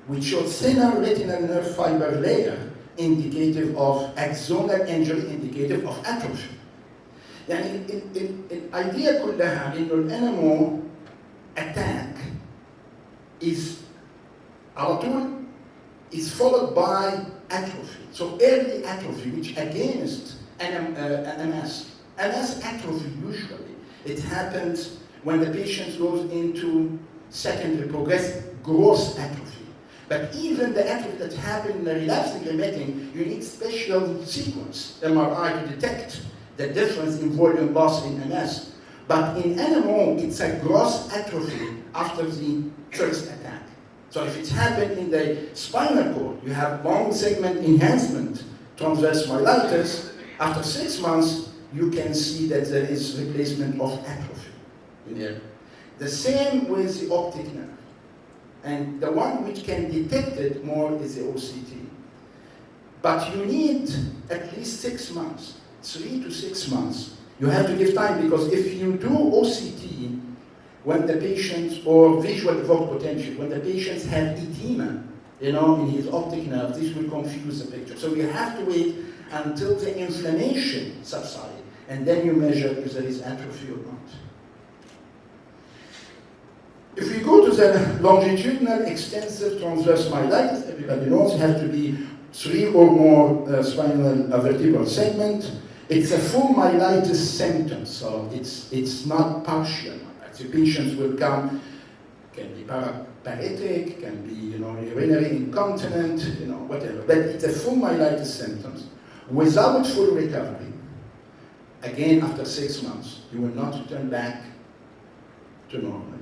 E: which shows thinner retinal nerve fiber layer indicative of axonal injury, indicative of atrophy. يعني الidea كلها إنه الNMO attack is على طول is followed by atrophy. So early atrophy, which against MS. MS atrophy usually, it happens when the patient goes into secondary progressive gross atrophy. But even the atrophy that happened in the relapsing remitting, you need special sequence, MRI, to detect the difference in volume loss in MS. But in NMO, it's a gross atrophy after the first attack. So if it happened in the spinal cord, you have long segment enhancement, transverse myelitis, after 6 months, you can see that there is replacement of atrophy in there. The same with the optic nerve. And the one which can detect it more is the OCT. But you need at least 6 months, 3 to 6 months. You have to give time, because if you do OCT when the patients, or visual evoked potential, when the patients have edema, in his optic nerve, this will confuse the picture. So you have to wait until the inflammation subsides, and then you measure if there is atrophy or not. If we go to the longitudinal extensive transverse myelitis, everybody knows it has to be 3 or more spinal vertebral segment. It's a full myelitis symptom, so it's not partial. The patients will come, can be paraparetic, can be urinary incontinent, whatever. But it's a full myelitis symptoms without full recovery. Again, after 6 months, you will not return back to normal.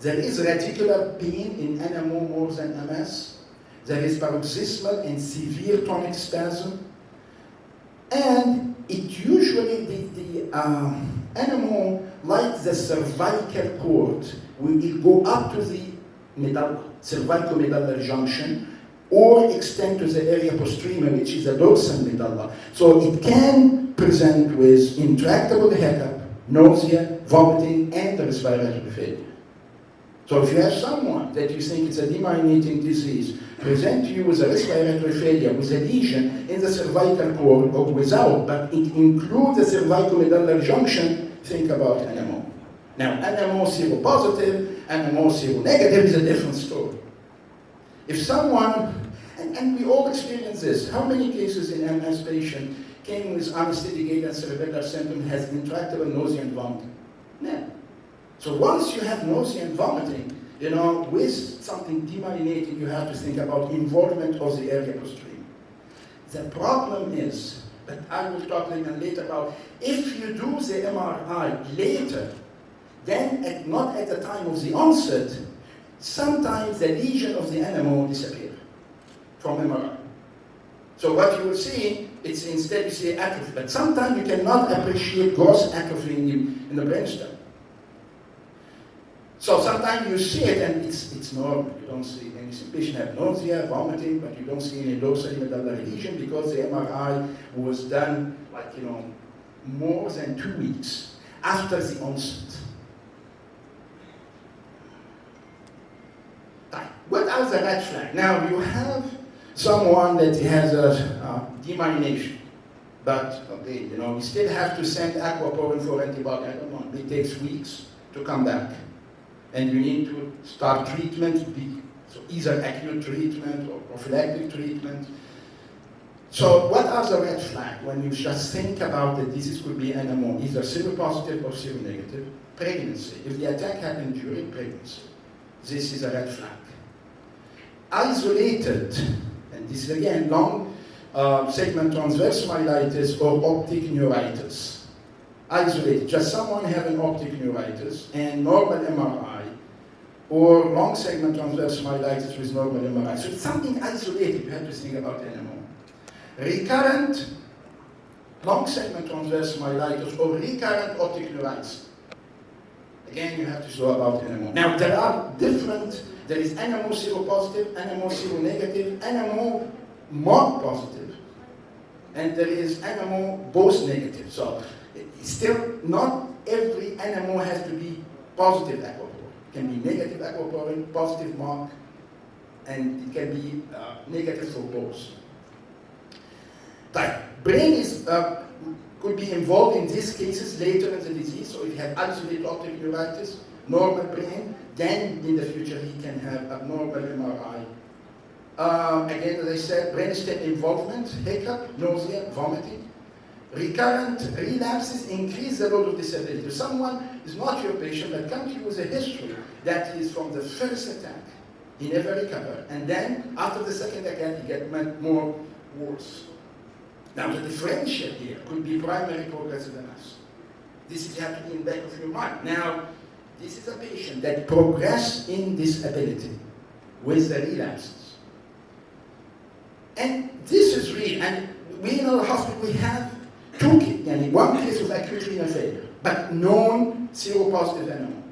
E: There is reticular pain in NMO more than MS. There is paroxysmal and severe tonic spasm. And it usually, the NMO, like the cervical cord, will go up to the medulla, cervicomedullary junction, or extend to the area postrema, which is the dorsal medulla. So it can present with intractable hiccup, nausea, vomiting, and respiratory failure. So if you have someone that you think it's a demyelinating disease, present to you with a respiratory failure, with a lesion in the cervical cord, or without, but it includes the cervicomedullary junction, think about NMO. Now, NMO seropositive, NMO seronegative is a different story. If someone, and we all experience this, how many cases in MS patient came with anesthetic and cerebellar symptom has intractable nausea and vomiting? No. So once you have nausea and vomiting, with something demyelinating, you have to think about involvement of the area postrema. The problem is, but I will talk later about, if you do the MRI later, then not at the time of the onset, sometimes the lesion of the NMO disappears from MRI. So what you will see, it's instead you see atrophy, but sometimes you cannot appreciate gross atrophy in the brainstem. So sometimes you see it and it's normal. You don't see any patient have nausea, vomiting, but you don't see any dorsal medullary lesion because the MRI was done more than 2 weeks after the onset. What are the red flags? Now you have someone that has a demyelination, but we still have to send aquaporin for antibody. I don't know, it takes weeks to come back. And you need to start treatment, so either acute treatment or prophylactic treatment. So what are the red flags when you just think about that this could be NMO, either seropositive or seronegative? Pregnancy. If the attack happened during pregnancy, this is a red flag. Isolated, and this is again long segment transverse myelitis or optic neuritis. isolated, just someone having optic neuritis and normal MRI, 2 to 3 months, you will not return back to normal. So what are the red flags? Now you have someone that has a demyelinating, but or long segment transverse myelitis with normal MRI. So it's something isolated you have to think about anymore. Recurrent long segment transverse myelitis or recurrent optic neuritis. Again, you have to know about NMO. Now, there are different, there is NMO seropositive, NMO seronegative, NMO mod positive, and there is NMO both negative. So, still, not every NMO has to be positive aquaporin. It can be negative aquaporin, positive mark, and it can be negative for both. But brain is could be involved in these cases later in the disease. So if you have isolated optic neuritis, normal brain, then in the future he can have abnormal MRI. Again, as I said, brainstem involvement, hiccup, nausea, vomiting. Recurrent relapses increase the load of disability. If someone is not your patient but comes to you with a history that is from the first attack, he never recovered, and then after the second attack he gets more worse. Now the differential here could be primary progressive MS. This is you have to be in the back of your mind. Now, this is a patient that progressed in disability with the relapses. And this is real, and we in our hospital, we have one case of acute renal failure, but known seropositive NMO.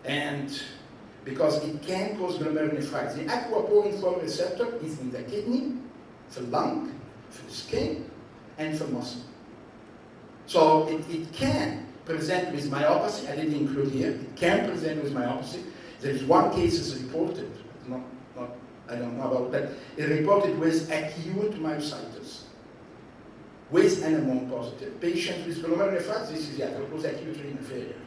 E: And because it can cause glomerulonephritis. The aquaporin 4 receptor is in the kidney, the lung, for skin, and for muscle. So it can present with myopathy. I didn't include here. It can present with myopathy. There is one case is reported, I don't know about that, it reported with acute myositis, with NMO positive. Patients with glomerulonephritis, this is it was acute renal failure.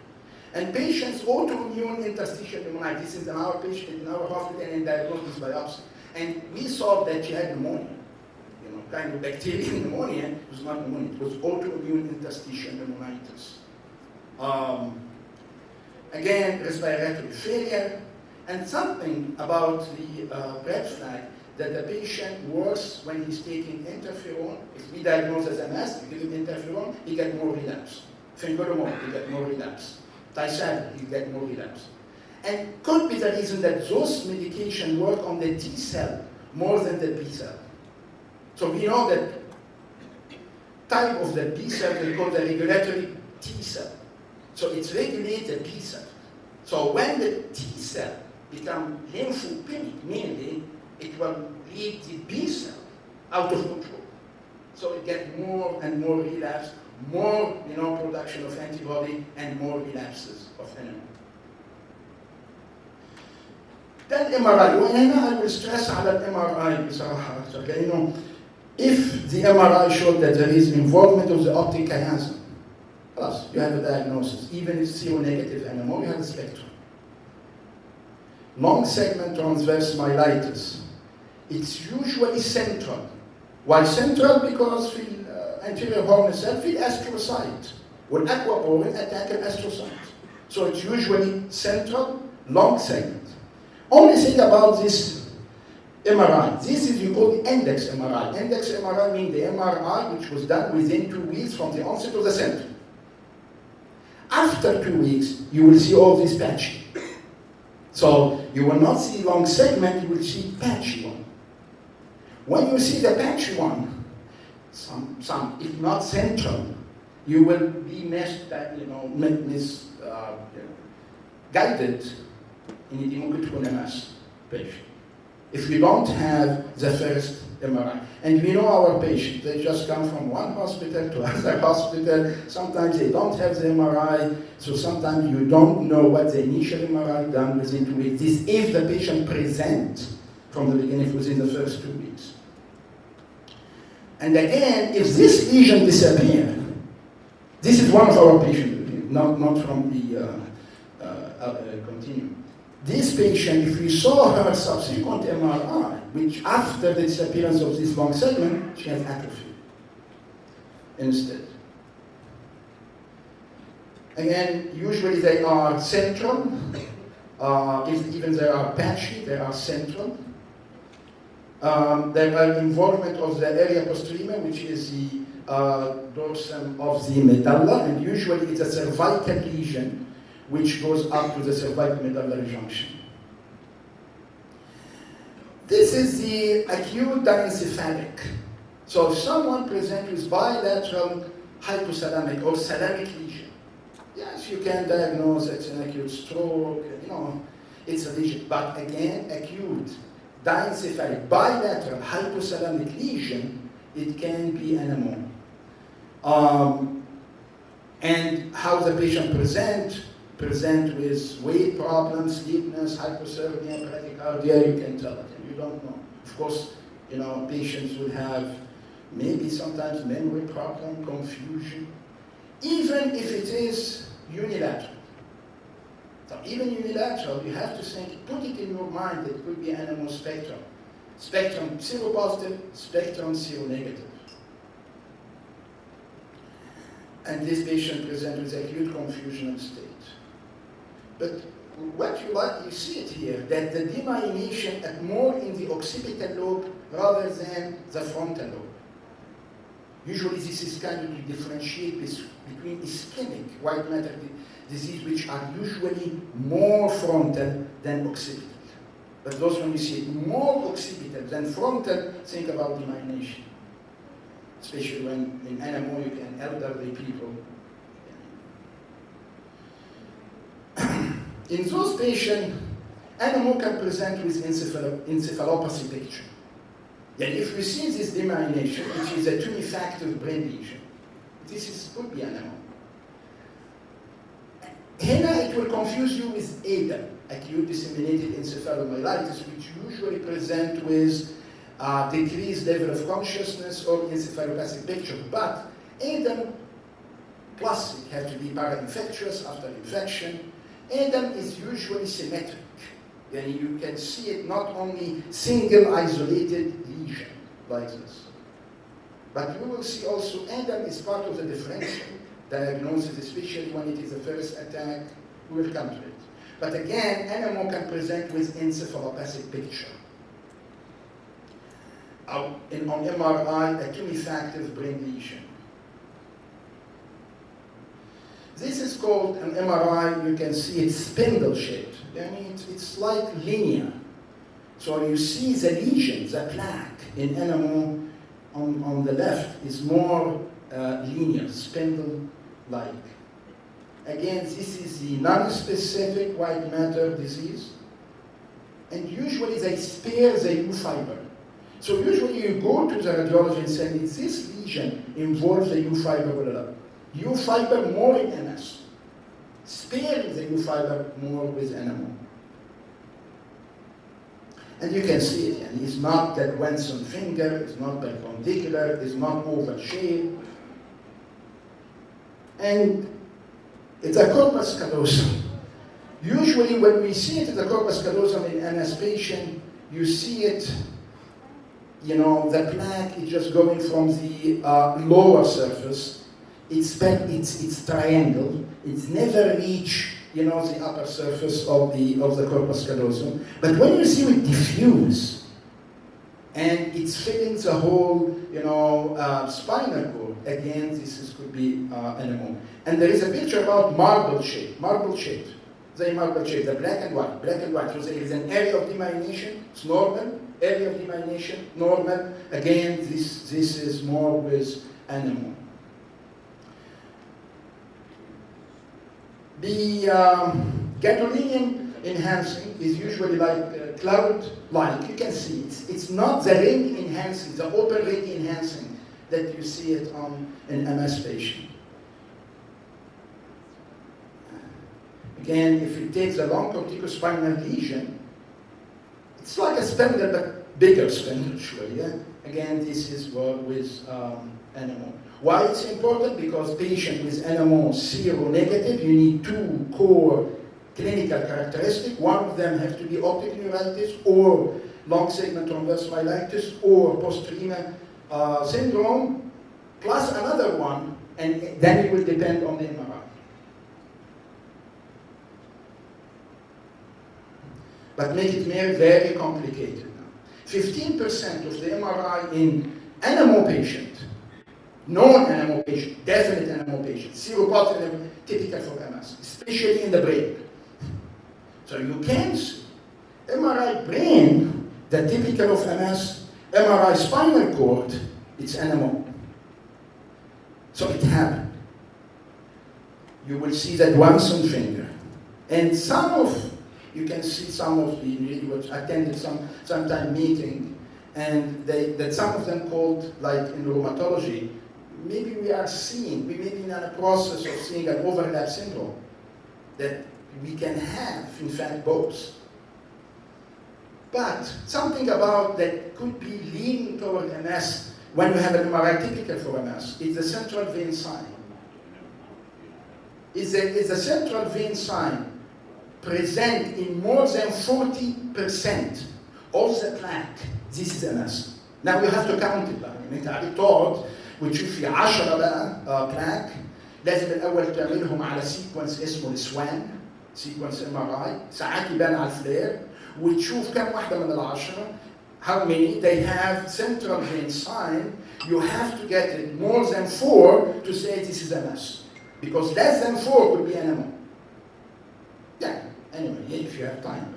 E: And patients autoimmune interstitial pneumonitis, this is in our patient in our hospital and diagnosed with biopsy. And we saw that she had pneumonia. Kind of bacterial pneumonia. It was not pneumonia, it was autoimmune interstitial pneumonitis. Again, respiratory failure, and something about the red flag that the patient works when he's taking interferon. If we diagnose as MS, we give him interferon, he get more relapse. Fingolimod, he get more relapse. Tysabri, he get more relapse. And could be the reason that those medications work on the T cell more than the B cell. So we know that type of the B cell they call the regulatory T cell. So it's regulated B cell. So when the T cell becomes lymphopenic, meaning it will lead the B cell out of control. So it gets more and more relapse, more production of antibody, and more relapses of NMO. Then MRI. وهنا I will stress على MRI بصراحة. Okay, if the MRI showed that there is involvement of the optic chiasm, plus you have a diagnosis. Even if seronegative NMO, you have a spectrum. Long segment transverse myelitis. It's usually central. Why central? Because the anterior horn itself is astrocyte. When aquaporin attack an astrocyte. So it's usually central, long segment. Only thing about this MRI. This is you call the index MRI. Index MRI means the MRI which was done within 2 weeks from the onset of the symptom. After 2 weeks, you will see all these patchy. So you will not see long segment, you will see patchy one. When you see the patchy one, some if not central, you will be guided in the hemoglobin MS patient. If we don't have the first MRI. And we know our patients, they just come from one hospital to another hospital. Sometimes they don't have the MRI, so sometimes you don't know what the initial MRI done within 2 weeks. This if the patient presents from the beginning within the first 2 weeks. And again, if this lesion disappears, this is one of our patients, not from the continuum. This patient, if we saw her subsequent MRI, which after the disappearance of this long segment, she has atrophy instead. Again, usually they are central. If even they are patchy, they are central. There are involvement of the area postrema, which is the dorsum of the medulla, and usually it's a cervical lesion which goes up to the cervicomedullary junction. This is the acute diencephalic. So if someone presents with bilateral hypothalamic or thalamic lesion, yes, you can diagnose it's an acute stroke, it's a lesion. But again, acute diencephalic bilateral hypothalamic lesion, it can be NMO. And how the patient present with weight problems, sleepiness, hypothermia, bradycardia, you can tell it, and you don't know. Of course, patients will have maybe sometimes memory problem, confusion, even if it is unilateral. So even unilateral, you have to think, put it in your mind that it could be NMO spectrum. Spectrum seropositive, spectrum seronegative. And this patient presents with acute confusional state. But what you see it here, that the demyelination is more in the occipital lobe rather than the frontal lobe. Usually this is kind of to differentiate between ischemic white matter disease, which are usually more frontal than occipital. But those when you see more occipital than frontal, think about demyelination. Especially when in NMO you can elderly people. In those patients, NMO can present with encephalopathy picture. And if you see this demyelination, which is a tumefactive brain lesion, could be NMO. Here it will confuse you with ADEM, acute disseminated encephalomyelitis, which usually present with decreased level of consciousness or encephalopathic picture. But ADEM plus it has to be parainfectious after infection. ADEM is usually symmetric. Then you can see it not only single isolated lesion like this, but you will see also ADEM is part of the differential diagnosis, especially when it is the first attack. We will come to it. But again, NMO can present with encephalopathic picture. On MRI, a tumefactive brain lesion. This is called an MRI, you can see it's spindle shaped. I mean, it's like linear. So you see the lesion, the plaque in NMO on the left is more linear, spindle-like. Again, this is the non-specific white matter disease. And usually they spare the U fiber. So usually you go to the radiology and say, this lesion involves the U fiber or not? U fiber more in MS. Sparing the U fiber more with NMO. And you can see it, and it's not that Wenson finger, it's not perpendicular, it's not oval shape. And it's a corpus callosum. Usually when we see it in the corpus callosum in MS patient, you see it, the plaque is just going from the lower surface. It's triangle. It's never reach, the upper surface of the corpus callosum. But when you see it diffuse, and it's filling the whole, spinal cord, again, could be NMO. And there is a picture about marble shape, the marble shape, the black and white. So there is an area of demyelination, it's normal. Area of demyelination, normal. Again, this is more with NMO. The gadolinium enhancing is usually like cloud-like. You can see it's not the ring enhancing, the open ring enhancing that you see it on an MS patient. Again, if you take the long corticospinal lesion, it's like a spindle, but bigger spindle, surely. Yeah? Again, this is with NMO. Why it's important? Because patient with NMO seronegative, you need two core clinical characteristics. One of them has to be optic neuritis or long segment transverse myelitis or post-traumatic syndrome, plus another one, and then it will depend on the MRI. But make it very, very complicated now. 15% of the MRI in NMO patient known NMO patient, definite NMO patient, seropositive, typical for MS, especially in the brain. So you can see MRI brain, the typical of MS, MRI spinal cord, it's NMO. So it happened. You will see that Dwanson finger. And you can see some of you attended sometime meeting, and that some of them called, like in rheumatology, maybe we may be in a process of seeing an overlap syndrome, that we can have, in fact, both. But something about that could be leaning toward MS when you have an MRI typical for MS is the central vein sign. Is the central vein sign present in more than 40% of the plaque? This is MS. Now you have to count it بقى. يعني انت عليك تقعد وتشوف في 10 بقى بلاك، لازم الاول تعملهم على سيكونس اسمه السوان، سيكونس MRI، ساعات يبان على الفلير، وتشوف كم واحده من العشره how many they have central vein sign. You have to get it more than 4 to say this is MS, because less than 4 could be NMO. Yeah, anyway, if you have time.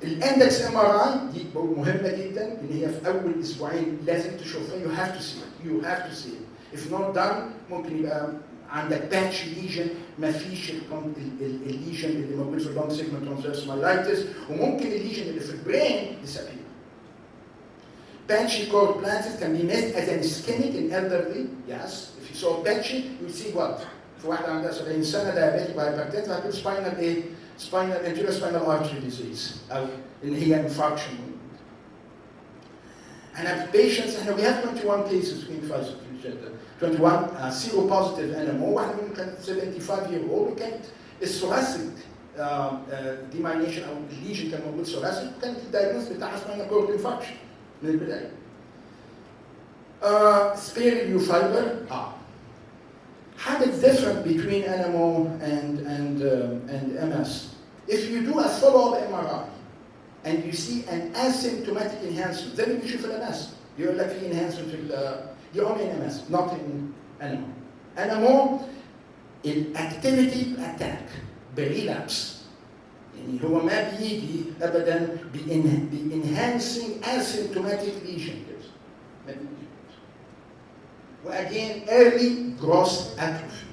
E: الاندكس MRI دي مهمه جدا، ان هي في اول اسبوعين لازم تشوفها. You have to see it. You have to see it. If not done ممكن يبقى عندك باتش ليجن، ما فيش الليجن اللي موجود في اللونج سيجمنت ترانسفيرس مايلايتس، وممكن الليجن اللي في البرين disappear. Patchy cord planted can be missed as an ischemic in elderly. Yes, if you saw patchy, you will see what? في واحد عندها 70 سنه diabetic hypertension هتقول spinal ايه؟ spinal anterior spinal artery disease او ان هي infarction. And have patients, and we have 21 cases in Pfizer, 21 seropositive NMO. واحده منهم كانت 75 year old وكانت الثوراسيك ديماينيشن او الليجن كان موجود ثوراسيك، وكانت الدايجنوز بتاعها spinal cord infarction من البدايه. Spare fiber. How is different between NMO and MS? If you do a follow-up MRI and you see an asymptomatic enhancement, زي اللي بنشوف في MS، يقول لك في enhancement في only in MS, not in NMO. NMO الactivity attack بريلابس، يعني هو ما بيجي ابدا بانهانسing asymptomatic lesion كده، ما بيجي. واجين early gross atrophy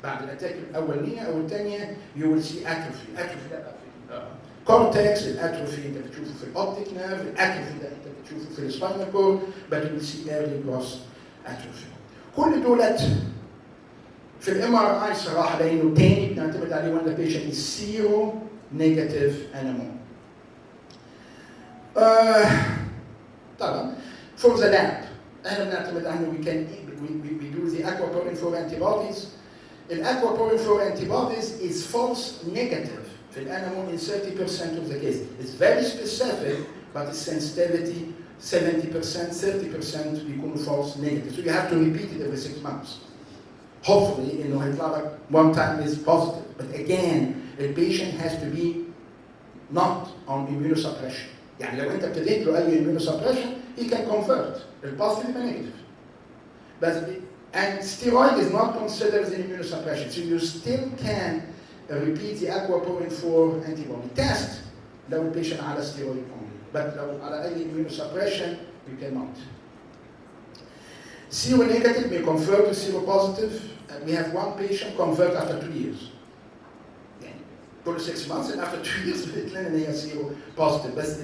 E: بعد الاتاك الاولانيه او الثانيه you will see atrophy. atrophy ده بقى في الكورتكس، الاتروفي انت بتشوفه في الاوبتيك نيرف، الاتروفي ده انت بتشوفه في السباينال كورد، but you will see early gross atrophy. كل دولت في الام ار اي صراحه لانه تاني بنعتمد عليه when the patient is zero negative NMO. طبعا for the lab احنا بنعتمد على we do the aquaporin 4 antibodies. Aquaporin 4 antibodies is false negative في الانيمال in 30% of the case. It's very specific, but its sensitivity 70%, 30% بيكونوا false negative. So you have to repeat it every 6 months. Hopefully, انه هيطلع لك one time is positive. But again, the patient has to be not on immunosuppression. يعني لو انت ابتديت له اي immunosuppression, he can convert the positive and negative. But and steroid is not considered as an immunosuppression, so you still can repeat the aquaporin 4 antibody test لو البيشنت على steroid only. But لو على اي immunosuppression, you cannot. Seronegative may convert to seropositive. We have one patient convert after 2 years. كل 6 months and after 2 years بتلاقي ان هي seropositive بس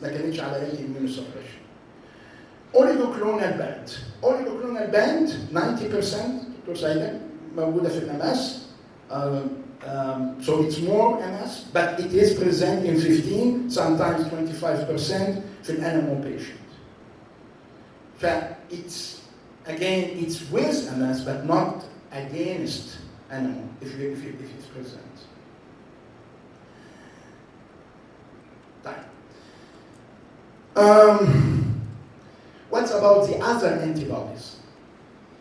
E: ما كانتش على اي immunosuppression. Oligoclonal band. Oligoclonal band 90% دكتور سعيد موجودة في الMS. So it's more MS, but it is present in 15, sometimes 25% في الNMO patient. It's again, it's with MS, but not against NMO if it's present. What about the other antibodies?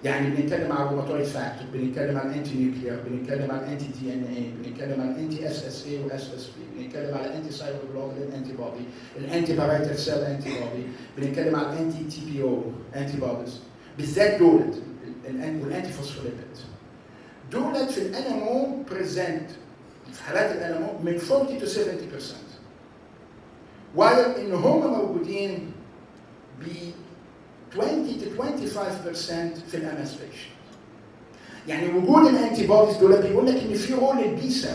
E: يعني بنتكلم عن الروماتويد فاكتور، بنتكلم عن انتي نيوكليير، بنتكلم عن انتي دي ان اي، بنتكلم عن انتي اس اس اي واس اس بي، بنتكلم على انتي سايتوجلوبولين انتي بودي، الانتي بارايتال سيل انتي بودي، بنتكلم على انتي تي بي او انتي بوديز، بالذات دولت والانتي فوسفوليبيد دولت في الانامو بريزنت في حالات الانامو من 40 to 70%. while ان هم موجودين ب 20 to 25% في الام اس بيشنت. يعني وجود الانتي بوديز دول بيقول لك ان في رول البي سيل.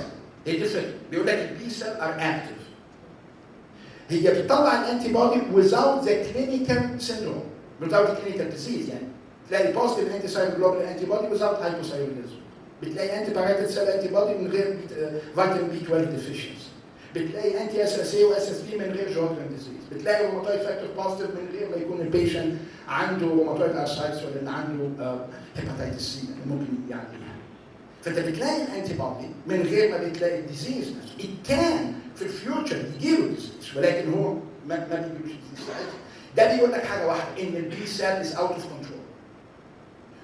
E: هي ديفرنت، بيقول لك البي سيل ار اكتف. هي بتطلع الانتي بودي without the clinical syndrome، without the clinical disease. يعني تلاقي بوزيتيف انتي سايروجلوبين انتي بودي without hypothyroidism. بتلاقي انتي بارايتال سيل انتي بودي من غير فيتامين بي 12 ديفيشنسي. بتلاقي انتي اس اس اي واس اس بي من غير جوردن ديزيز. بتلاقي روماتويد فاكتور بوزيتيف من غير ما يكون البيشنت عنده روماتويد ارثرايتس ولا اللي عنده هيباتيتس سي ممكن يعديها. فانت بتلاقي الانتي بودي من غير ما بتلاقي الديزيز نفسه. كان في الفيوتشر يجيله ديزيز ولكن هو ما بيجيبش ديزيز ساعتها. ده بيقول لك حاجه واحده ان البي سيل از اوت اوف كنترول.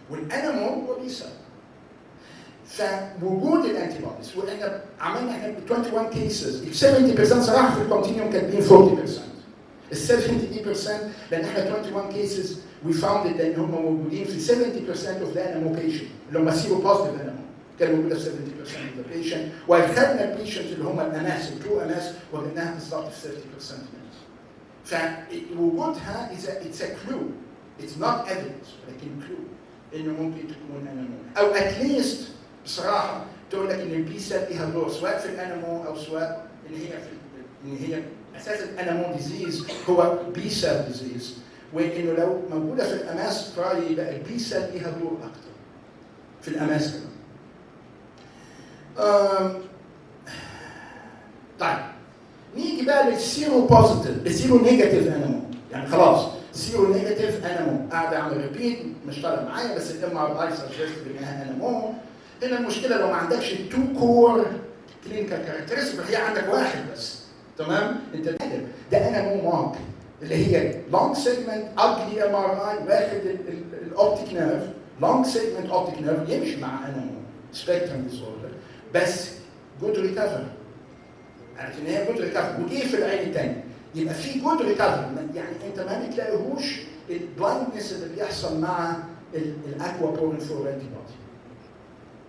E: والانامول هو بي سيل. فوجود الانتي بوديز واحنا عملنا 21 كيسز، ال 70% صراحه في الكونتينيوم كاتبين 40%. ال 70% لان احنا 21 كيسز وي فاوند لان هم موجودين في 70% اوف ذا انامو بيشنت اللي هم سيرو بوزيتيف انامو كانوا موجوده في 70% اوف ذا بيشنت، وخدنا البيشنت اللي هم الاماس الترو اماس وجدناها بالظبط في 30% منهم. فوجودها اتس ا كلو، اتس نوت ايفيدنس ولكن كلو انه ممكن تكون انامو او اتليست بصراحه تقول لك ان البي سيل ليها دور سواء في الانامو او سواء ان هي اساس الانامو ديزيز هو بي سيل ديزيز، وانه لو موجوده في الاماس فراي يبقى البي سيل ليها دور اكتر في الاماس كمان. طيب نيجي بقى للسيرو بوزيتيف، السيرو نيجاتيف انامو. يعني خلاص سيرو نيجاتيف انامو قاعد اعمل ريبيت مش طالع معايا بس الام ار اي سجست بانها انامو. هنا المشكله لو ما عندكش التو كور كلينيكال كاركترستيك هي عندك واحد بس، تمام؟ انت ده انامو مارك اللي هي لونج سيجمنت اجلي ام ار اي واخد الاوبتيك نيرف، لونج سيجمنت اوبتيك نيرف يمشي مع انامو سبيكترم ديسوردر بس جود ريكفري. عرفت ان هي جود ريكفري وايه في العين الثاني؟ يبقى في جود ريكفري، يعني انت ما بتلاقيهوش البلايندنس اللي بيحصل مع الاكوا بورين فور انتي بودي.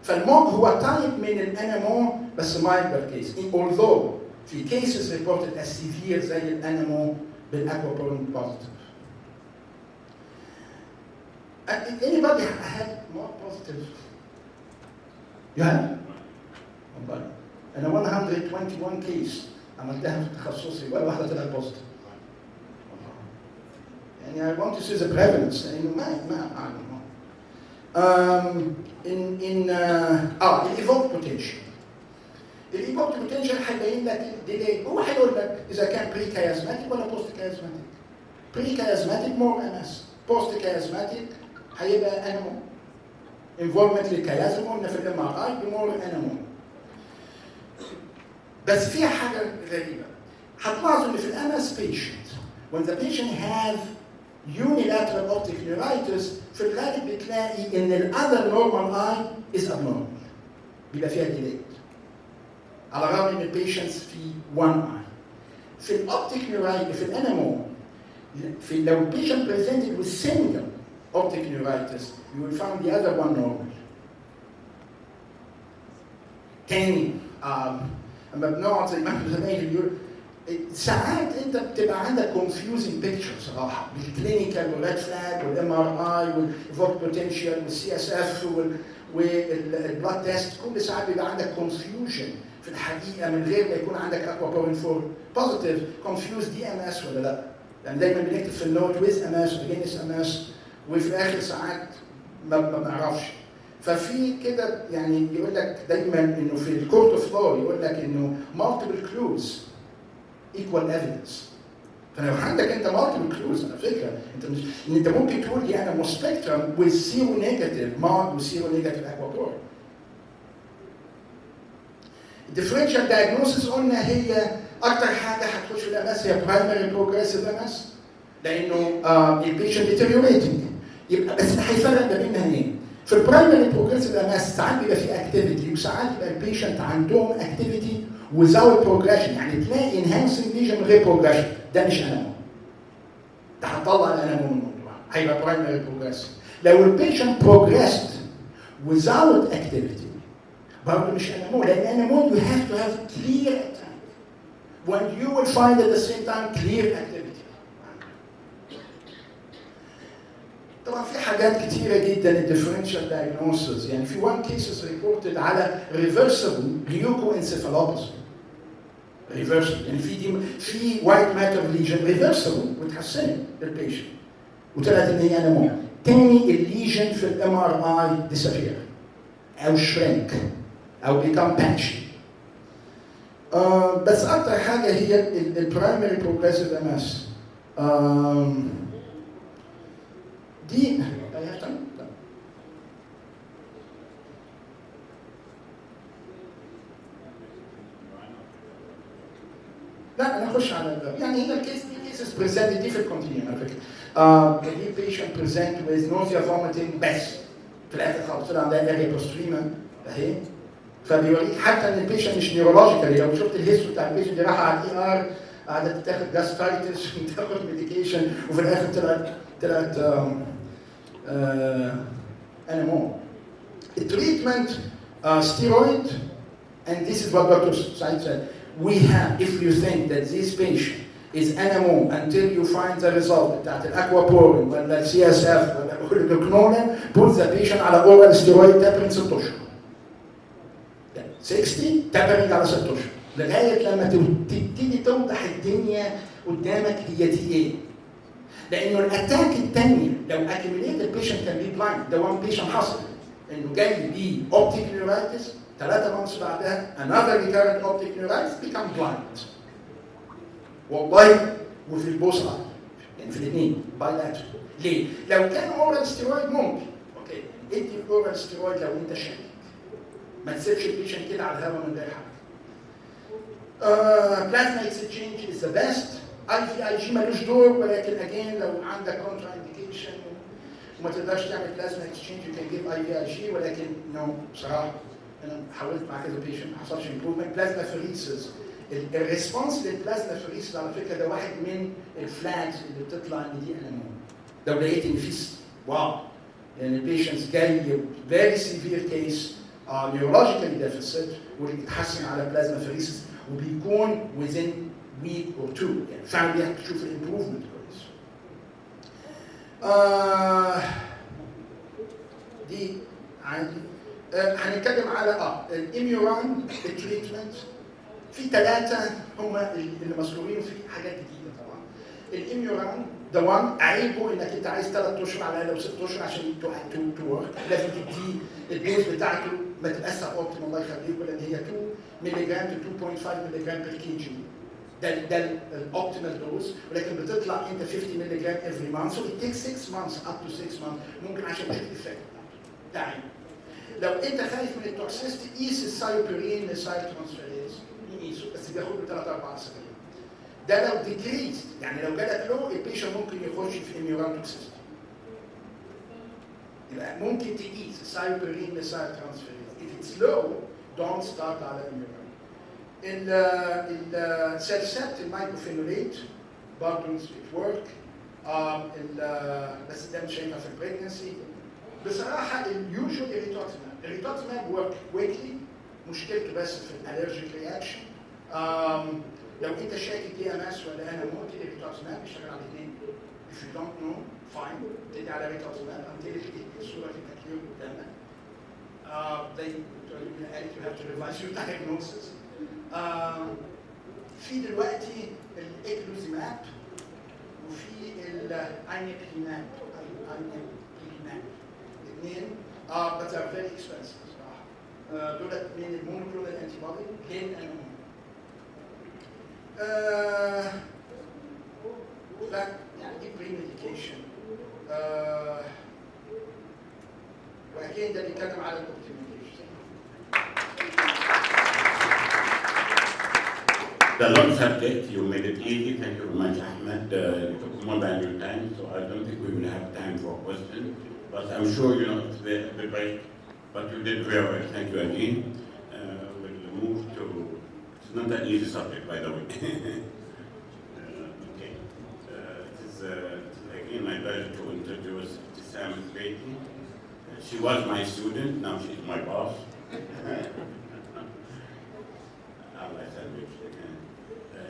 E: فالموج هو تايب من الانامو بس مايلدر كيس، although في cases reported as severe زي الانامو بالاكوا بورين positive. Anybody had more positive? You have? والله انا 121 كيس عملتها في تخصصي ولا واحده طلعت بوزيتيف. يعني I want to see the prevalence انه ما اعلم. الايفوك بوتنشال. الايفوك بوتنشال هيبين لك ديلي، هو هيقول لك اذا كان بري كيازماتيك ولا بوست كيازماتيك. بري كيازماتيك مور ام اس، بوست كيازماتيك هيبقى انامو. انفولمنت للكيازم قلنا في الام ار اي بمور انامو. بس فيها حاجه غريبه. هتلاحظوا ان في الام اس بيشنت when the patient have unilateral optic neuritis في الغالب بتلاقي ان الاذر نورمال اي از abnormal بيبقى فيها ديلي على الرغم ان البيشنتس في one eye. في الاوبتيك neuritis في الانامو لو البيشنت presented with single optic neuritis you will find the other one normal. تاني اما بنقعد زي ما احنا زمايلي بيقولوا ساعات انت بتبقى عندك confusing picture صراحه بالكلينيكال والريد فلاج والام ار اي والفوك بوتنشال والسي اس اف والبلاد تيست، كل ساعات بيبقى عندك confusion في الحقيقه من غير ما يكون عندك اكوا بورين فور بوزيتيف confuse دي ام اس ولا لا. يعني دايما بنكتب في النوت with ام اس against ام اس وفي الاخر ساعات ما بنعرفش. ففي كده يعني يقول لك دايما انه في الكورت اوف لو يقول لك انه multiple clues equal evidence. فلو عندك انت multiple clues على فكره انت ممكن تقول لي انا سبيكترم with zero negative mark و zero negative aquapor. الديفرنشال دايجنوستس قلنا هي اكتر حاجه هتخش في الاماس هي برايمري بروجريسيف اماس لانه البيشنت ديتيريوريتنج. يبقى بس هيفرق ما بينها ايه؟ في البرايمري بروجريسيف اماس ساعات بيبقى في اكتيفيتي وساعات يبقى البيشنت عندهم اكتيفيتي without progression، يعني تلاقي enhancing lesion من غير progression. ده مش انامو، ده هتطلع الانامو من الموضوع، هيبقى برايمري بروجريسيف. لو البيشنت progressed without activity برضه مش انامول، لان انامول you have to have clear attack when you will find at the same time clear activity. طبعا في حاجات كتيره جدا الديفرنشال diagnosis، يعني في one cases reported على reversible leukoencephalopathy. reversible يعني في white matter lesion reversible وتحسنت للبيشنت وطلعت ان هي انامول. تاني الليجن في الام ار اي disappear او shrink او become patchy. بس اكتر حاجه هي البرايمري بروجريسيف ام اس. دي لا انا اخش على يعني هي الكيسز بريزنت دي في الكونتينيوم على فكره. دي بيشنت بريزنت ويز نوزيا فوميتنج بس في الاخر خالص طلع عندها اريا بوستريما اهي. فبيوريك حتى ان البيشنت مش نيورولوجيكال، لو شفت الهيستوري بتاع البيشنت دي راح على الاي ار قعدت تاخد جاسترايتس وتاخد ميديكيشن وفي الاخر طلعت انيمول. التريتمنت steroid, and this is what Dr. Said said. We have, if you think that this patient is NMO until you find the result بتاعت الاكوابورين ولا السي اس اف ولا الاوريدوكنولين, put the patient على oral steroid tapering 6 اشهر. 60 tapering على 6 اشهر لغايه لما تبتدي توضح الدنيا قدامك هي دي ايه. لانه الاتاك الثانيه لو accumulated البيشنت كان بي بلايند، ده وان بيشنت حصل انه جاي بيه اوبتيك نيورايتس 3 months بعدها another recurrent optic neuritis become blind. والله وفي البوس يعني في الاثنين bilateral. ليه؟ لو كان اورال ستيرويد ممكن اوكي ادي الاورال ستيرويد لو انت شاكك، ما تسيبش البيشنت كده على الهواء من غير حاجه. بلازما اكسشينج از ذا بيست. اي جي ملوش دور، ولكن اجين لو عندك كونترا انديكيشن وما تقدرش تعمل بلازما اكسشينج يو كان جيف اي جي، ولكن نو بصراحه انا حاولت مع كذا بيشنت ما حصلش امبروفمنت. بلازما فريسز، الريسبونس للبلازما فريسز على فكره ده واحد من الفلاجز اللي بتطلع ان دي انيمون. لو لقيت ان في واو يعني البيشنتس جاي فيري سيفير كيس نيورولوجيكالي ديفيسيت ويتحسن على بلازما فريسز وبيكون within week or two، يعني فعلا بتشوف الامبروفمنت كويس. دي عندي هنتكلم على الاميوران التريتمنت. في 3 هم اللي مذكورين في حاجات جديده طبعا. الاميوران ده وان عيبه انك انت عايز 3 اشهر على الاقل او 6 اشهر عشان تورك، لازم تديه الدوز بتاعته ما تبقاش اوبتيمال الله يخليك، لان هي 2 مللي جرام to 2.5 مللي جرام بير كي جي. ده الاوبتيمال دوز، ولكن بتطلع انت 50 مللي جرام افري مانث، سو ات تيكس 6 months up to 6 months ممكن عشان تشوف الافكت بتاعه. لو انت خايف من التوكسيستي قيس السايوبيرين للسايل ترانسفيريز، نقيسه بس بياخد له 3 4 اسابيع. ده لو ديكريز يعني لو جالك لو البيشنت ممكن يخش في اميوران توكسيستي. يبقى ممكن تقيس السايوبيرين للسايل ترانسفيريز. if it's low don't start على اميوران. السلسات المايكروفينوليت برضه بتورك، بس ده مش هينفع في البريجنسي. بصراحه اليوجوال الريتوكسماب ورك كويكلي، مشكلته بس في الالرجيك رياكشن. لو انت شاكك دي ام اس ولا انا موت الريتوكسماب بيشتغل على الاثنين. if you don't know fine تدي على ريتوكسماب until الصوره تبقى كلير قدامك. they you have to revise your diagnosis. في دلوقتي الاكلوزيماب وفي الاينيبليماب الاثنين but are very expensive صراحه. دولت من المونوكلونال انتي بودي لين انون. يعني دي بري ميديكيشن. واكيد ده بيتكلم على الاوبتيميزيشن.
B: The long subject, you made it easy. Thank you very much, Ahmed. You took more than your time, so I don't think we will have time for questions. But I'm sure you know it's the break. But you did very well. Thank you again. We'll move to. It's not an easy subject, by the way. Okay. It is again my pleasure to introduce. Ibtisam's lady. She was my student, now she's my boss. Allah salvage.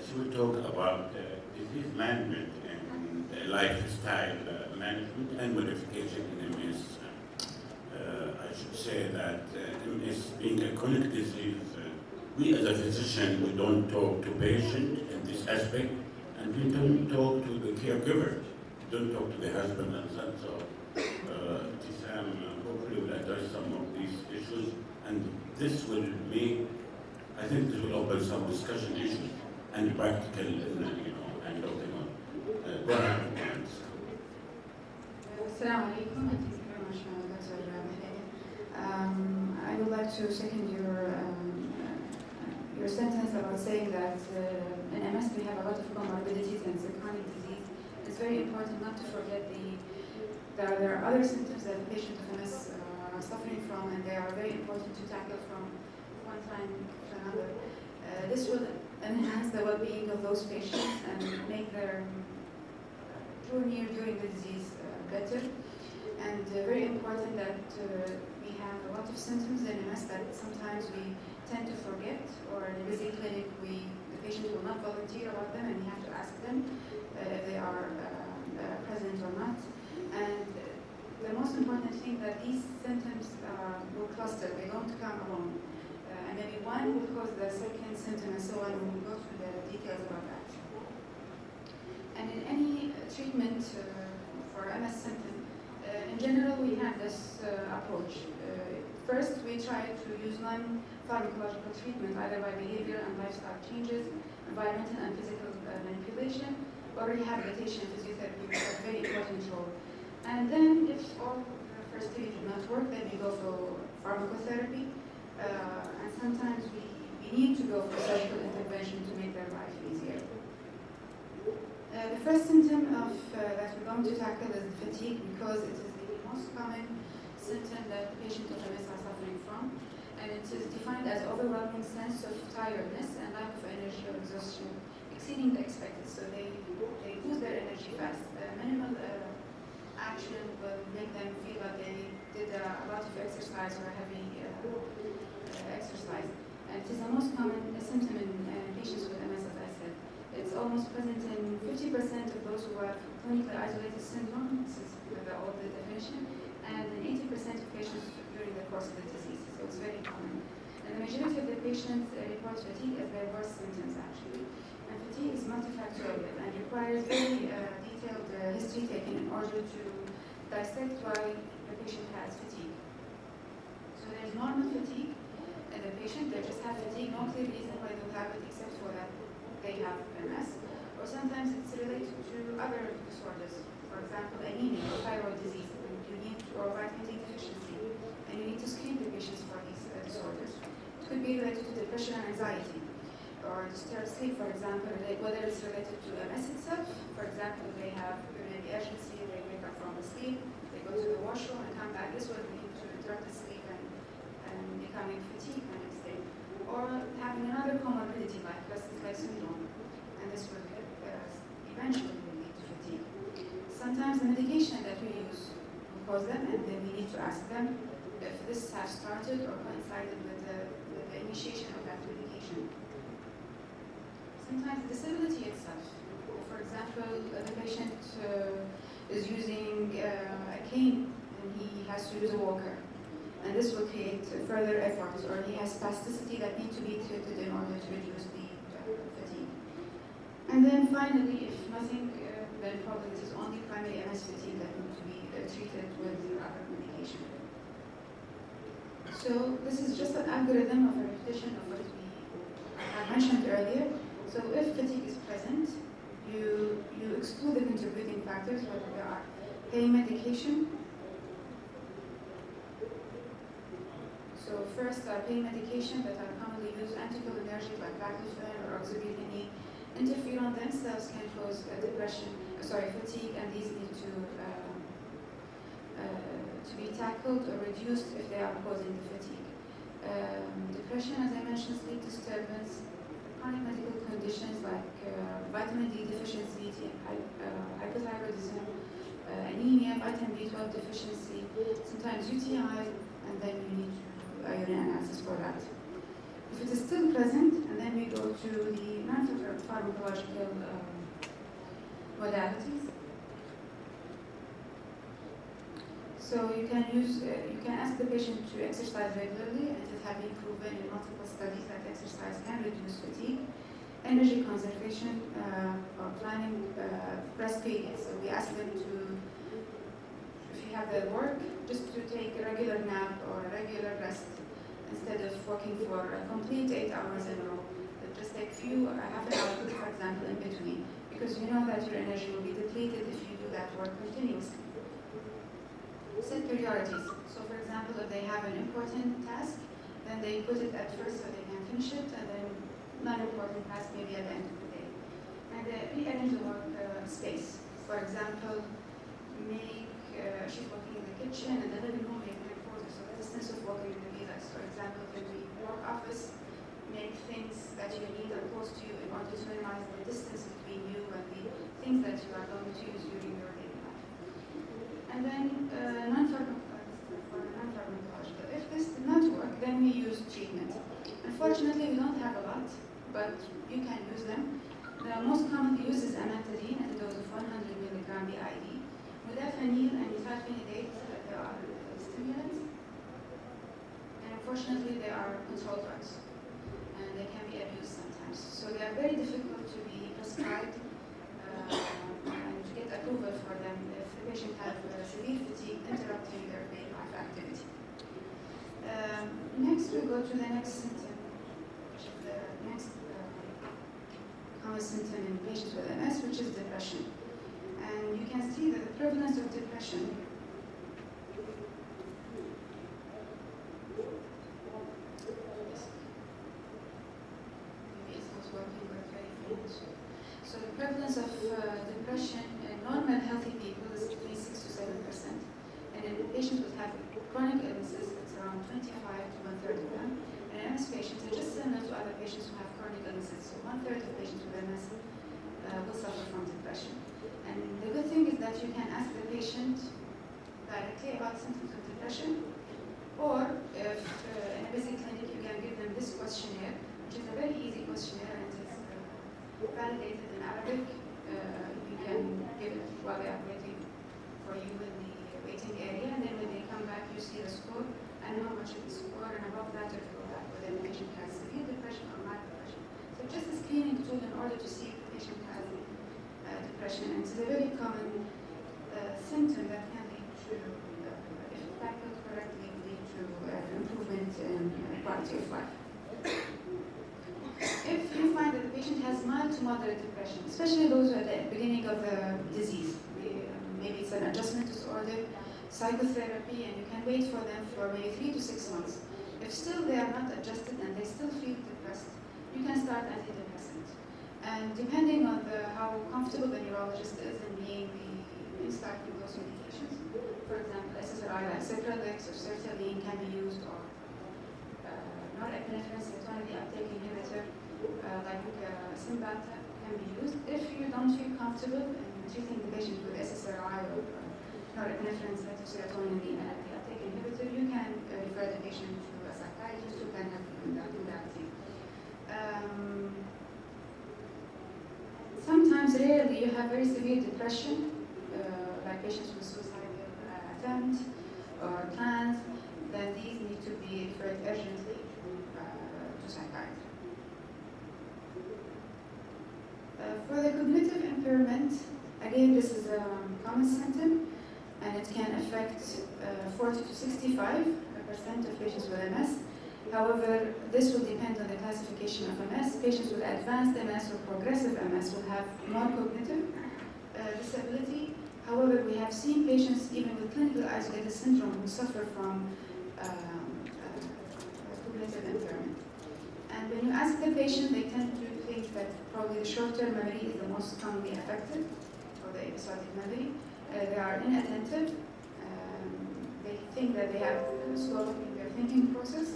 B: She will talk about disease management and lifestyle management and modification in MS. I should say that MS being a chronic disease, we as a physician, we don't talk to patient in this aspect, and we don't talk to the caregiver, we don't talk to the husband and son. So Ibtisam hopefully will address some of these issues, and this will make, I think this will open some discussion issues and practical, and looking on. Go ahead.
J: Assalamu alaikum. Thank you very much, Dr. Mahdi. I would like to second your sentence about saying that in MS we have a lot of comorbidities and it's a chronic disease. It's very important not to forget that there are other symptoms that the patient of MS are suffering from, and they are very important to tackle from one time to another. This will enhance the well-being of those patients and make their journey during the disease better. And very important that we have a lot of symptoms in MS that sometimes we tend to forget, or in a busy clinic the patient will not volunteer about them and we have to ask them if they are present or not. And the most important thing that these symptoms will cluster, they don't come alone. And maybe one will cause the second symptom and so on, and we'll go through the details about that. And in any treatment for MS symptom, in general we have this approach. First, we try to use non-pharmacological treatment, either by behavior and lifestyle changes, environmental and physical manipulation, or rehabilitation physiotherapy, which is a very important role. And then, if all the first three do not work, then we go for pharmacotherapy. And sometimes we need to go for surgical intervention to make their life easier. The first symptom that we're going to tackle is fatigue, because it is the most common symptom that patients of MS are suffering from. And it is defined as overwhelming sense of tiredness and lack of energy or exhaustion, exceeding the expected. So they lose their energy fast. Minimal action will make them feel like they did a lot of exercise or heavy exercise. And it is the most common symptom in patients with MS, as I said. It's almost present in 50% of those who have clinically isolated syndrome, this is the old definition, and in 80% of patients during the course of the disease. So it's very common. And the majority of the patients report fatigue as their worst symptoms, actually. And fatigue is multifactorial and requires very detailed history taken in order to dissect why the patient has fatigue. So there's normal fatigue in the patient, they just have fatigue, no clear reason why they'll have it except for that they have MS. Or sometimes it's related to other disorders, for example, anemia or thyroid disease, or vitamin D deficiency, and you need to screen the patients for these disorders. It could be related to depression and anxiety, or disturbed sleep, for example, whether it's related to MS itself. For example, they have urinary urgency, they wake up from the sleep, they go to the washroom and come back. This will lead to interrupted sleep and becoming fatigued the next day. Or having another comorbidity like restless syndrome, and this will eventually lead to fatigue. Sometimes the medication that we use will cause them, and then we need to ask them if this has started or coincided with the initiation of that medication. Sometimes the disability itself. For example, the patient is using a cane and he has to use a walker. And this will create further efforts, or he has spasticity that need to be treated in order to reduce the fatigue. And then finally, if nothing, then probably this is only primary MS fatigue that need to be treated with other medication. So this is just an algorithm of a repetition of what we have mentioned earlier. So if fatigue is present, you exclude the contributing factors, whether they are pain medication. So first are pain medication that are commonly used, anticholinergic like baclofen or oxybutynin. Interferon themselves can cause fatigue, and these need to be tackled or reduced if they are causing the fatigue. Depression, as I mentioned, sleep disturbance, chronic medical conditions like vitamin D deficiency, hypothyroidism, anemia, vitamin B12 deficiency, sometimes UTI, and then you need to do a urine analysis for that. If it is still present, and then we go to the non-pharmacological modalities. So you can ask the patient to exercise regularly, and it has been proven in multiple studies that exercise can reduce fatigue, energy conservation, or planning breastfeeding. So we ask them to, if you have their work, just to take a regular nap or a regular rest instead of working for a complete 8 hours in a row. Just take half an hour, for example, in between, because you know that your energy will be depleted if you do that work continuously. Set priorities. So, for example, if they have an important task, then they put it at first so they can finish it, and then non-important task maybe at the end of the day. And rearrange the work space. For example, she's working in the kitchen and the living room, make an important, so the distance of walking will be less. For example, in the work office, make things that you need are close to you in order to minimize the distance between you and the things that you are going to use during your daily life. And then non-pharmacological. If this did not work, then we use treatment. Unfortunately, we don't have a lot, but you can use them. The most commonly used is amantadine at a dose of 100 milligram BID. Modafinil and methylphenidate, they are stimulants. And unfortunately, they are controlled drugs, and they can be abused sometimes. So they are very difficult to be prescribed and to get approval for them if the patient has severe fatigue interrupting their daily life activity. Next, we go to the next symptom, which is the next common symptom in patients with MS, which is depression. And you can see that the prevalence of depression So the prevalence of depression in normal healthy people is between 6 to 7%. And in patients with chronic illnesses, it's around 25 to 1/3 of them. And in MS patients, it's just similar to other patients who have chronic illnesses. So 1/3 of patients with MS will suffer from depression. And the good thing is that you can ask the patient directly about symptoms of depression, or if in a busy clinic you can give them this questionnaire, which is a very easy questionnaire and it's validated in Arabic. You can give it while they are waiting for you in the waiting area, and then when they come back you see the score and how much is the score, and above that if whether the patient has severe depression or mild depression. So just a screening tool in order to see if the patient has depression, and it's a very common symptom that can lead to, if tackled correctly, lead to improvement in quality of life. If you find that the patient has mild to moderate depression, especially those at the beginning of the disease, maybe it's an adjustment disorder, psychotherapy, and you can wait for them for maybe 3 to 6 months. If still they are not adjusted and they still feel depressed, you can start antidepressant. And depending on how comfortable the neurologist is in starting those medications, for example, SSRI like Cipralex or sertraline can be used, or norepinephrine serotonin uptake inhibitor like Cymbalta can be used. If you don't feel comfortable in treating the patient with SSRI or norepinephrine serotonin uptake inhibitor, you can refer the patient to a psychiatrist who can help you in that thing. Sometimes, rarely, you have very severe depression, like patients with suicidal attempt or plans, then these need to be referred urgently to psychiatry. For the cognitive impairment, again, this is a common symptom, and it can affect 40 to 65% of patients with MS. However, this will depend on the classification of MS. Patients with advanced MS or progressive MS will have more cognitive disability. However, we have seen patients even with clinical isolated syndrome who suffer from cognitive impairment. And when you ask the patient, they tend to think that probably the short-term memory is the most commonly affected, or the episodic memory. They are inattentive. They think that they have slow in their thinking process.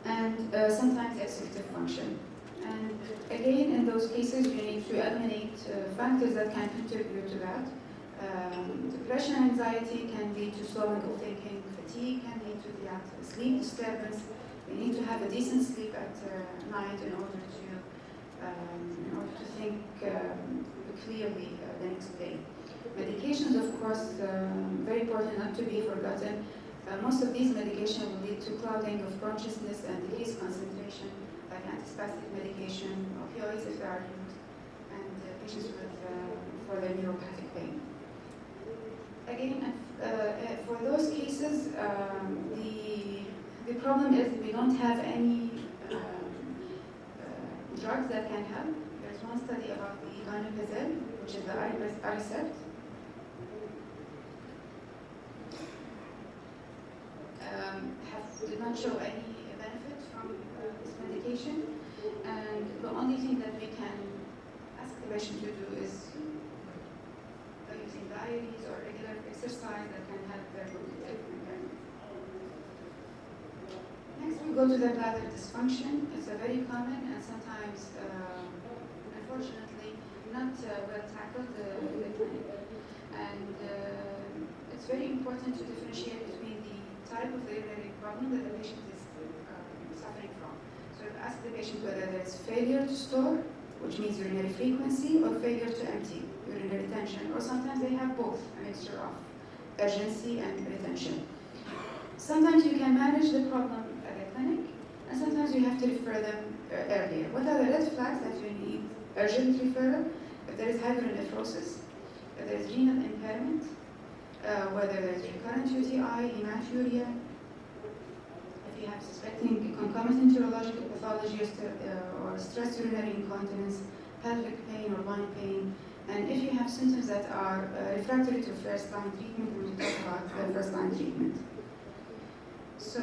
J: And sometimes executive function. And again, those cases, you need to eliminate factors that can contribute to that. Depression and anxiety can lead to slowing of thinking. Fatigue can lead to the sleep disturbance. You need to have a decent sleep at night in order to think clearly the next day. Medications, of course, very important not to be forgotten. Most of these medications will lead to clouding of consciousness and decreased concentration, like antispastic medication, opioids if they are used, and patients for their neuropathic pain. Again, for those cases, the problem is we don't have any drugs that can help. There's one study about the donepezil, which is the Aricept. Did not show any benefit from this medication, and the only thing that we can ask the patient to do is using diaries or regular exercise that can help their cognitive impairment. Next, we go to the bladder dysfunction. It's a very common and sometimes, unfortunately, not well tackled in the clinic. And it's very important to differentiate between the type of urinary problem that the patient is suffering from. So ask the patient whether there's failure to store, which means urinary frequency, or failure to empty, urinary retention, or sometimes they have both, a mixture of urgency and retention. Sometimes you can manage the problem at the clinic, and sometimes you have to refer them earlier. What are the red flags that you need urgent referral? If there is hydronephrosis, if there is renal impairment, whether there is recurrent UTI, hematuria, if you have suspecting concomitant urological pathology or stress urinary incontinence, pelvic pain or line pain, and if you have symptoms that are refractory to first-line treatment, we will talk about the first-line treatment. So,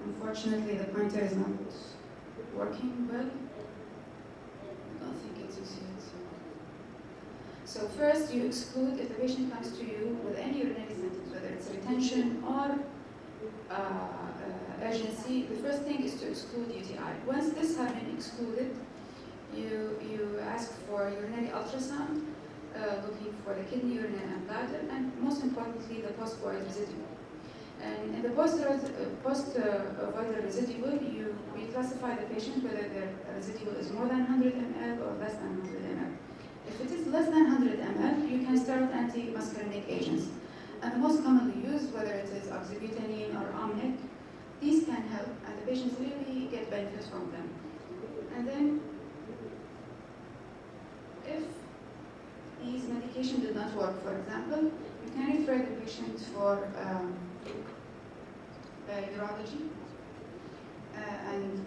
J: unfortunately, the pointer is not working well. I don't think it's easy. So first, you exclude, if the patient comes to you with any urinary symptoms, whether it's retention or urgency, the first thing is to exclude UTI. Once this has been excluded, you ask for urinary ultrasound, looking for the kidney, urine, and bladder, and most importantly, the post-void residual. And in the post-voidal residual, we classify the patient whether their residual is more than 100 ml or less than 100 ml. If it is less than 100 ml, you can start anti-muscarinic agents. And the most commonly used, whether it is oxybutynin or Omnic, these can help, and the patients really get benefit from them. And then, if these medications do not work, for example, you can refer the patient for urology and the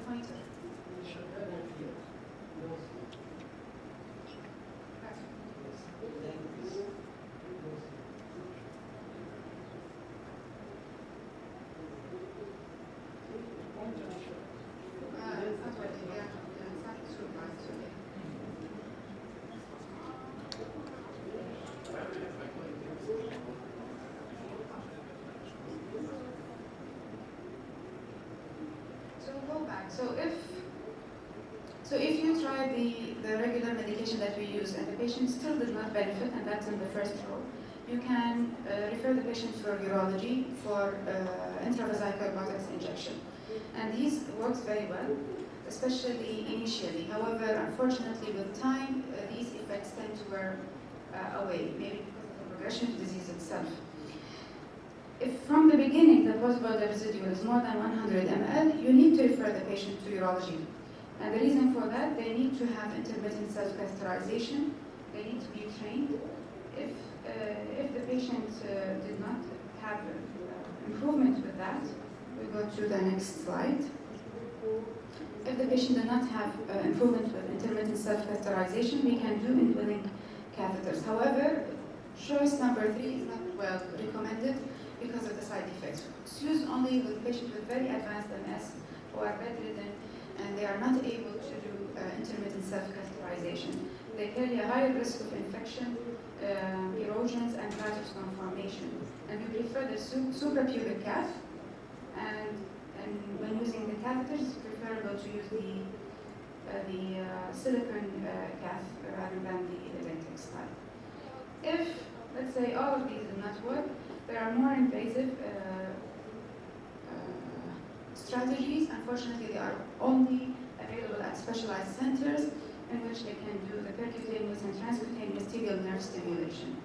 J: pointer. So if you try the regular medication that we use and the patient still does not benefit, and that's in the first row, you can refer the patient for urology for intravesical botox injection. And these works very well, especially initially. However, unfortunately, with time, these effects tend to wear away, maybe because of the progression of disease itself. If from the beginning the post-voidal residual is more than 100 ml, you need to refer the patient to urology. And the reason for that, they need to have intermittent self-catheterization. They need to be trained. If the patient did not have improvement with that, we go to the next slide. If the patient did not have improvement with intermittent self-catheterization, we can do indwelling catheters. However, choice number 3 is not well recommended because of the side effects. It's used only with patients with very advanced MS who are bedridden and they are not able to do intermittent self-catheterization. They carry a higher risk of infection erosions, and buttocks conformation. And we prefer the suprapubic calf, and when using the catheters, it's preferable to use the silicone calf rather than the latex type. If, let's say, all of these do not work, there are more invasive strategies. Unfortunately, they are only available at specialized centers in which they can do the percutaneous and transcutaneous tibial nerve stimulation.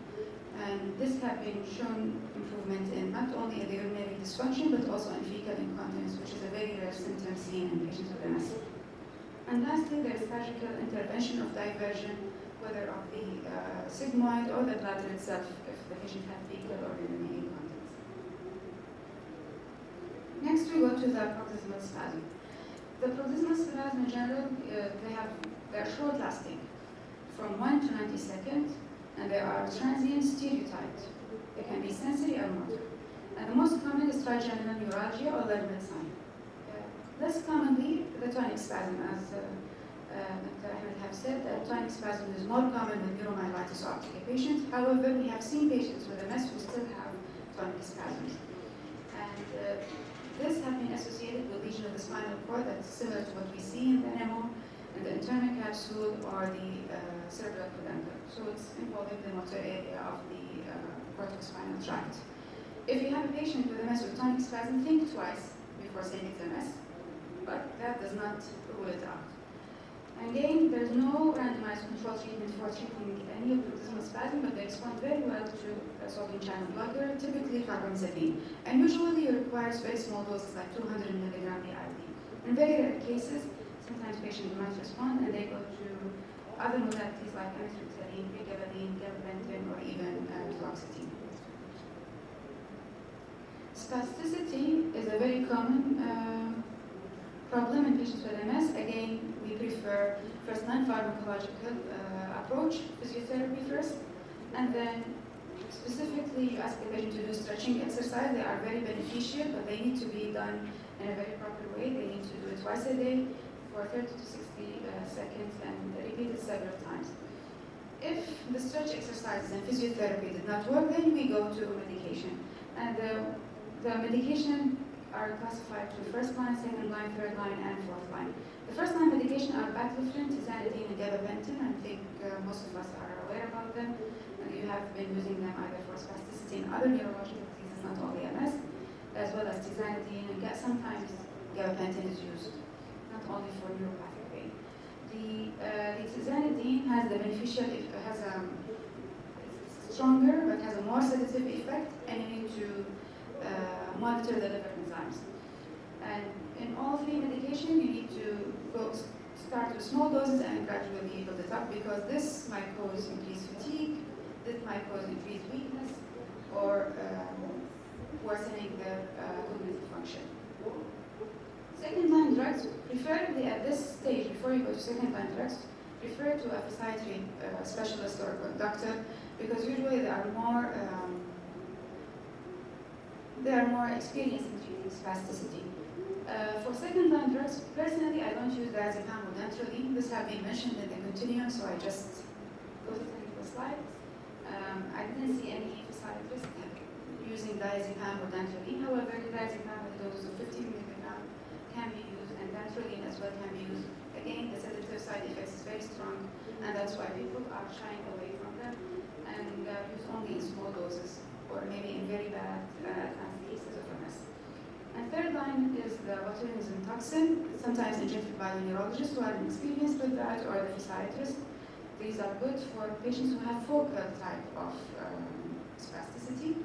J: And this has been shown improvement in not only in the urinary dysfunction, but also in fecal incontinence, which is a very rare symptom seen in patients with MS. And lastly, there is surgical intervention of diversion, whether of the sigmoid or the bladder itself, if the patient has fecal or urinary incontinence. Next, we go to the paroxysmal spasm. The paroxysmal spasm in general, they're short-lasting, from 1 to 90 seconds, and they are transient stereotyped. They can be sensory or motor. And the most common is trigeminal neuralgia or Lerman sign. Less commonly, the tonic spasm, as Dr. Ahmed have said, that tonic spasm is more common with neuromyelitis optica patients. However, we have seen patients with MS who still have tonic spasms. And this has been associated with lesion of the spinal cord that's similar to what we see in the NMO, in the internal capsule or the cerebral peduncle. So it's involving the motor area of the corticospinal tract. If you have a patient with MS with tonic spasm, think twice before saying it's MS, but that does not rule it out. Again, there's no randomized control treatment for treating any of the paroxysmal spasm, but they respond very well to a sodium channel blocker, typically carbamazepine. And usually it requires very small doses, like 200 milligram BID. In very rare cases, sometimes patients do not respond, and they go to other modalities like amitriptyline, pregabalin, gabapentin, or even fluoxetine. Spasticity is a very common problem in patients with MS. Again, we prefer first non-pharmacological approach, physiotherapy first, and then specifically you ask the patient to do stretching exercise. They are very beneficial, but they need to be done in a very proper way. They need to do it twice a day for 30 to 60 seconds and repeat it several times. If the stretch exercises and physiotherapy did not work, then we go to medication. And the medication are classified to first line, second line, third line, and fourth line. The first line medication are baclofen, tizanidine, and gabapentin. I think most of us are aware about them. And you have been using them either for spasticity and other neurological diseases, not only MS, as well as tizanidine, and sometimes gabapentin is used, not only for neuropathic pain. The tizanidine has the beneficial, it's stronger, but has a more sedative effect, and you need to monitor the liver enzymes. And in all three medications, you need to start with small doses and gradually build it up, because this might cause increased fatigue, this might cause increased weakness, or worsening the cognitive function. Second line drugs, preferably at this stage, before you go to second line drugs, refer to a physiatry specialist or a doctor, because usually they are more experienced in treating spasticity. For second line drugs, personally, I don't use diazepam or dantrolene. This has been mentioned in the continuum, so I just go to the slide. I didn't see any side effects using diazepam or dantrolene. However, diazepam with a dose of 50 milligram can be used, and dantrolene as well can be used. Again, the sedative side effects is very strong, and that's why people are shying away from them and use only in small doses, or maybe in very bad advanced cases of MS. And third line is the botulinum toxin, sometimes injected by the neurologist who are experienced with that, or the physiatrist. These are good for patients who have focal type of spasticity.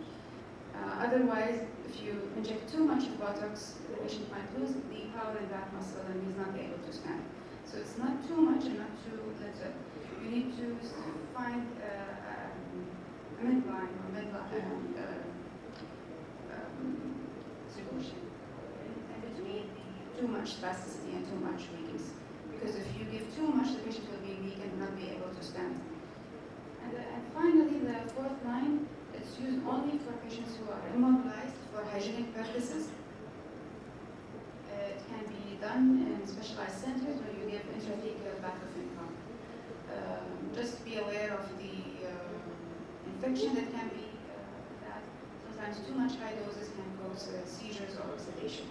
J: Otherwise, if you inject too much of Botox, the patient might lose the power in that muscle and he's not able to stand. So it's not too much and not too little. You need to find a midline or solution in between too much spasticity and too much weakness. Because if you give too much, the patient will be weak and not be able to stand. And finally, the fourth line, it's used only for patients who are immobilized for hygienic purposes. It can be done in specialized centers where you give intrathecal baclofen pump. Just be aware of the infection that can be that. Sometimes too much high doses can cause seizures or sedation.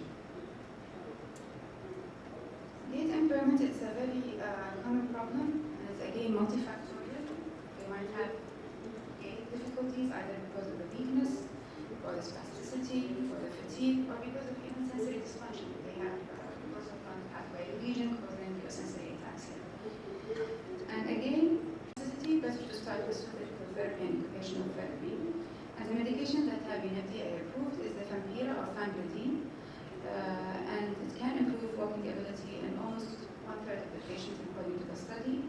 J: Gait impairment is a very common problem, and it's again multifactorial. They might have gait difficulties either because of the weakness, or the spasticity, or the fatigue, or because of even sensory dysfunction. They have dorsal pathway lesion causing sensory ataxia. And again, spasticity, better to start with physical therapy and occupational therapy. And the medication that have been FDA approved is the Fampira or Famgradine. And it can improve walking ability in almost 1/3 of the patients according to the study.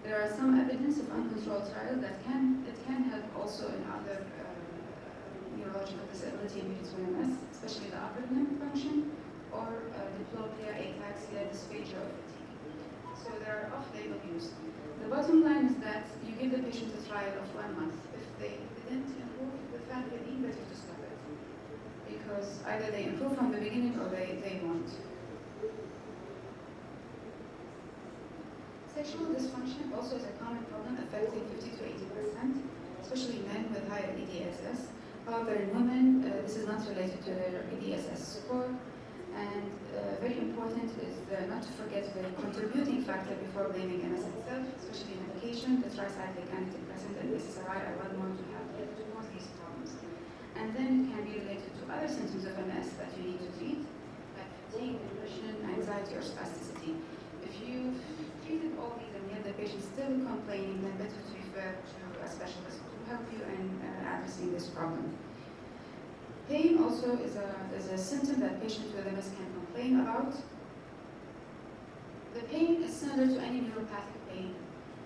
J: There are some evidence of uncontrolled trial that it can help also in other neurological disability in patients with MS, especially the upper limb function or diplopia, ataxia, dysphagia, or fatigue. So there are off-label use. The bottom line is that you give the patient a trial of 1 month. If they didn't improve the Famgradine, better to stop it, because either they improve from the beginning or they won't. Sexual dysfunction also is a common problem affecting 50 to 80%, especially men with higher EDSS. However, in women, this is not related to their EDSS score. And very important is not to forget the contributing factor before blaming MS itself, especially medication, the tricyclic antidepressant and SSRI are well known to have cause these problems. And then it can be related to other symptoms of MS that you need to treat, like fatigue, depression, anxiety, or spasticity. If you've treated all these and yet the patient still complaining, then better to refer to a specialist to help you in addressing this problem. Pain also is a symptom that patients with MS can complain about. The pain is similar to any neuropathic pain,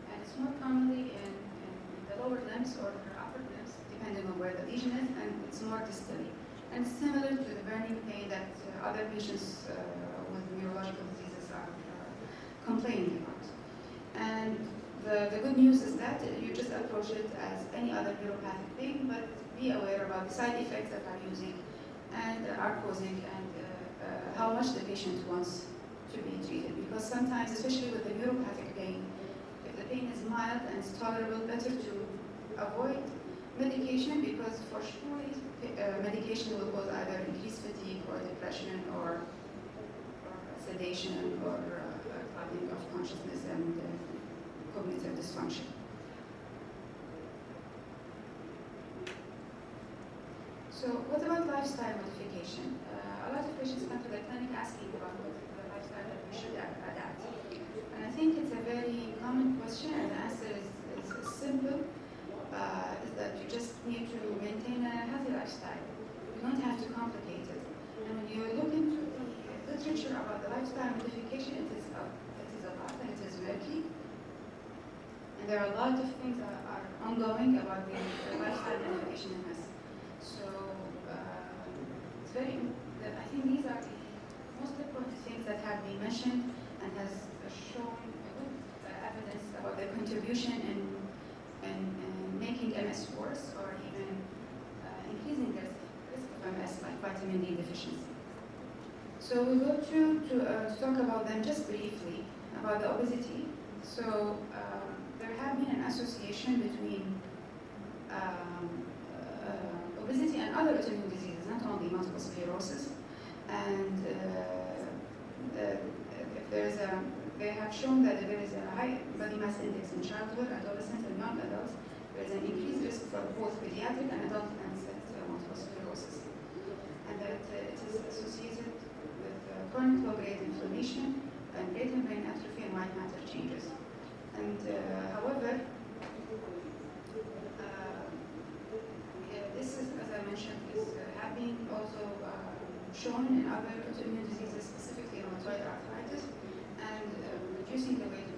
J: and it's more commonly in the lower limbs or the upper limbs, depending on where the lesion is, and it's more distally. And similar to the burning pain that other patients with neurological diseases are complaining about. And the good news is that you just approach it as any other neuropathic pain, but be aware about the side effects that are using and are causing, and how much the patient wants to be treated. Because sometimes, especially with the neuropathic pain, if the pain is mild and it's tolerable, better to avoid medication, because for sure medication will cause either increased fatigue or depression or sedation or clouding of consciousness and cognitive dysfunction. So what about lifestyle modification? A lot of patients come to the clinic asking about what the lifestyle that we should adapt. And I think it's a very common question, and the answer is simple, is that you just need to maintain a healthy lifestyle. You don't have to complicate it. And when you look into the literature about the lifestyle modification, it is a lot and it is murky. And there are a lot of things that are ongoing about the lifestyle modification in MS. So it's I think these are the most important things that have been mentioned and has shown good evidence about their contribution in making MS worse or even increasing the risk of MS, like vitamin D deficiency. So we go to talk about them just briefly, about the obesity. So there have been an association between obesity and other autoimmune diseases, not only multiple sclerosis. And they have shown that there is a high body mass index in childhood, adolescents, and young adults. There is an increased risk for both pediatric and adult onset multiple sclerosis. And that it is associated with chronic low-grade inflammation and great membrane atrophy and white matter changes. And however, this is, as I mentioned, have been also shown in other autoimmune diseases, specifically rheumatoid arthritis, and reducing the weight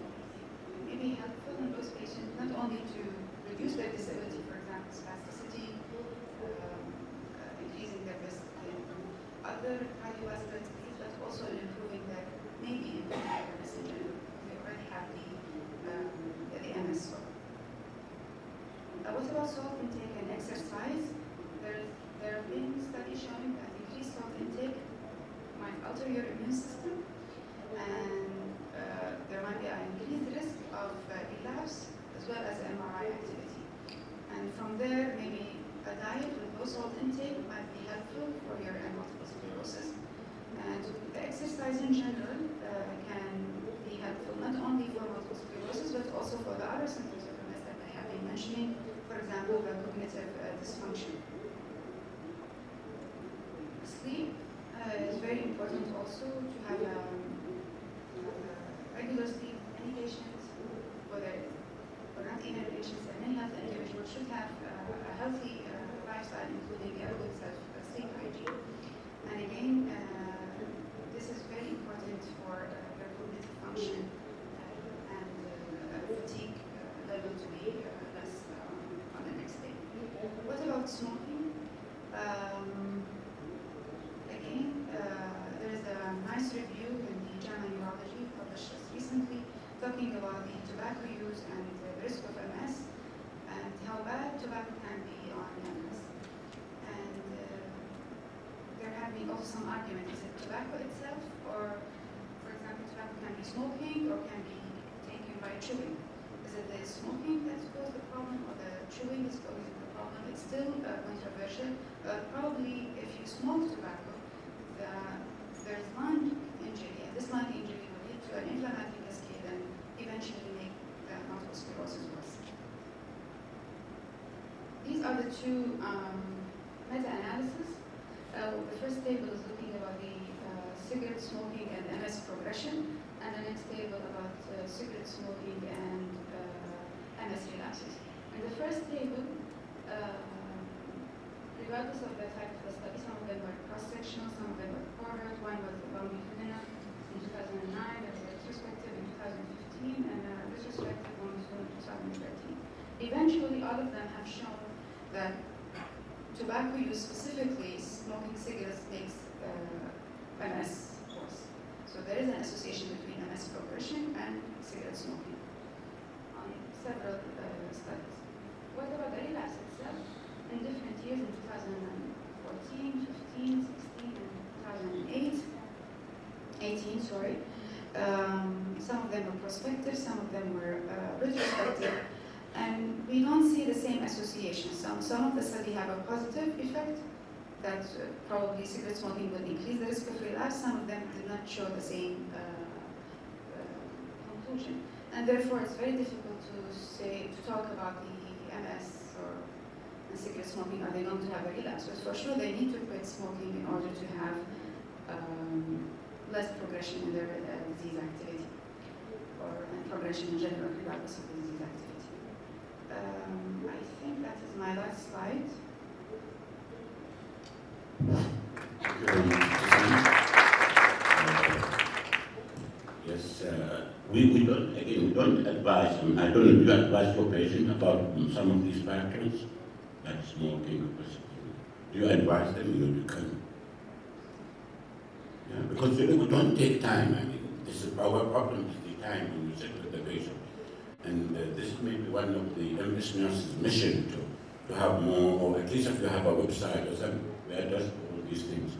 J: may be helpful in those patients, not only to reduce their disability, for example, spasticity, increasing their risk in other cardiovascular disease, but also in improving their risk in general. They already have the MS score. What about salt intake and exercise? There have been studies showing that increased salt intake might alter your immune system, and there might be an increased risk of relapse as well as MRI activity. And from there, cognitive dysfunction. Sleep is very important also to have regular sleep. Any patient, whether or not even patients, and any healthy individual should have a healthy lifestyle, including a good sleep hygiene. And again, this is very important for their cognitive function and fatigue level to be less on the next day. What about smoking? Again, there is a nice review in the Journal of Neurology published just recently talking about the tobacco use and the risk of MS and how bad tobacco can be on MS. And there have been also some argument, is it tobacco itself, or for example, tobacco can be smoking or can be taken by chewing? Is it the smoking that's caused the problem or the chewing is causing the problem? It's still controversial. Probably if you smoke tobacco, there's lung injury, and this lung injury will lead to an inflammatory cascade and eventually make the multiple sclerosis worse. These are the two meta-analyses. The first table is looking about the cigarette smoking and MS progression, and the next table about cigarette smoking and MS relapses. In the first table, regardless of the type of the study, some of them were cross-sectional, some of them were cohort. One was longitudinal in 2009, there was a retrospective in 2015, and a retrospective longitudinal in 2013. Eventually, all of them have shown that tobacco use, specifically smoking cigarettes, makes MS worse. So there is an association between MS progression and cigarette smoking on several studies. What about the relapse itself? In different years, in 2014, 15, 16, and 18, sorry. Some of them were prospective, some of them were retrospective. And we don't see the same association. Some of the study have a positive effect, that probably cigarette smoking will increase the risk of relapse. Some of them did not show the same conclusion. And therefore, it's very difficult to talk about the MS or cigarette smoking. Are they going to have a relapse? But for sure, they need to quit smoking in order to have less progression in their disease activity, or progression in general, regardless of the disease activity. I think that is my last slide.
B: Thank you very much. Yes, we don't advise, I don't do advise your patient about some of these factors, like smoking, do you advise them? You can. Yeah, because we don't take time. I mean, this is our problem, is the time when you sit with the patient. And this may be one of the MS nurse's mission to have more, or at least if you have a website or something, where does all these things.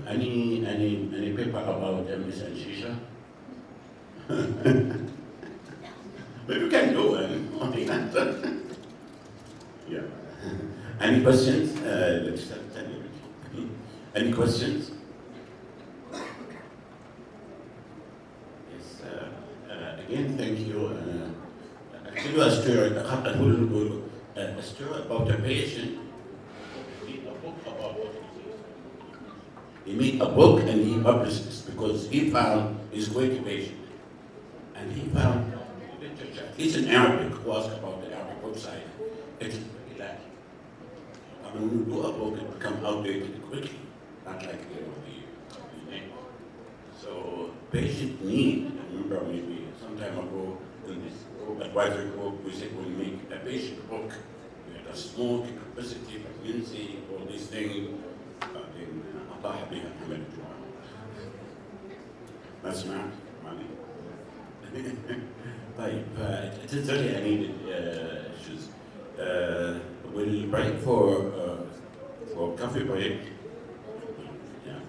B: Any paper about MS and Shisha? But you can do only that. Yeah. Any questions? Let's start. Any questions? Yes. Again, thank you. I'll tell you a story about a patient. He made a book and he published this because he found his great patient. And he found literature. It's in Arabic, who asked about the Arabic website. It's pretty lacking. I mean, when you do a book, it becomes outdated quickly, not like the name. So, patient need, I remember maybe some time ago in this advisory group, we said we'll make a patient book. We had a smoking capacity, pregnancy, all these things. Then Allah بها حمل الجوع. ما سمعت؟ طيب, it is very needed issues. We'll break for coffee break. Yeah.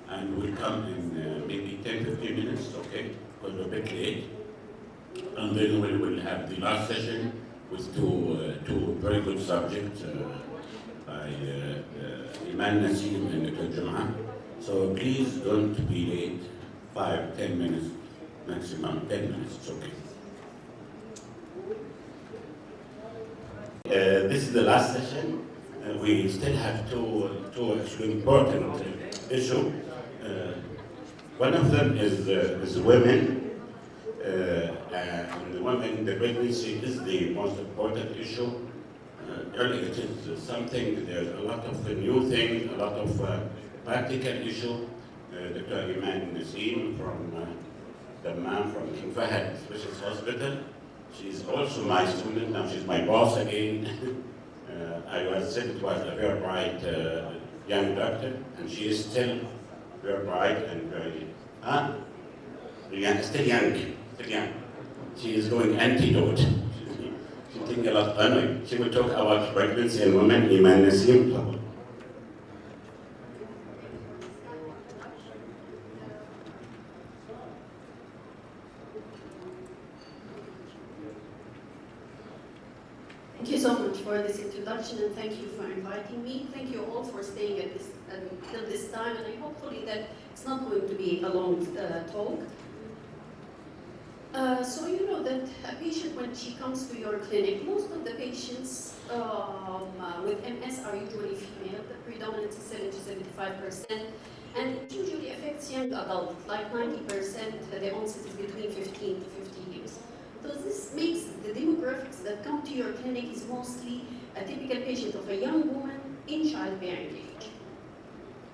B: And we'll come in maybe 10-15 minutes, okay? Because we're a bit late. And then we'll have the last session with two very good subjects by Iman Nassim and Dr. Jum'ah. So please don't be late. 5-10 minutes maximum, 10 minutes, it's okay. This is the last session. We still have two actually important issues. One of them is women. And women, the pregnancy is the most important issue. Early, it is something, there's a lot of new things, a lot of practical issue. Dr. Iman Nassim from the man from King Fahd Specialist Hospital. She's also my student, now she's my boss again. I was said it was a very bright young doctor, and she is still very bright and very, still young. She is going antidote. She thinks a lot. Anyway, she will talk about pregnancy in women. Iman Nassim.
K: Thank you so much for this introduction, and thank you for inviting me. Thank you all for staying at this until this time, and I hopefully that it's not going to be a long talk. So you know that a patient, when she comes to your clinic, most of the patients with MS are usually female. The predominance is 70 to 75%, and it usually affects young adults, like 90%. The onset is between 15 to 50 years. So this makes the demographics that come to your clinic is mostly a typical patient of a young woman in childbearing age.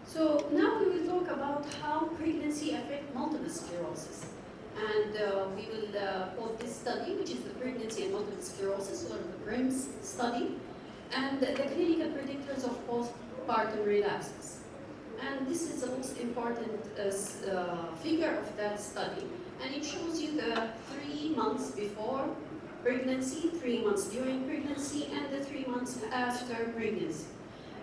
K: So now we will talk about how pregnancy affects multiple sclerosis. And we will quote this study, which is the Pregnancy and Multiple Sclerosis, or the PRIMS study, and the clinical predictors of postpartum relapses. And this is the most important figure of that study. And it shows you the 3 months before pregnancy, 3 months during pregnancy, and the 3 months after pregnancy.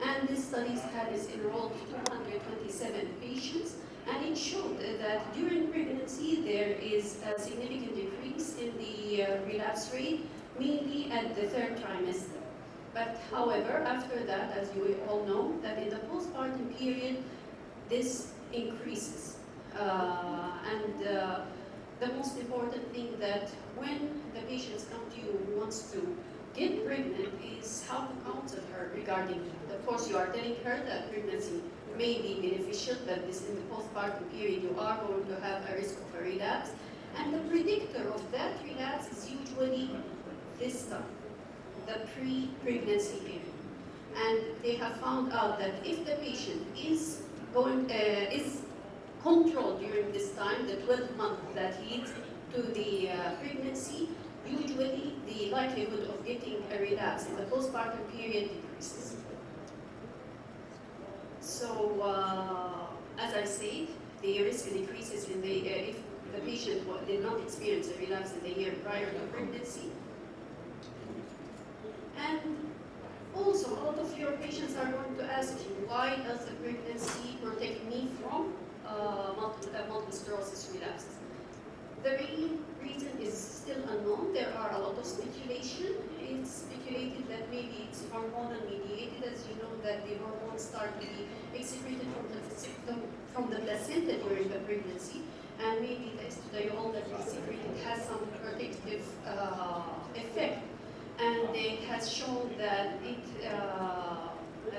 K: And this study has enrolled 227 patients, and it showed that during pregnancy there is a significant decrease in the relapse rate, mainly at the 3rd trimester. But however, after that, as you all know, that in the postpartum period, this increases. The most important thing that when the patients come to you who wants to get pregnant is how to counsel her regarding, of course, you are telling her that pregnancy may be beneficial, that this in the postpartum period you are going to have a risk of a relapse. And the predictor of that relapse is usually this stuff, the pre-pregnancy period. And they have found out that if the patient is controlled during this time, the 12 months that leads to the pregnancy, usually the likelihood of getting a relapse in the postpartum period decreases. So, as I said, the risk decreases in the, if the patient did not experience a relapse in the year prior to pregnancy. And also, a lot of your patients are going to ask you, why does the pregnancy protect me from multiple sclerosis relapses? The real reason is still unknown. There are a lot of speculation. It's speculated that maybe it's hormonal mediated, as you know that the hormones start to be excreted from the placenta during the pregnancy, and maybe the estradiol that is secreted has some protective effect. And it has shown that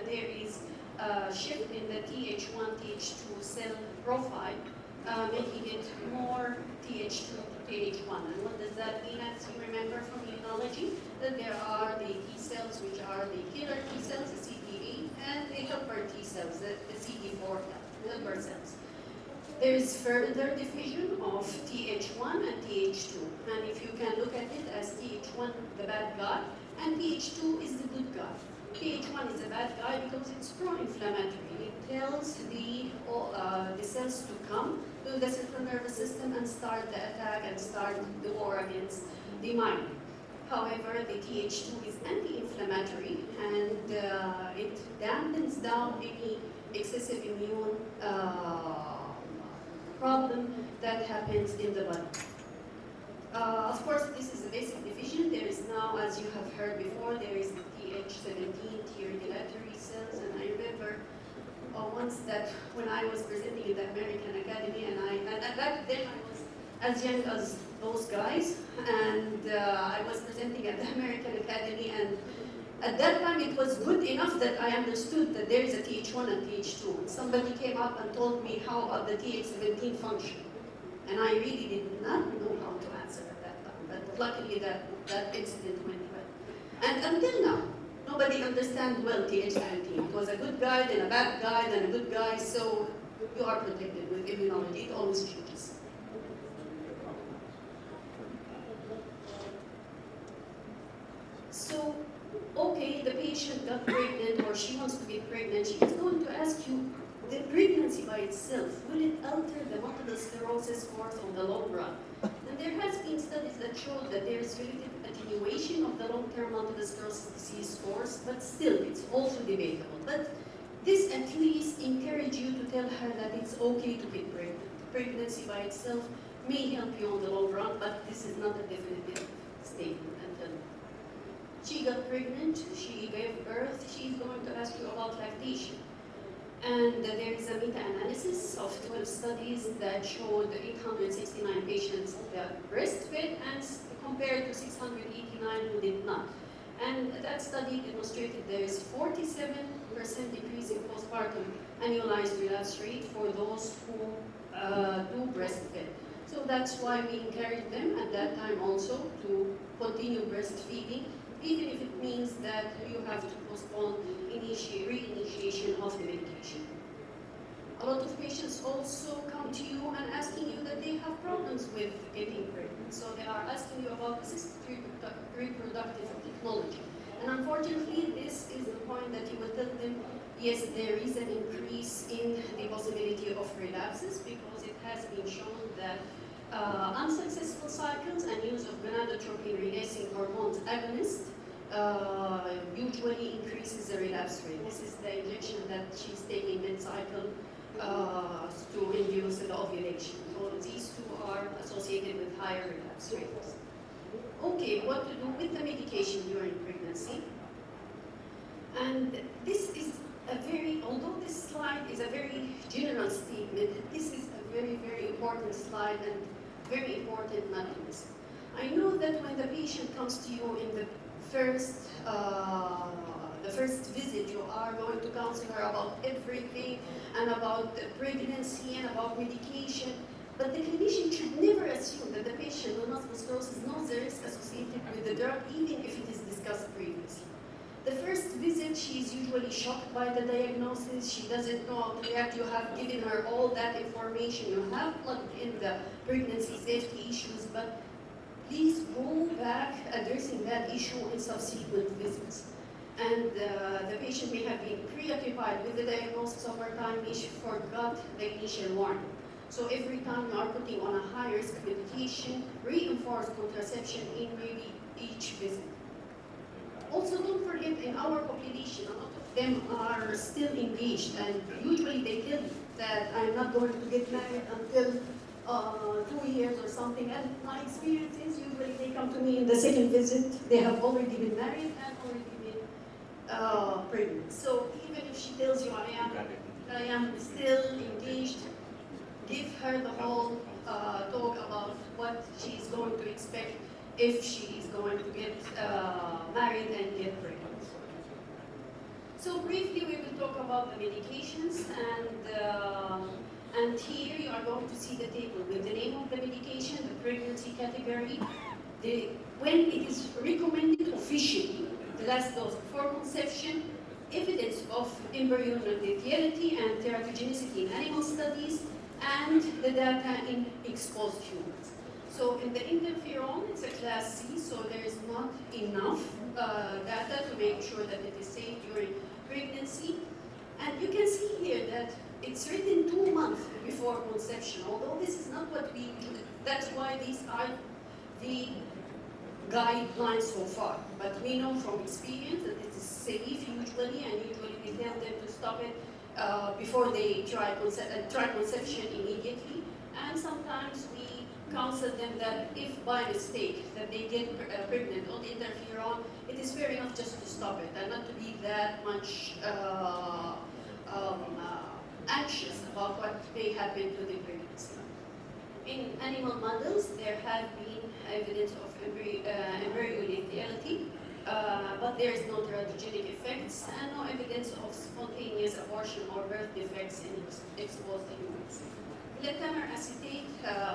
K: there is a shift in the Th1, Th2 cell profile, making it more Th2 to Th1. And what does that mean, as you remember from immunology? That there are the T cells, which are the killer T cells, the CD8, and the helper T cells, the CD4 helper cells. There is further division of Th1 and Th2. And if you can look at it as Th1, the bad guy, and Th2 is the good guy. Th1 is a bad guy because it's pro-inflammatory. It tells the cells to come to the central nervous system and start the attack and start the war against the mind. However, the Th2 is anti-inflammatory, and it dampens down any excessive immune problem that happens in the body. Of course, this is a basic division. There is now, as you have heard before, there is the Th17 T regulatory cells, and I remember once that when I was presenting in the American Academy, and back then I was as young as those guys, and I was presenting at the American Academy, and At that time, it was good enough that I understood that there is a TH1 and TH2. And somebody came up and told me how about the TH17 function. And I really did not know how to answer at that time. But luckily that incident went well. And until now, nobody understands well TH17. It was a good guy, then a bad guy, then a good guy. So you are protected with immunology. It always changes. So, okay, the patient got pregnant or she wants to get pregnant. She is going to ask you, the pregnancy by itself, will it alter the multiple sclerosis course on the long run? And there has been studies that show that there is relative attenuation of the long-term multiple sclerosis disease course, but still, it's also debatable. But this at least encourage you to tell her that it's okay to get pregnant. Pregnancy by itself may help you on the long run, but this is not a definitive statement until she got pregnant, she gave birth, she's going to ask you about lactation. And there is a meta-analysis of 12 studies that showed 869 patients that breastfed and compared to 689 who did not. And that study demonstrated there is 47% decrease in postpartum annualized relapse rate for those who do breastfeed. So that's why we encourage them at that time also to continue breastfeeding, even if it means that you have to postpone reinitiation of the medication. A lot of patients also come to you and asking you that they have problems with getting pregnant. So they are asking you about assisted reproductive technology. And unfortunately, this is the point that you will tell them, yes, there is an increase in the possibility of relapses because it has been shown that unsuccessful cycles and use of gonadotropin-releasing hormones agonist usually increases the relapse rate. This is the injection that she's taking mid-cycle to induce the ovulation. So these two are associated with higher relapse rates. Okay, what to do with the medication during pregnancy? And this is although this slide is a very general statement, this is a very, very important slide and very important nothingness. I know that when the patient comes to you in the first visit, you are going to counsel her about everything and about pregnancy and about medication. But the clinician should never assume that the patient with multiple sclerosis knows the risk associated with the drug, even if it is discussed previously. The first visit, she is usually shocked by the diagnosis. She doesn't know how to react. You have given her all that information. You have plugged in the pregnancy safety issues, but please go back addressing that issue in subsequent visits. And the patient may have been preoccupied with the diagnosis over time. She forgot the initial warning. So every time you are putting on a high-risk medication, reinforce contraception in maybe each visit. Also, don't forget, in our population, a lot of them are still engaged, and usually they tell you that I'm not going to get married until 2 years or something. And my experience is usually they come to me in the second visit, they have already been married and already been pregnant. So even if she tells you I am still engaged, give her the whole talk about what she is going to expect if she is going to get married and get pregnant. So briefly, we will talk about the medications, and here you are going to see the table with the name of the medication, the pregnancy category, when it is recommended officially, the last dose before conception, evidence of embryonal lethality and teratogenicity in animal studies, and the data in exposed humans. So in the interferon, it's a class C, so there is not enough data to make sure that it is safe during pregnancy. And you can see here that it's written 2 months before conception, although this is not what we do. That's why these are the guidelines so far. But we know from experience that it is safe usually, and usually we tell them to stop it before they try conception immediately. And sometimes we counsel them that if by mistake that they get pregnant on interferon, it is fair enough just to stop it and not to be that much anxious about what may happen to the pregnancy. In animal models, there have been evidence of embryo lethality, but there is no teratogenic effects and no evidence of spontaneous abortion or birth defects in exposed humans. Glutamate acetate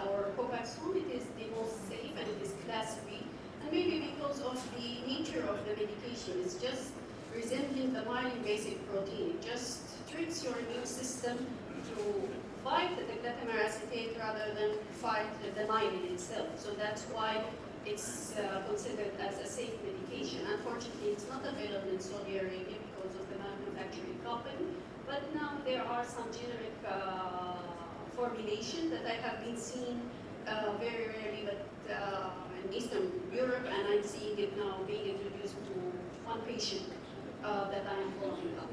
K: or Copaxone, it is the most safe and it is class B. And maybe because of the nature of the medication, it's just resembling the myelin basic protein. It just tricks your immune system to fight the glutamate acetate rather than fight the myelin itself. So that's why it's considered as a safe medication. Unfortunately, it's not available in Saudi Arabia because of the manufacturing company. But now there are some generic formulation that I have been seeing very rarely, but in Eastern Europe, and I'm seeing it now being introduced to one patient that I am following up.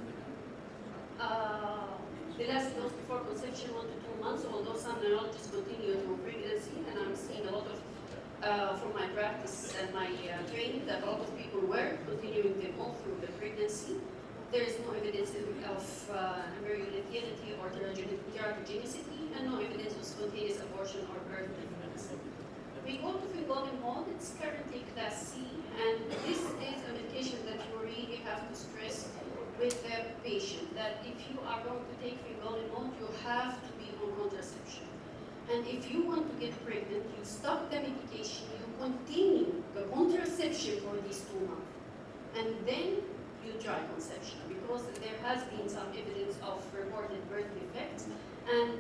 K: The last dose before conception, 1 to 2 months, although some neurologists continue through pregnancy, and I'm seeing a lot of, from my practice and my training, that a lot of people were continuing them all through the pregnancy. There is no evidence of embryo-lethality or teratogenicity, and no evidence of spontaneous abortion or birth defects. We go to fingolimod, it's currently class C, and this is a medication that you really have to stress with the patient, that if you are going to take fingolimod, you have to be on contraception. And if you want to get pregnant, you stop the medication, you continue the contraception for these 2 months. And then you try conception, because there has been some evidence of reported birth defects. And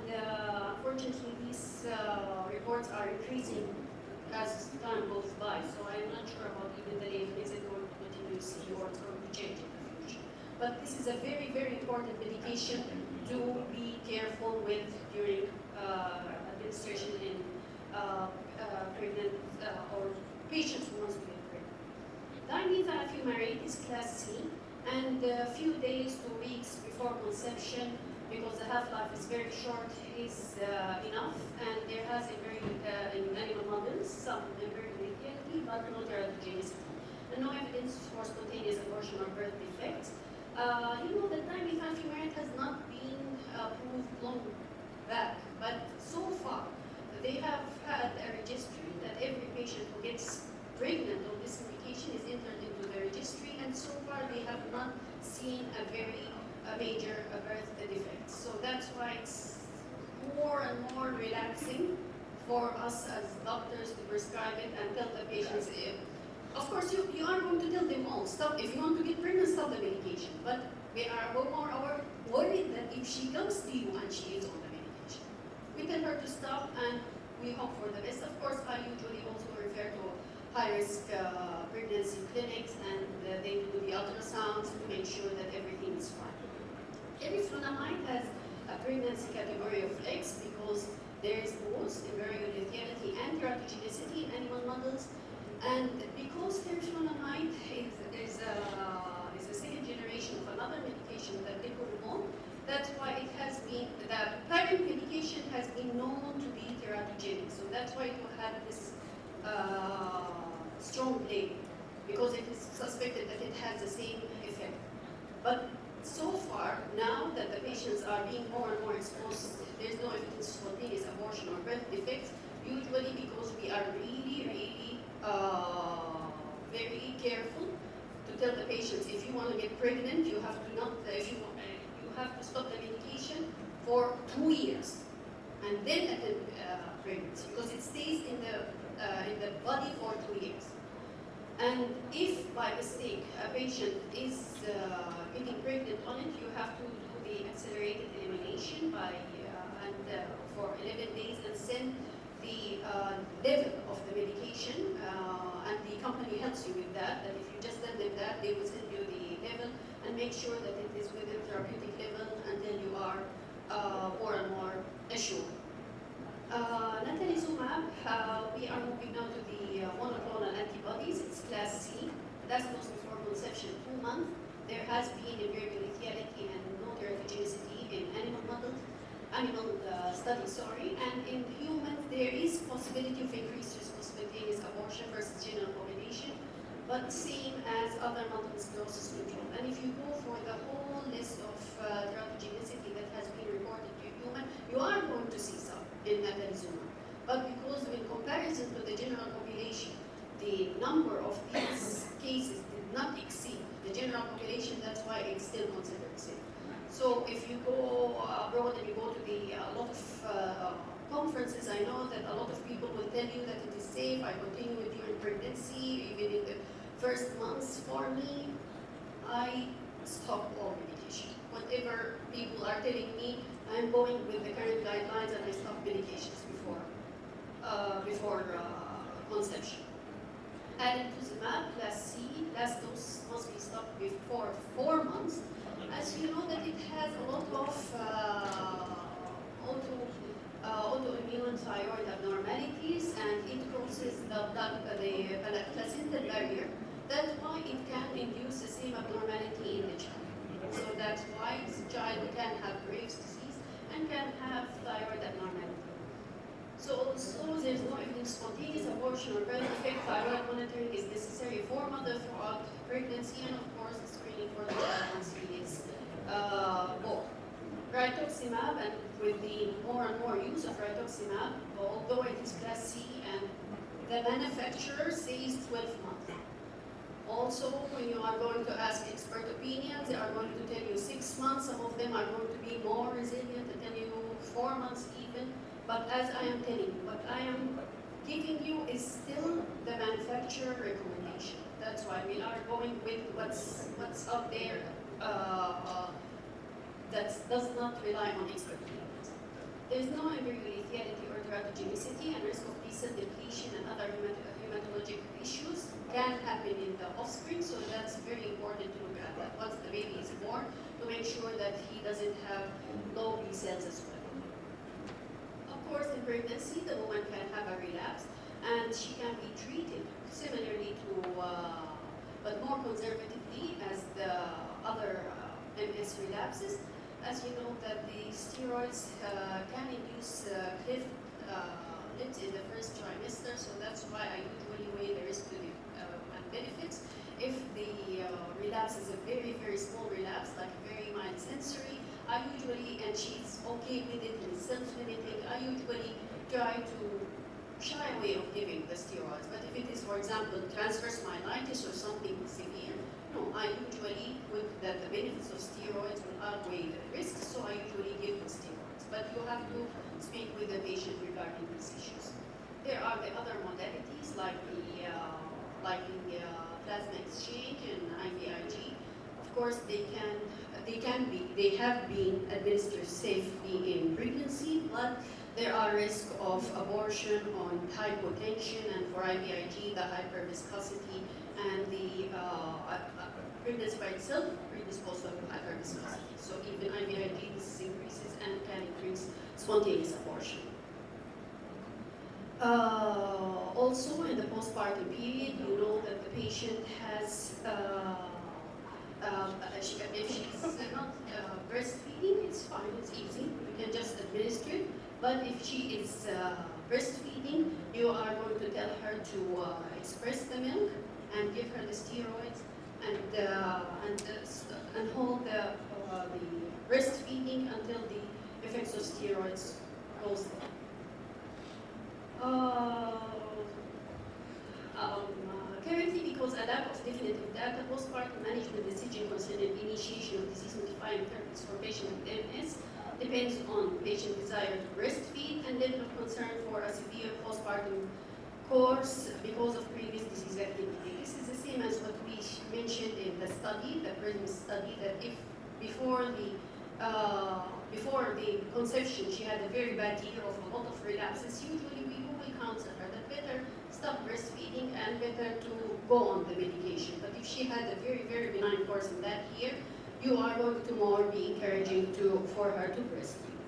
K: unfortunately, these reports are increasing as time goes by. So I'm not sure about even the label, is it going to continue to see or it's going to change in the future. But this is a very, very important medication to be careful with during administration in pregnant or patients who want to get pregnant. Dimethyl fumarate is class C, and a few days to weeks before conception, because the half-life is very short, is enough. And there has a very, in animal models, some embryo-lethality, but no teratogenicity. And no evidence for spontaneous abortion or birth defects. You know that dimethyl fumarate has not been approved long back, but so far they have had a registry that every patient who gets pregnant on this medication is entered into the registry, and so far they have not seen a very major birth defect. So that's why it's more and more relaxing for us as doctors to prescribe it and tell the patients. Of course, you are going to tell them all, stop. If you want to get pregnant, stop the medication. But we are more worried that if she comes to you and she is on the medication, we tell her to stop and we hope for the best. Of course, I usually also refer to high-risk pregnancy clinics, and they do the ultrasounds to make sure that everything is fine. Teriflunomide has a pregnancy category of X because there is both embryo-lethality and teratogenicity in animal models. And because teriflunomide is a second generation of another medication that they put on, that's why it has been, the parent medication has been known to be teratogenic. So that's why you had this strong label, because it is suspected that it has the same effect. But so far, now that the patients are being more and more exposed, there's no evidence of spontaneous abortion or birth defects, usually because we are really very careful to tell the patients, if you want to get pregnant, you have to not, you have to stop the medication for 2 years, and then attend pregnancy, because it stays in the body for 2 years. And if by mistake a patient is getting pregnant on it, you have to do the accelerated elimination by for 11 days and send the level of the medication, and the company helps you with that. And if you just tell them that, they will send you the level and make sure that it is within therapeutic level until you are more and more assured. Natalizumab, we are moving now to the monoclonal antibodies. It's class C. That's dose before conception, 2 months. There has been embryo-lethality and no teratogenicity in animal studies, and in humans there is possibility of increased risk of spontaneous abortion versus general population, but same as other multiple sclerosis control. And if you go for the whole list of teratogenicity that has been reported to human, you are going to see some in natalizumab. But because in comparison to the general population, the number of these cases did it's still considered safe. So if you go abroad and you go to a lot of conferences, I know that a lot of people will tell you that it is safe. I continue with you in pregnancy, even in the first months. For me, I stop all medication. Whatever people are telling me, I'm going with the current guidelines and I stop medications before conception. Alemtuzumab, class C, last dose must be stopped before 4 months. As you know that it has a lot of autoimmune thyroid abnormalities and it crosses the placental barrier. That's why it can induce the same abnormality in the child. So that's why this child can have Graves' disease and can have thyroid abnormality. So although there's no evidence spontaneous abortion or birth defect, thyroid monitoring is necessary for mother throughout pregnancy and of course the screening for the child once he is born. Rituximab, and with the more and more use of rituximab, although it is class C and the manufacturer says 12 months. Also, when you are going to ask expert opinions, they are going to tell you 6 months. Some of them are going to be more resilient and tell you 4 months even. But as I am telling you, what I am giving you is still the manufacturer recommendation. That's why we are going with what's up there that does not rely on expert opinions. There is no embryo lethality or teratogenicity, and risk of B-cell depletion and other hematologic issues can happen in the offspring, so that's very important to look at that once the baby is born to make sure that he doesn't have low B cells as well. Of course, in pregnancy, the woman can have a relapse and she can be treated similarly to, but more conservatively as the other MS relapses. As you know that the steroids can induce cleft lips in the first trimester, so that's why I usually weigh the risk to the and benefits. If the relapse is a very, very small relapse, like very mild sensory, I usually, and she's okay with it and self-limiting, I usually try to shy away of giving the steroids. But if it is, for example, transverse myelitis or something severe, no, I usually put that the benefits of steroids will outweigh the risks, so I usually give the steroids. But you have to speak with the patient regarding these issues. There are the other modalities like the plasma exchange and IVIG. Of course, they have been administered safely in pregnancy, but there are risks of abortion on hypotension and for IVIG, the hyperviscosity and the pregnancy by itself predisposes to hyperviscosity. So even IVIG this increases and can increase spontaneous abortion. Also, in the postpartum period, you know that the patient has, if she's not breastfeeding, it's fine, it's easy. You can just administer it. But if she is breastfeeding, you are going to tell her to express the milk and give her the steroids and hold the breastfeeding until the effects of steroids goes down. Currently, because a lack of definitive data, postpartum management decision concerning initiation of disease-modifying therapies for patients with MS depends on patient desire to breastfeed and level of concern for a severe postpartum course because of previous disease activity. This is the same as what we mentioned in the study, the PRISM study, that if before the conception she had a very bad year of a lot of relapses, usually we will counsel her that better stop breastfeeding and better to go on the medication. But if she had a very, very benign course in that year, you are going to more be encouraging for her to breastfeed.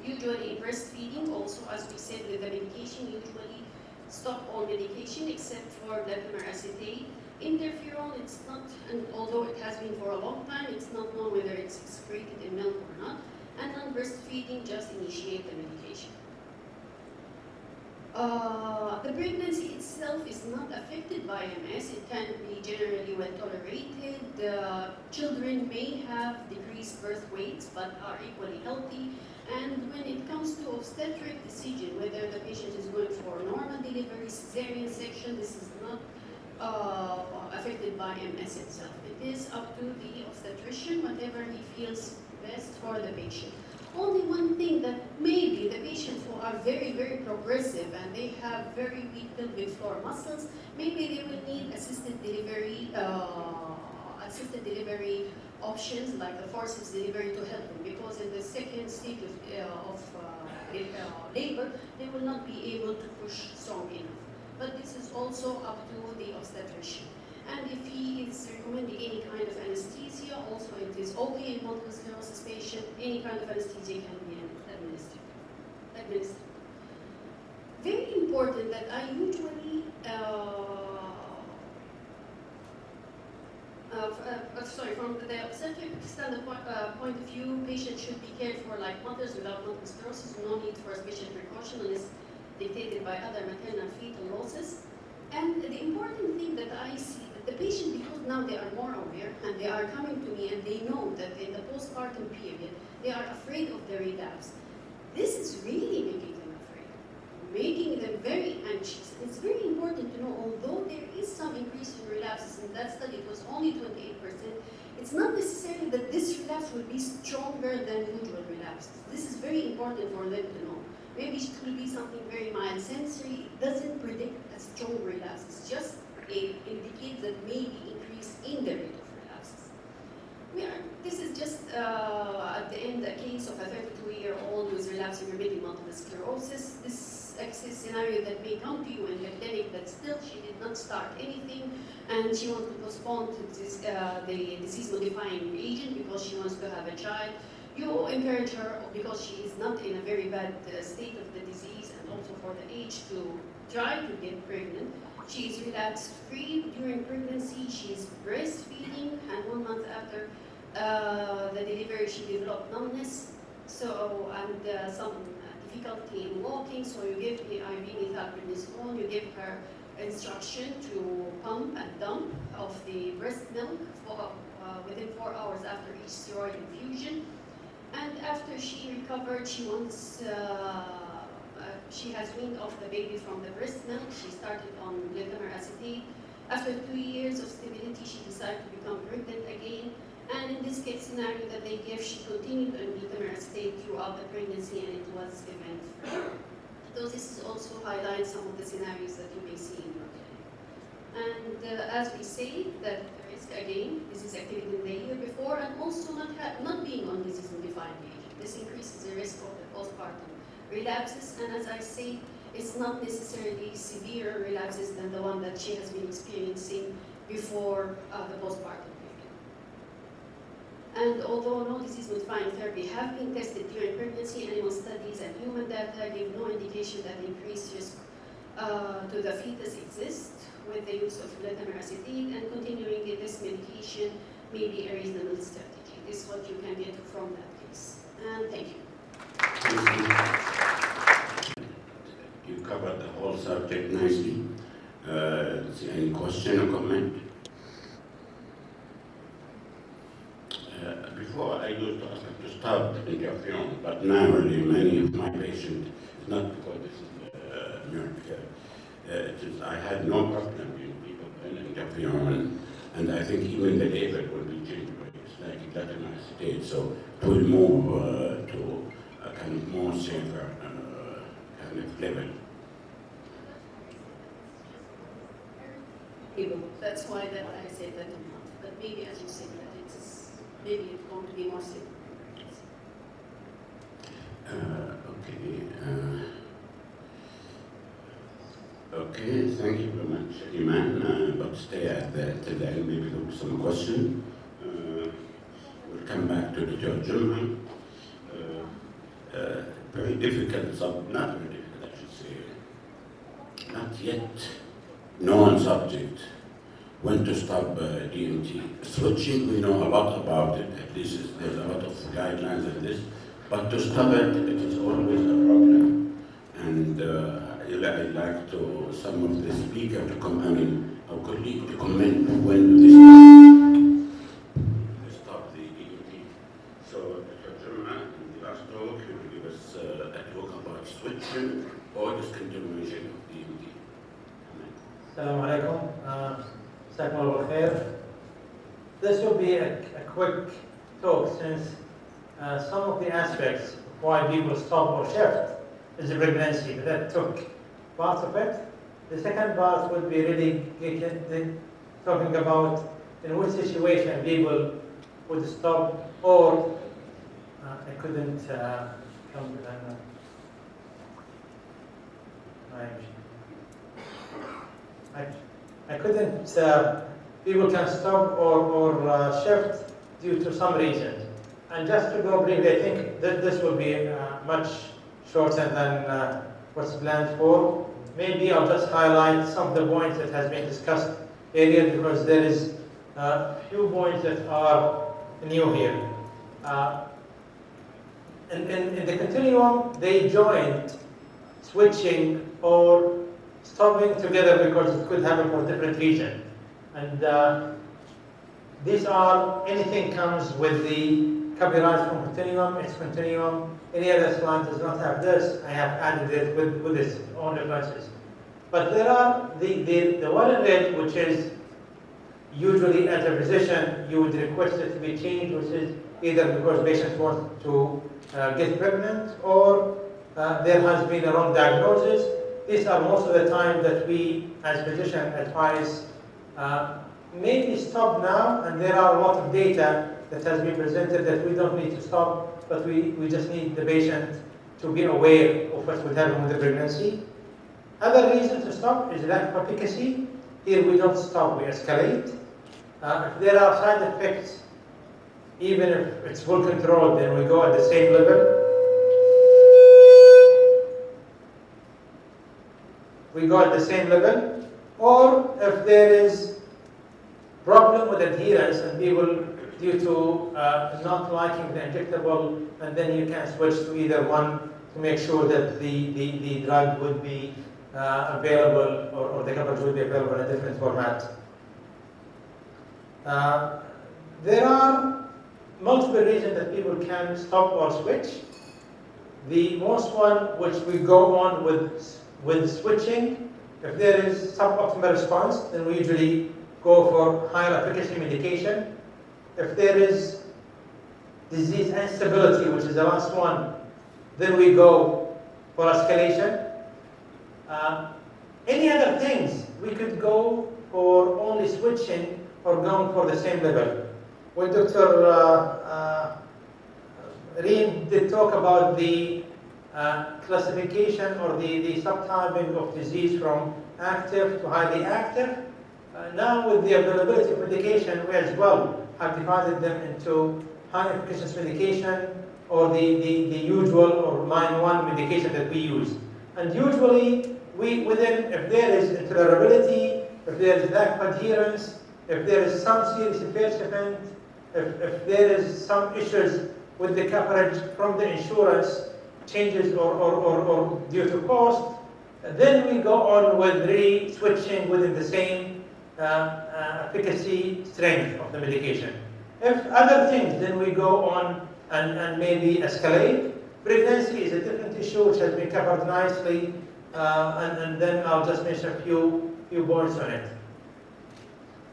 K: Usually breastfeeding, also as we said with the medication, usually stop all medication except for lentiviral acetate. Interferon, it's not, and although it has been for a long time, it's not known whether it's excreted in milk or not. And on breastfeeding, just initiate the medication. The pregnancy itself is not affected by MS. It can be generally well tolerated. Children may have decreased birth weights but are equally healthy. And when it comes to obstetric decision, whether the patient is going for normal delivery, cesarean section, this is not affected by MS itself. It is up to the obstetrician, whatever he feels best for the patient. Only one thing that maybe the patients who are very, very progressive and they have very weak pelvic floor muscles, maybe they will need assisted delivery options like the forceps delivery to help them, because in the second stage of labor, they will not be able to push strong enough. But this is also up to the obstetrician. And if he is recommending any kind of anesthesia, also it is okay in multiple sclerosis patient, any kind of anesthesia can be administered. Very important that I usually, from the obstetric standpoint point of view, patients should be cared for like mothers without multiple sclerosis, no need for special precaution unless dictated by other maternal fetal losses. And the important thing that I see, that the patient, because now they are more aware and they are coming to me and they know that in the postpartum period, they are afraid of the relapse. This is really making them afraid, making them very anxious. It's very important to know, although there is some increase in relapses, in that study it was only 28%, it's not necessarily that this relapse will be stronger than usual relapses. This is very important for them to know. Maybe it will be something very mild sensory. It doesn't predict a strong relapse. It's just indicates that maybe increase in the rate of relapses. This is just at the end a case of a 32-year-old with relapsing remitting multiple sclerosis. This is a scenario that may come to you in the clinic that still she did not start anything and she wants to postpone the disease-modifying agent because she wants to have a child. You encourage her because she is not in a very bad state of the disease and also for the age to try to get pregnant. She is relapse-free during pregnancy, she is breastfeeding, and 1 month after the delivery she developed numbness and some difficulty in walking, so you give the IV methylprednisolone, you give her instruction to pump and dump of the breast milk within 4 hours after each steroid infusion. And after she recovered, she has weaned off the baby from the breast milk. She started on glutamate acetate. After 2 years of stability, she decided to become pregnant again. And in this case scenario that they gave, she continued on glutamate acetate throughout the pregnancy, and it was event-free. So this is also highlights some of the scenarios that you may see in your clinic. And as we say, that the risk again, disease activity in the year before, and also not being on disease-modifying agent. This increases the risk of the postpartum relapses, and as I say, it's not necessarily severe relapses than the one that she has been experiencing before the postpartum period. And although no disease-modifying therapy have been tested during pregnancy, animal studies and human data give no indication that increased risk to the fetus exists with the use of glutamate acetate, and continuing this medication may be a reasonable strategy. This is what you can get from that case. And thank you.
B: You covered the whole subject nicely. Is there any question or comment? Before I used to ask them to stop interferon, but now really many of my patients, it's not because this is miracle. I had no problem in people in interferon, and I think even the label will be changed. It's like glutamate acetate, so it will move to a kind of more safer kind of level.
K: That's why that I said that a month. But maybe, as you said, that maybe it's going to be more safe.
B: Okay, thank you very much, Iman. But stay at till the end, maybe there'll be some question. We'll come back to the Jum'ah. Very difficult, not very difficult, I should say. Not yet known subject. When to stop DMT. Switching, we know a lot about it, at least there's a lot of guidelines on this, but to stop it, it is always a problem. And I'd like to some of the speakers to come, our colleague to comment when do they stop the DMT. So, Dr. Jum'ah, in the last talk, he will give us a talk about switching or discontinuation of DMT. Amen.
A: Assalamu alaikum. Jazakumullah khair. This will be a quick talk since some of the aspects of why people stop or shift is the pregnancy, but that took part of it. The second part would be really talking about in which situation people would stop or I couldn't come to that. I couldn't, people can stop or shift due to some reasons. And just to go briefly, I think that this will be much shorter than what's planned for. Maybe I'll just highlight some of the points that has been discussed earlier because there is a few points that are new here. In the continuum, they joined switching or stopping together because it could happen for different reasons. And these are, anything comes with the copyright from continuum, it's continuum. Any other slide does not have this. I have added it with its own references. But there are the one in red, which is usually as a physician, you would request it to be changed, which is either because patients want to get pregnant or there has been a wrong diagnosis. These are most of the time that we, as physicians, advise maybe stop now, and there are a lot of data that has been presented that we don't need to stop, but we just need the patient to be aware of what would happen with the pregnancy. Other reason to stop is lack of efficacy. Here we don't stop, we escalate. If there are side effects, even if it's full control, then we go at the same level. We go at the same level. Or if there is problem with adherence and people due to not liking the injectable, and then you can switch to either one to make sure that the drug would be available or the coverage would be available in a different format. There are multiple reasons that people can stop or switch. The most one which we go on with switching, if there is suboptimal response, then we usually go for higher efficacy medication. If there is disease instability, which is the last one, then we go for escalation. Any other things, we could go for only switching or going for the same level. When Dr. Reem did talk about the classification or the subtyping of disease from active to highly active, now with the availability of medication, we as well have divided them into high efficacious medication or the usual or line one medication that we use. And usually, if there is intolerability, if there is lack of adherence, if there is some serious adverse event, if there is some issues with the coverage from the insurance changes or due to cost, then we go on with re-switching within the same efficacy strength of the medication. If other things, then we go on and maybe escalate. Pregnancy is a different issue which has been covered nicely, and then I'll just mention a few points on it.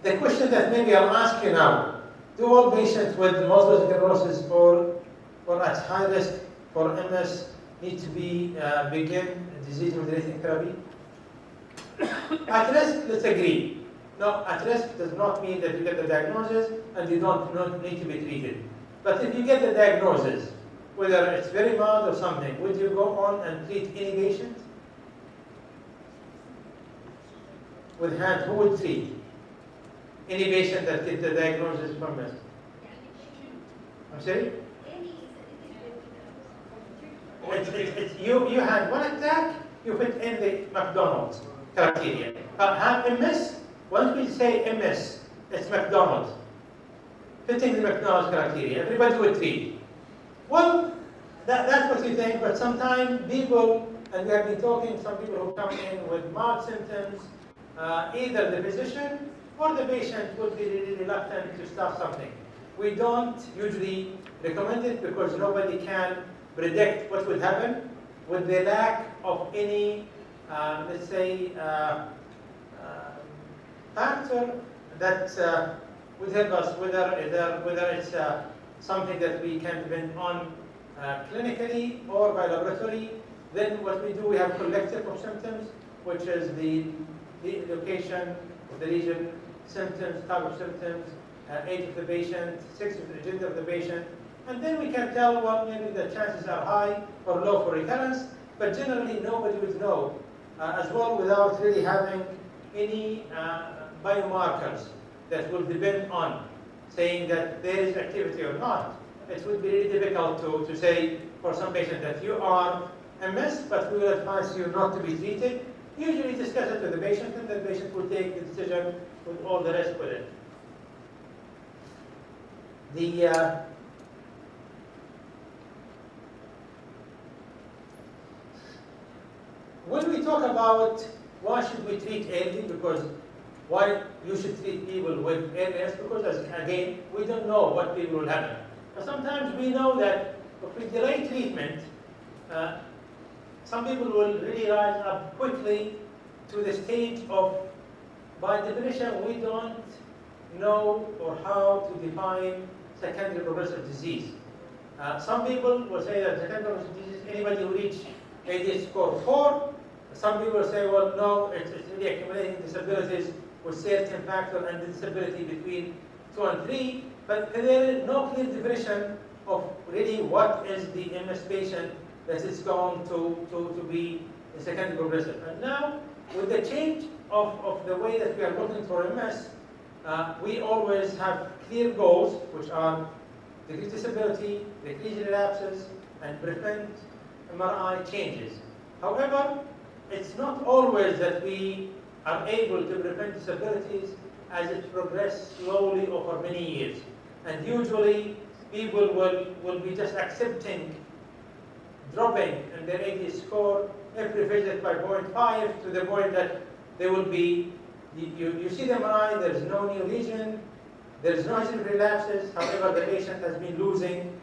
A: The question that maybe I'll ask you now, do all patients with multiple sclerosis or at high risk for MS need to begin disease-moderating therapy? At risk, let's agree. No, at risk does not mean that you get the diagnosis and you don't need to be treated. But if you get the diagnosis, whether it's very mild or something, would you go on and treat any patient? With hand, who would treat? Any patient that gets the diagnosis from this? I'm sorry? You had one attack, you fit in the McDonald's criteria. MS, once we say MS, it's McDonald's. Fitting the McDonald's criteria, everybody would treat. Well, that's what you think, but sometimes people, and we have been talking, some people who come in with mild symptoms, either the physician or the patient would be really reluctant to start something. We don't usually recommend it because nobody can predict what would happen with the lack of any, let's say, factor that would help us, whether it's something that we can depend on clinically or by laboratory. Then what we do, we have collective of symptoms, which is the location of the lesion, symptoms, type of symptoms, age of the patient, sex of the gender of the patient, and then we can tell, well, maybe the chances are high or low for recurrence, but generally nobody would know as well without really having any biomarkers that will depend on saying that there is activity or not. It would be really difficult to say for some patient that you are MS, but we will advise you not to be treated. Usually discuss it with the patient, and the patient will take the decision with all the rest with it. When we talk about why should we treat early, because why you should treat people with MS, because again, we don't know what people will happen. But sometimes we know that if we delay treatment, some people will really rise up quickly to the stage of, by definition, we don't know or how to define secondary progressive disease. Some people will say that secondary progressive disease is anybody who reaches ADH score 4. Some people say, well, no, it's really accumulating disabilities with certain factor and the disability between 2 and 3. But there is no clear definition of really what is the MS patient that is going to be a secondary progressive. And now, with the change of the way that we are looking for MS, we always have clear goals, which are decrease disability, decrease relapses, and prevent MRI changes. However, it's not always that we are able to prevent disabilities as it progresses slowly over many years. And usually, people will be just accepting dropping in their ADH score every visit by 0.5 to the point that they will be, you see the MRI, there is no new lesion, there is no history of relapses. However, the patient has been losing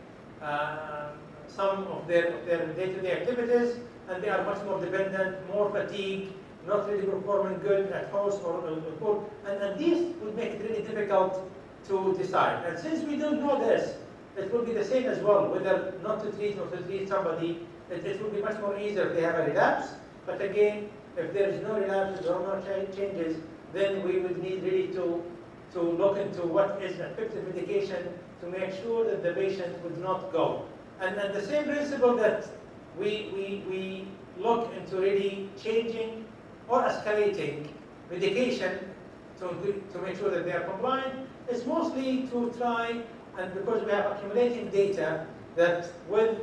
A: some of their day-to-day activities, and they are much more dependent, more fatigued, not really performing good at house or school. And these would make it really difficult to decide. And since we don't know this, it will be the same as well, whether not to treat or to treat somebody. It will be much more easier if they have a relapse. But again, if there is no relapses or no changes, then we would need really to look into what is effective medication to make sure that the patient would not go. And the same principle that we look into really changing or escalating medication to make sure that they are compliant, is mostly to try, and because we have accumulating data that with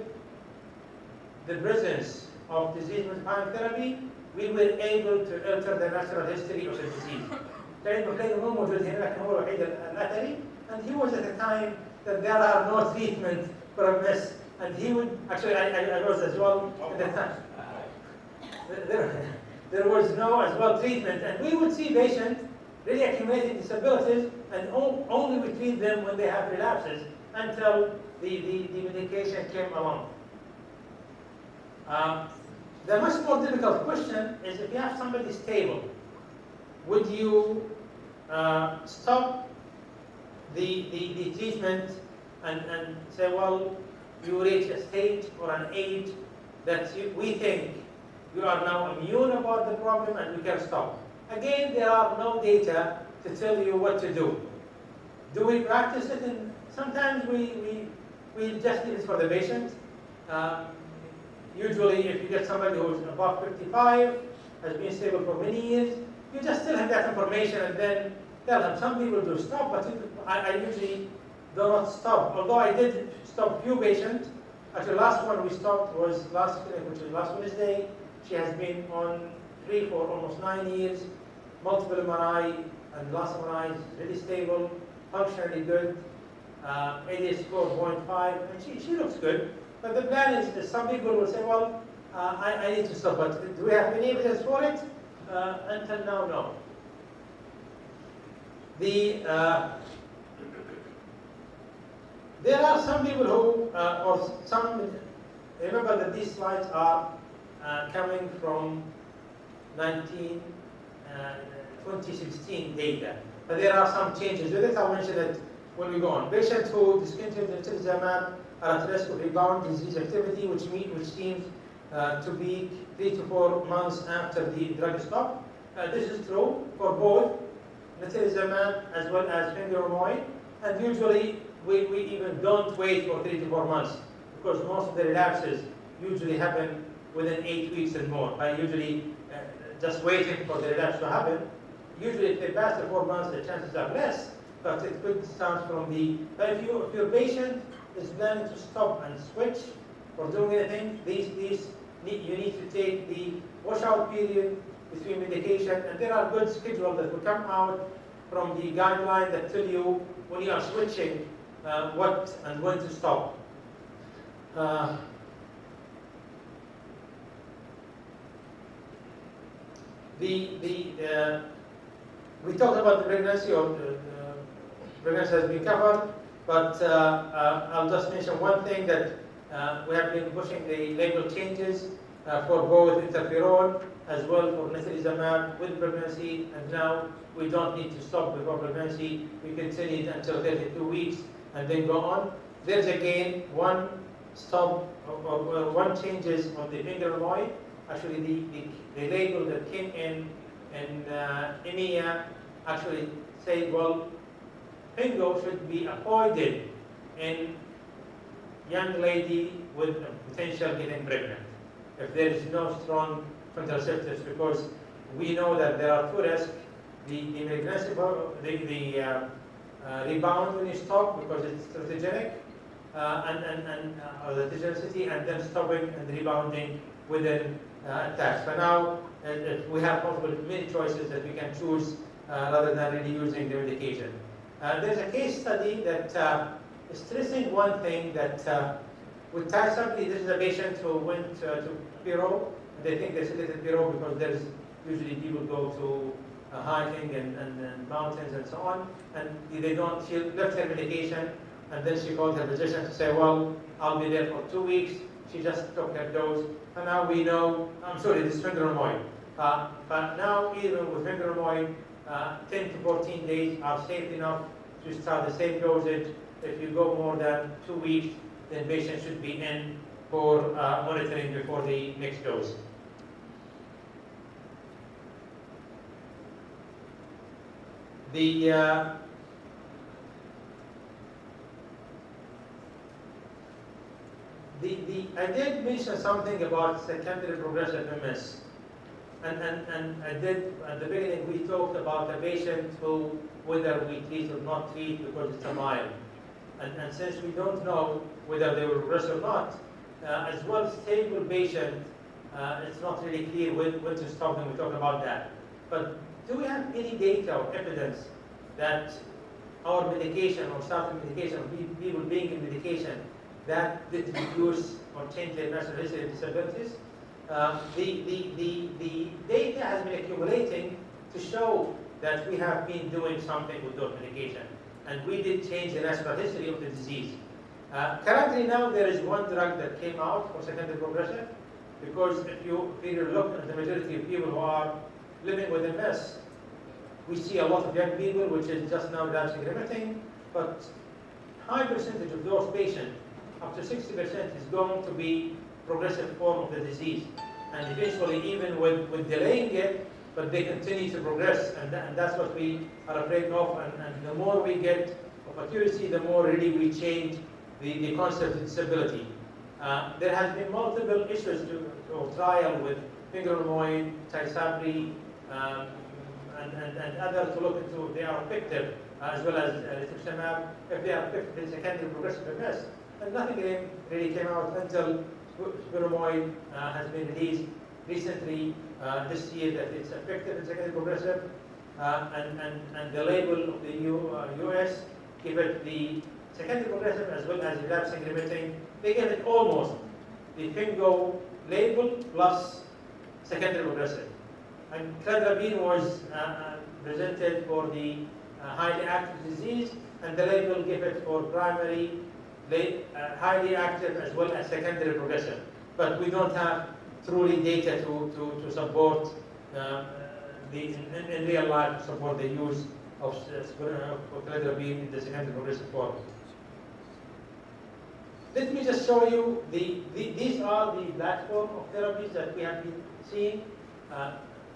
A: the presence of disease-modifying therapy, we were able to alter the natural history of the disease. كان بخير مو موجود هنا لكن هو الوحيد الأثري, and he was at a time that there are no treatment for MS, and he would actually I was as well at the time. There was no as well treatment, and we would see patients really accumulating disabilities, and only we treat them when they have relapses until the medication came along. The much more difficult question is if you have somebody stable, would you stop the treatment and say, well, you reach a stage or an age that we think you are now immune about the problem and we can stop? Again, there are no data to tell you what to do. Do we practice it? And sometimes we just leave it for the patient. Usually, if you get somebody who is above 55, has been stable for many years, you just tell him that information and then tell him. Some people do stop, but I usually do not stop. Although I did stop few patients. Actually, last one we stopped was last clinic, which was last Wednesday. She has been on 3 for almost 9 years, multiple MRI, and last MRI is really stable, functionally good, ADH score 0.5, and she looks good. But the plan is some people will say, well, I need to stop, but do we have any evidence for it? Until now, no. There are some people who, remember that these slides are coming from 2016 data. But there are some changes with it. I'll mention it when we go on. Patients who discontinued natalizumab are at risk of rebound disease activity, which seems to be 3 to 4 months after the drug stop. This is true for both natalizumab as well as fingolimod, and usually we even don't wait for 3 to 4 months because most of the relapses usually happen within 8 weeks and more. I usually just waiting for the relapse to happen. Usually if they pass the 4 months, the chances are less, but it could start from the, but if your patient is planning to stop and switch or doing anything, you need to take the washout period between medication, and there are good schedules that will come out from the guideline that tell you when you are switching what and when to stop. We talked about the pregnancy, or the pregnancy has been covered, but I'll just mention one thing that we have been pushing the label changes for both interferon as well for natalizumab with pregnancy, and now we don't need to stop before pregnancy. We continue until 32 weeks and then go on. There's again one stop or one changes on the fingolimod. Actually, the label that came in EMEA actually said, well, fingo should be avoided in young lady with potential getting pregnant if there is no strong contraceptives, because we know that there are two risks: the rebound when you stop because it's strategic, or the teratogenic, and then stopping and rebounding within attacks. But now we have many choices that we can choose rather than really using the medication. There's a case study that is stressing one thing, that with Tysabri, this is a patient who went to Peru. They think they selected Peru because there's usually people go to hiking and mountains and so on, and she left her medication, and then she called her physician to say, well, I'll be there for 2 weeks. She just took her dose, and now we know, this is fingolimod. But now even with fingolimod, 10 to 14 days are safe enough to start the same dosage. If you go more than 2 weeks, then patient should be in for monitoring before the next dose. I did mention something about secondary progressive MS, and I did at the beginning. We talked about a patient who, whether we treat or not treat because it's a mild, and since we don't know whether they will progress or not, as well stable patient, it's not really clear when to stop them. We talk about that, but do we have any data or evidence that our medication or starting medication or people being in medication that did reduce or change their natural history of disabilities? The data has been accumulating to show that we have been doing something with those medication, and we did change the natural history of the disease. Currently now there is one drug that came out for secondary progressive, because if you look at the majority of people who are living with MS, we see a lot of young people, which is just now relapsing remitting, but high percentage of those patients, up to 60%, is going to be progressive form of the disease. And eventually, even with delaying it, but they continue to progress, and that's what we are afraid of. And the more we get of accuracy, the more really we change the concept of disability. There has been multiple issues to trial with fingolimod, Tysabri, and others to look into. They are effective, as well as rituximab, if they are effective in secondary progressive MS. And nothing really came out until fingolimod has been released recently this year that it's effective in secondary progressive, and the label of the US give it the secondary progressive as well as relapsing remitting. They give it almost the fingo label plus secondary progressive. And cladribine was presented for the highly active disease, and the label give it for primary, highly active as well as secondary progressive. But we don't have truly data to support in real life to support the use of cladribine in the secondary progressive form. Let me just show you these are the platform of therapies that we have been seeing.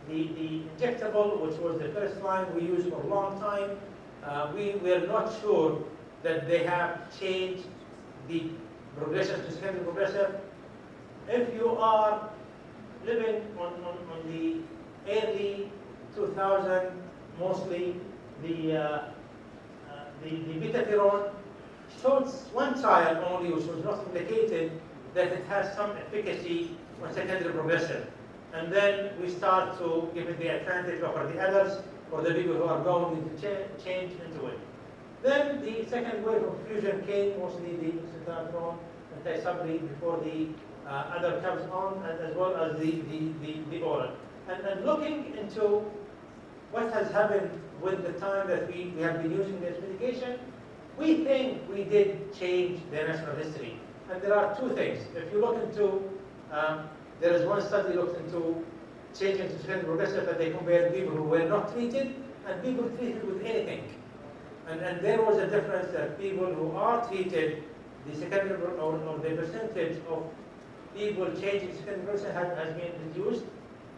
A: The injectable, which was the first line we used for a long time, we were not sure that they have changed the progression to secondary progressive. If you are living on the early 2000, mostly the betaferone showed one trial only, which was not indicated that it has some efficacy on secondary progressive. And then we start to give it the advantage over the others, or the people who are going to change into it. Then the second wave of fusion came, mostly the oxytocin and tisabri before the other comes on, as well as the oral. And looking into what has happened with the time that we have been using this medication, we think we did change the natural history. And there are two things. If you look into, there is one study looked into changing to secondary progressive, and they compared people who were not treated and people treated with anything. And there was a difference that people who are treated, the secondary or the percentage of people changing secondary progressive has been reduced.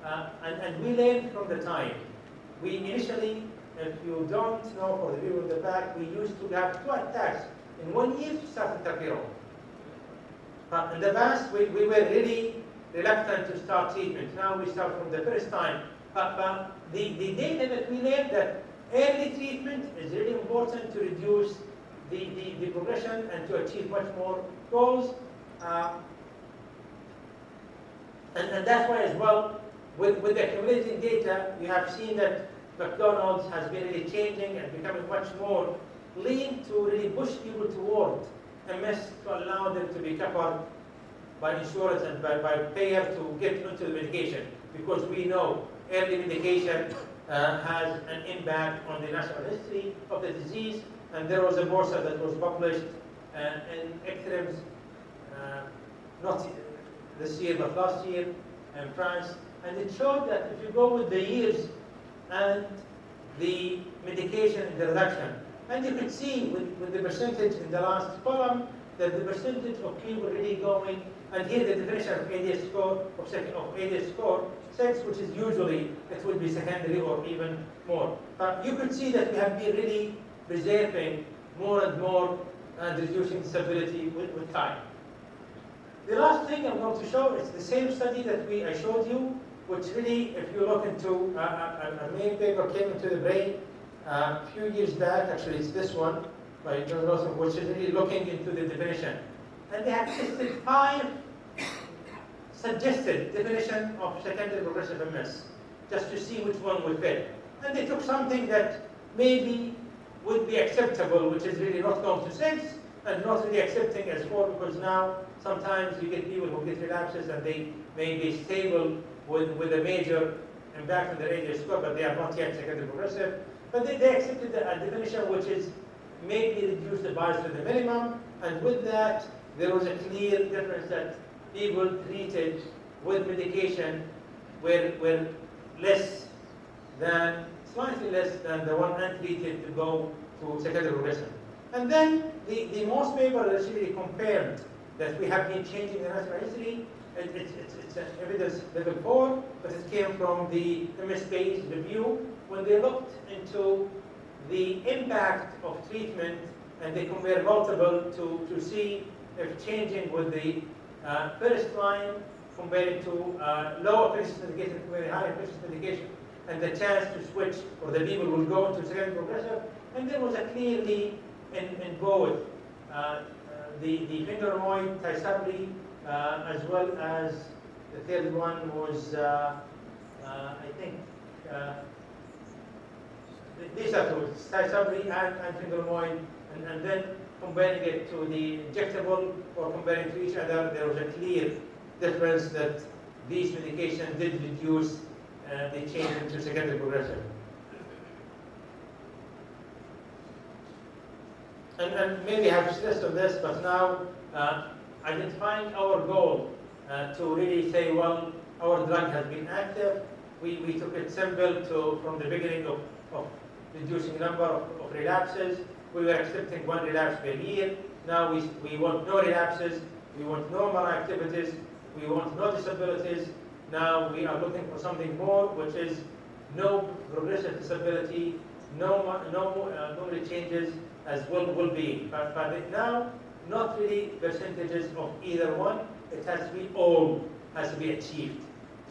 A: And we learned from the time. We initially, if you don't know, for the people in the back, we used to have 2 attacks in 1 year to start interferon. In the past, we were really reluctant to start treatment. Now we start from the first time. But the data that we learned that early treatment is really important to reduce the progression and to achieve much more goals. And that's why as well, with the accumulating data, we have seen that McDonald's has been really changing and becoming much more lean to really push people toward MS to allow them to be covered by insurance and by payer to get into the medication, because we know early medication has an impact on the natural history of the disease. And there was a poster that was published in ECTRIMS, not this year but last year in France, and it showed that if you go with the years and the medication introduction, and you could see with the percentage in the last column that the percentage of people really going, and here the definition of ADS score of ADS score 6, which is usually it would be secondary or even more. But you could see that we have been really preserving more and more and reducing disability with time. The last thing I'm going to show is the same study that I showed you, which really, if you look into a main paper came into the brain a few years back. Actually, it's this one by John Rosen, which is really looking into the definition. And they have tested 5 suggested definition of secondary progressive MS, just to see which one would fit. And they took something that maybe would be acceptable, which is really not going to 6, and not really accepting as 4, because now sometimes you get people who get relapses and they may be stable with a major impact on their ADS score, but they are not yet secondary progressive. But they accepted a definition which is maybe reduce the bias to the minimum, and with that, there was a clear difference that people treated with medication were less than, slightly less than the one untreated to go to secondary progression. And then the most paper actually confirmed that we have been changing the natural history. It's an evidence level 4, but it came from the MS-based review when they looked into the impact of treatment, and they compared multiple to see if changing with the first line compared to low efficacy medication compared to high efficacy medication, and the chance to switch, or the people will go into secondary progressive. And there was a clearly in both the fingermoid, tisabri, as well as the third one was, I think, these are two, tisabri and fingermoid, and then comparing it to the injectable or comparing to each other, there was a clear difference that these medications did reduce the change into secondary progression. And maybe I have stressed on this, but now identifying our goal to really say, well, our drug has been active, we took it simple from the beginning of reducing number of relapses. We were accepting 1 relapse per year. Now we want no relapses, we want normal activities, we want no disabilities. Now we are looking for something more, which is no progressive disability, no really changes as well-being. But now, not really percentages of either one. It has to be all has to be achieved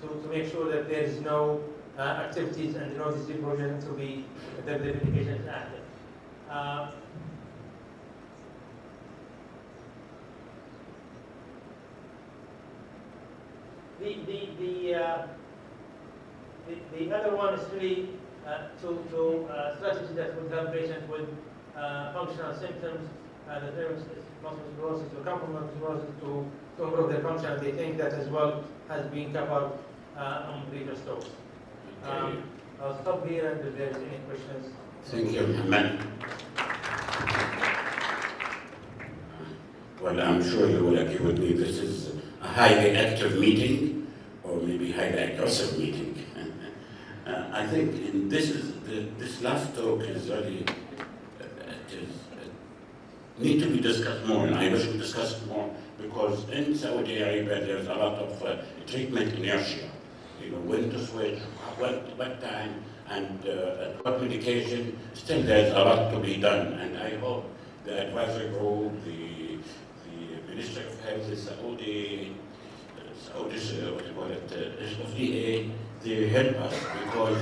A: to make sure that there is no activities and no disease progression to be the medication is active. The other one is really to strategies that would help patients with functional symptoms, the multiple sclerosis, to come from multiple sclerosis to improve their function. They think that as well has been covered on previous talks. I'll stop here, and if there's any questions.
B: Thank you, Mohammed. Well, I'm sure you will agree with me. This is a highly active meeting, or maybe highly aggressive meeting. I think this last talk is really need to be discussed more, and I wish we discussed more, because in Saudi Arabia there's a lot of treatment inertia. You know, when to switch, what time, and what medication. Still, there's a lot to be done, and I hope the advisory group, the Ministry of Health, the Saudi, what do you call it, FDA, they help us, because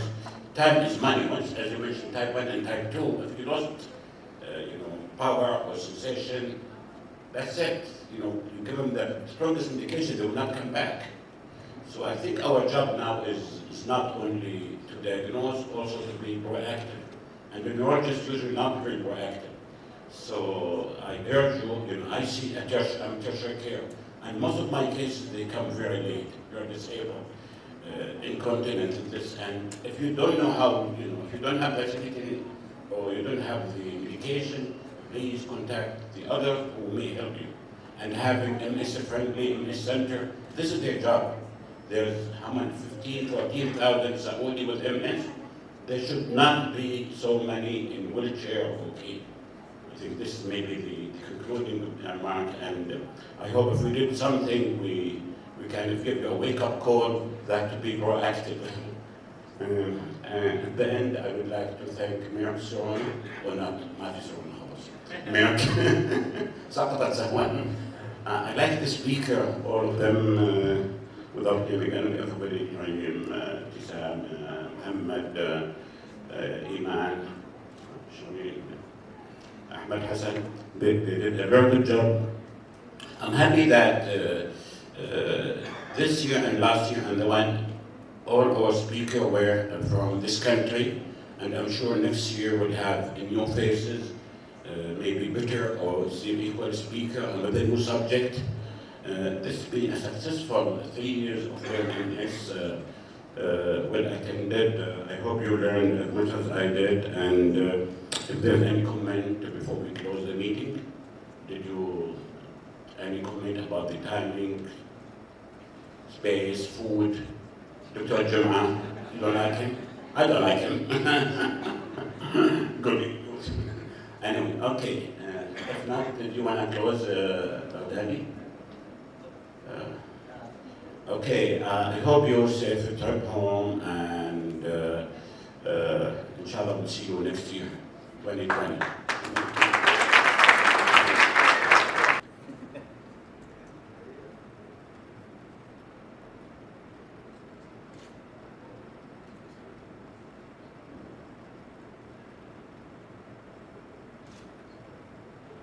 B: time is money. Once, as you mentioned, type 1 and type 2, if you lost, power or sensation, that's it. You give them the strongest indication, they will not come back. So I think our job now is not only to diagnose, also to be proactive. And the neurologists usually not very proactive. So I urge you, I see I'm tertiary care, and most of my cases, they come very late. You're disabled, incontinent, and this. And if you don't know how, if you don't have facility or you don't have the medication, please contact the other who may help you. And having MS-friendly MS center, this is their job. There's how many, 15, 14,000 Saudi with MS. There should not be so many in wheelchair or okay. I think this is maybe the concluding remark, and I hope if we did something, we kind of give you a wake-up call that to be proactive. And at the end, I would like to thank Mayor Soron, or not Soron, Mayor Saqatat Sahwan. I like the speaker, all of them, without naming everybody, Tisam, Muhammad, Iman, Shamil, Ahmed Hassan. They did a very good job. I'm happy that this year and last year and the one, all our speakers were from this country, and I'm sure next year we'll have new faces, maybe better or equal speaker on the new subject. This has been a successful 3 years of learning. It's well attended. I hope you learned as much as I did. And if there's any comment before we close the meeting, any comment about the timing, space, food? Dr. Jum'a, you don't like him? I don't like him. Good. Anyway, okay. If not, do you want to close, Danny? Okay, I hope you're safe return home, and inshallah we'll see you next year, 2020.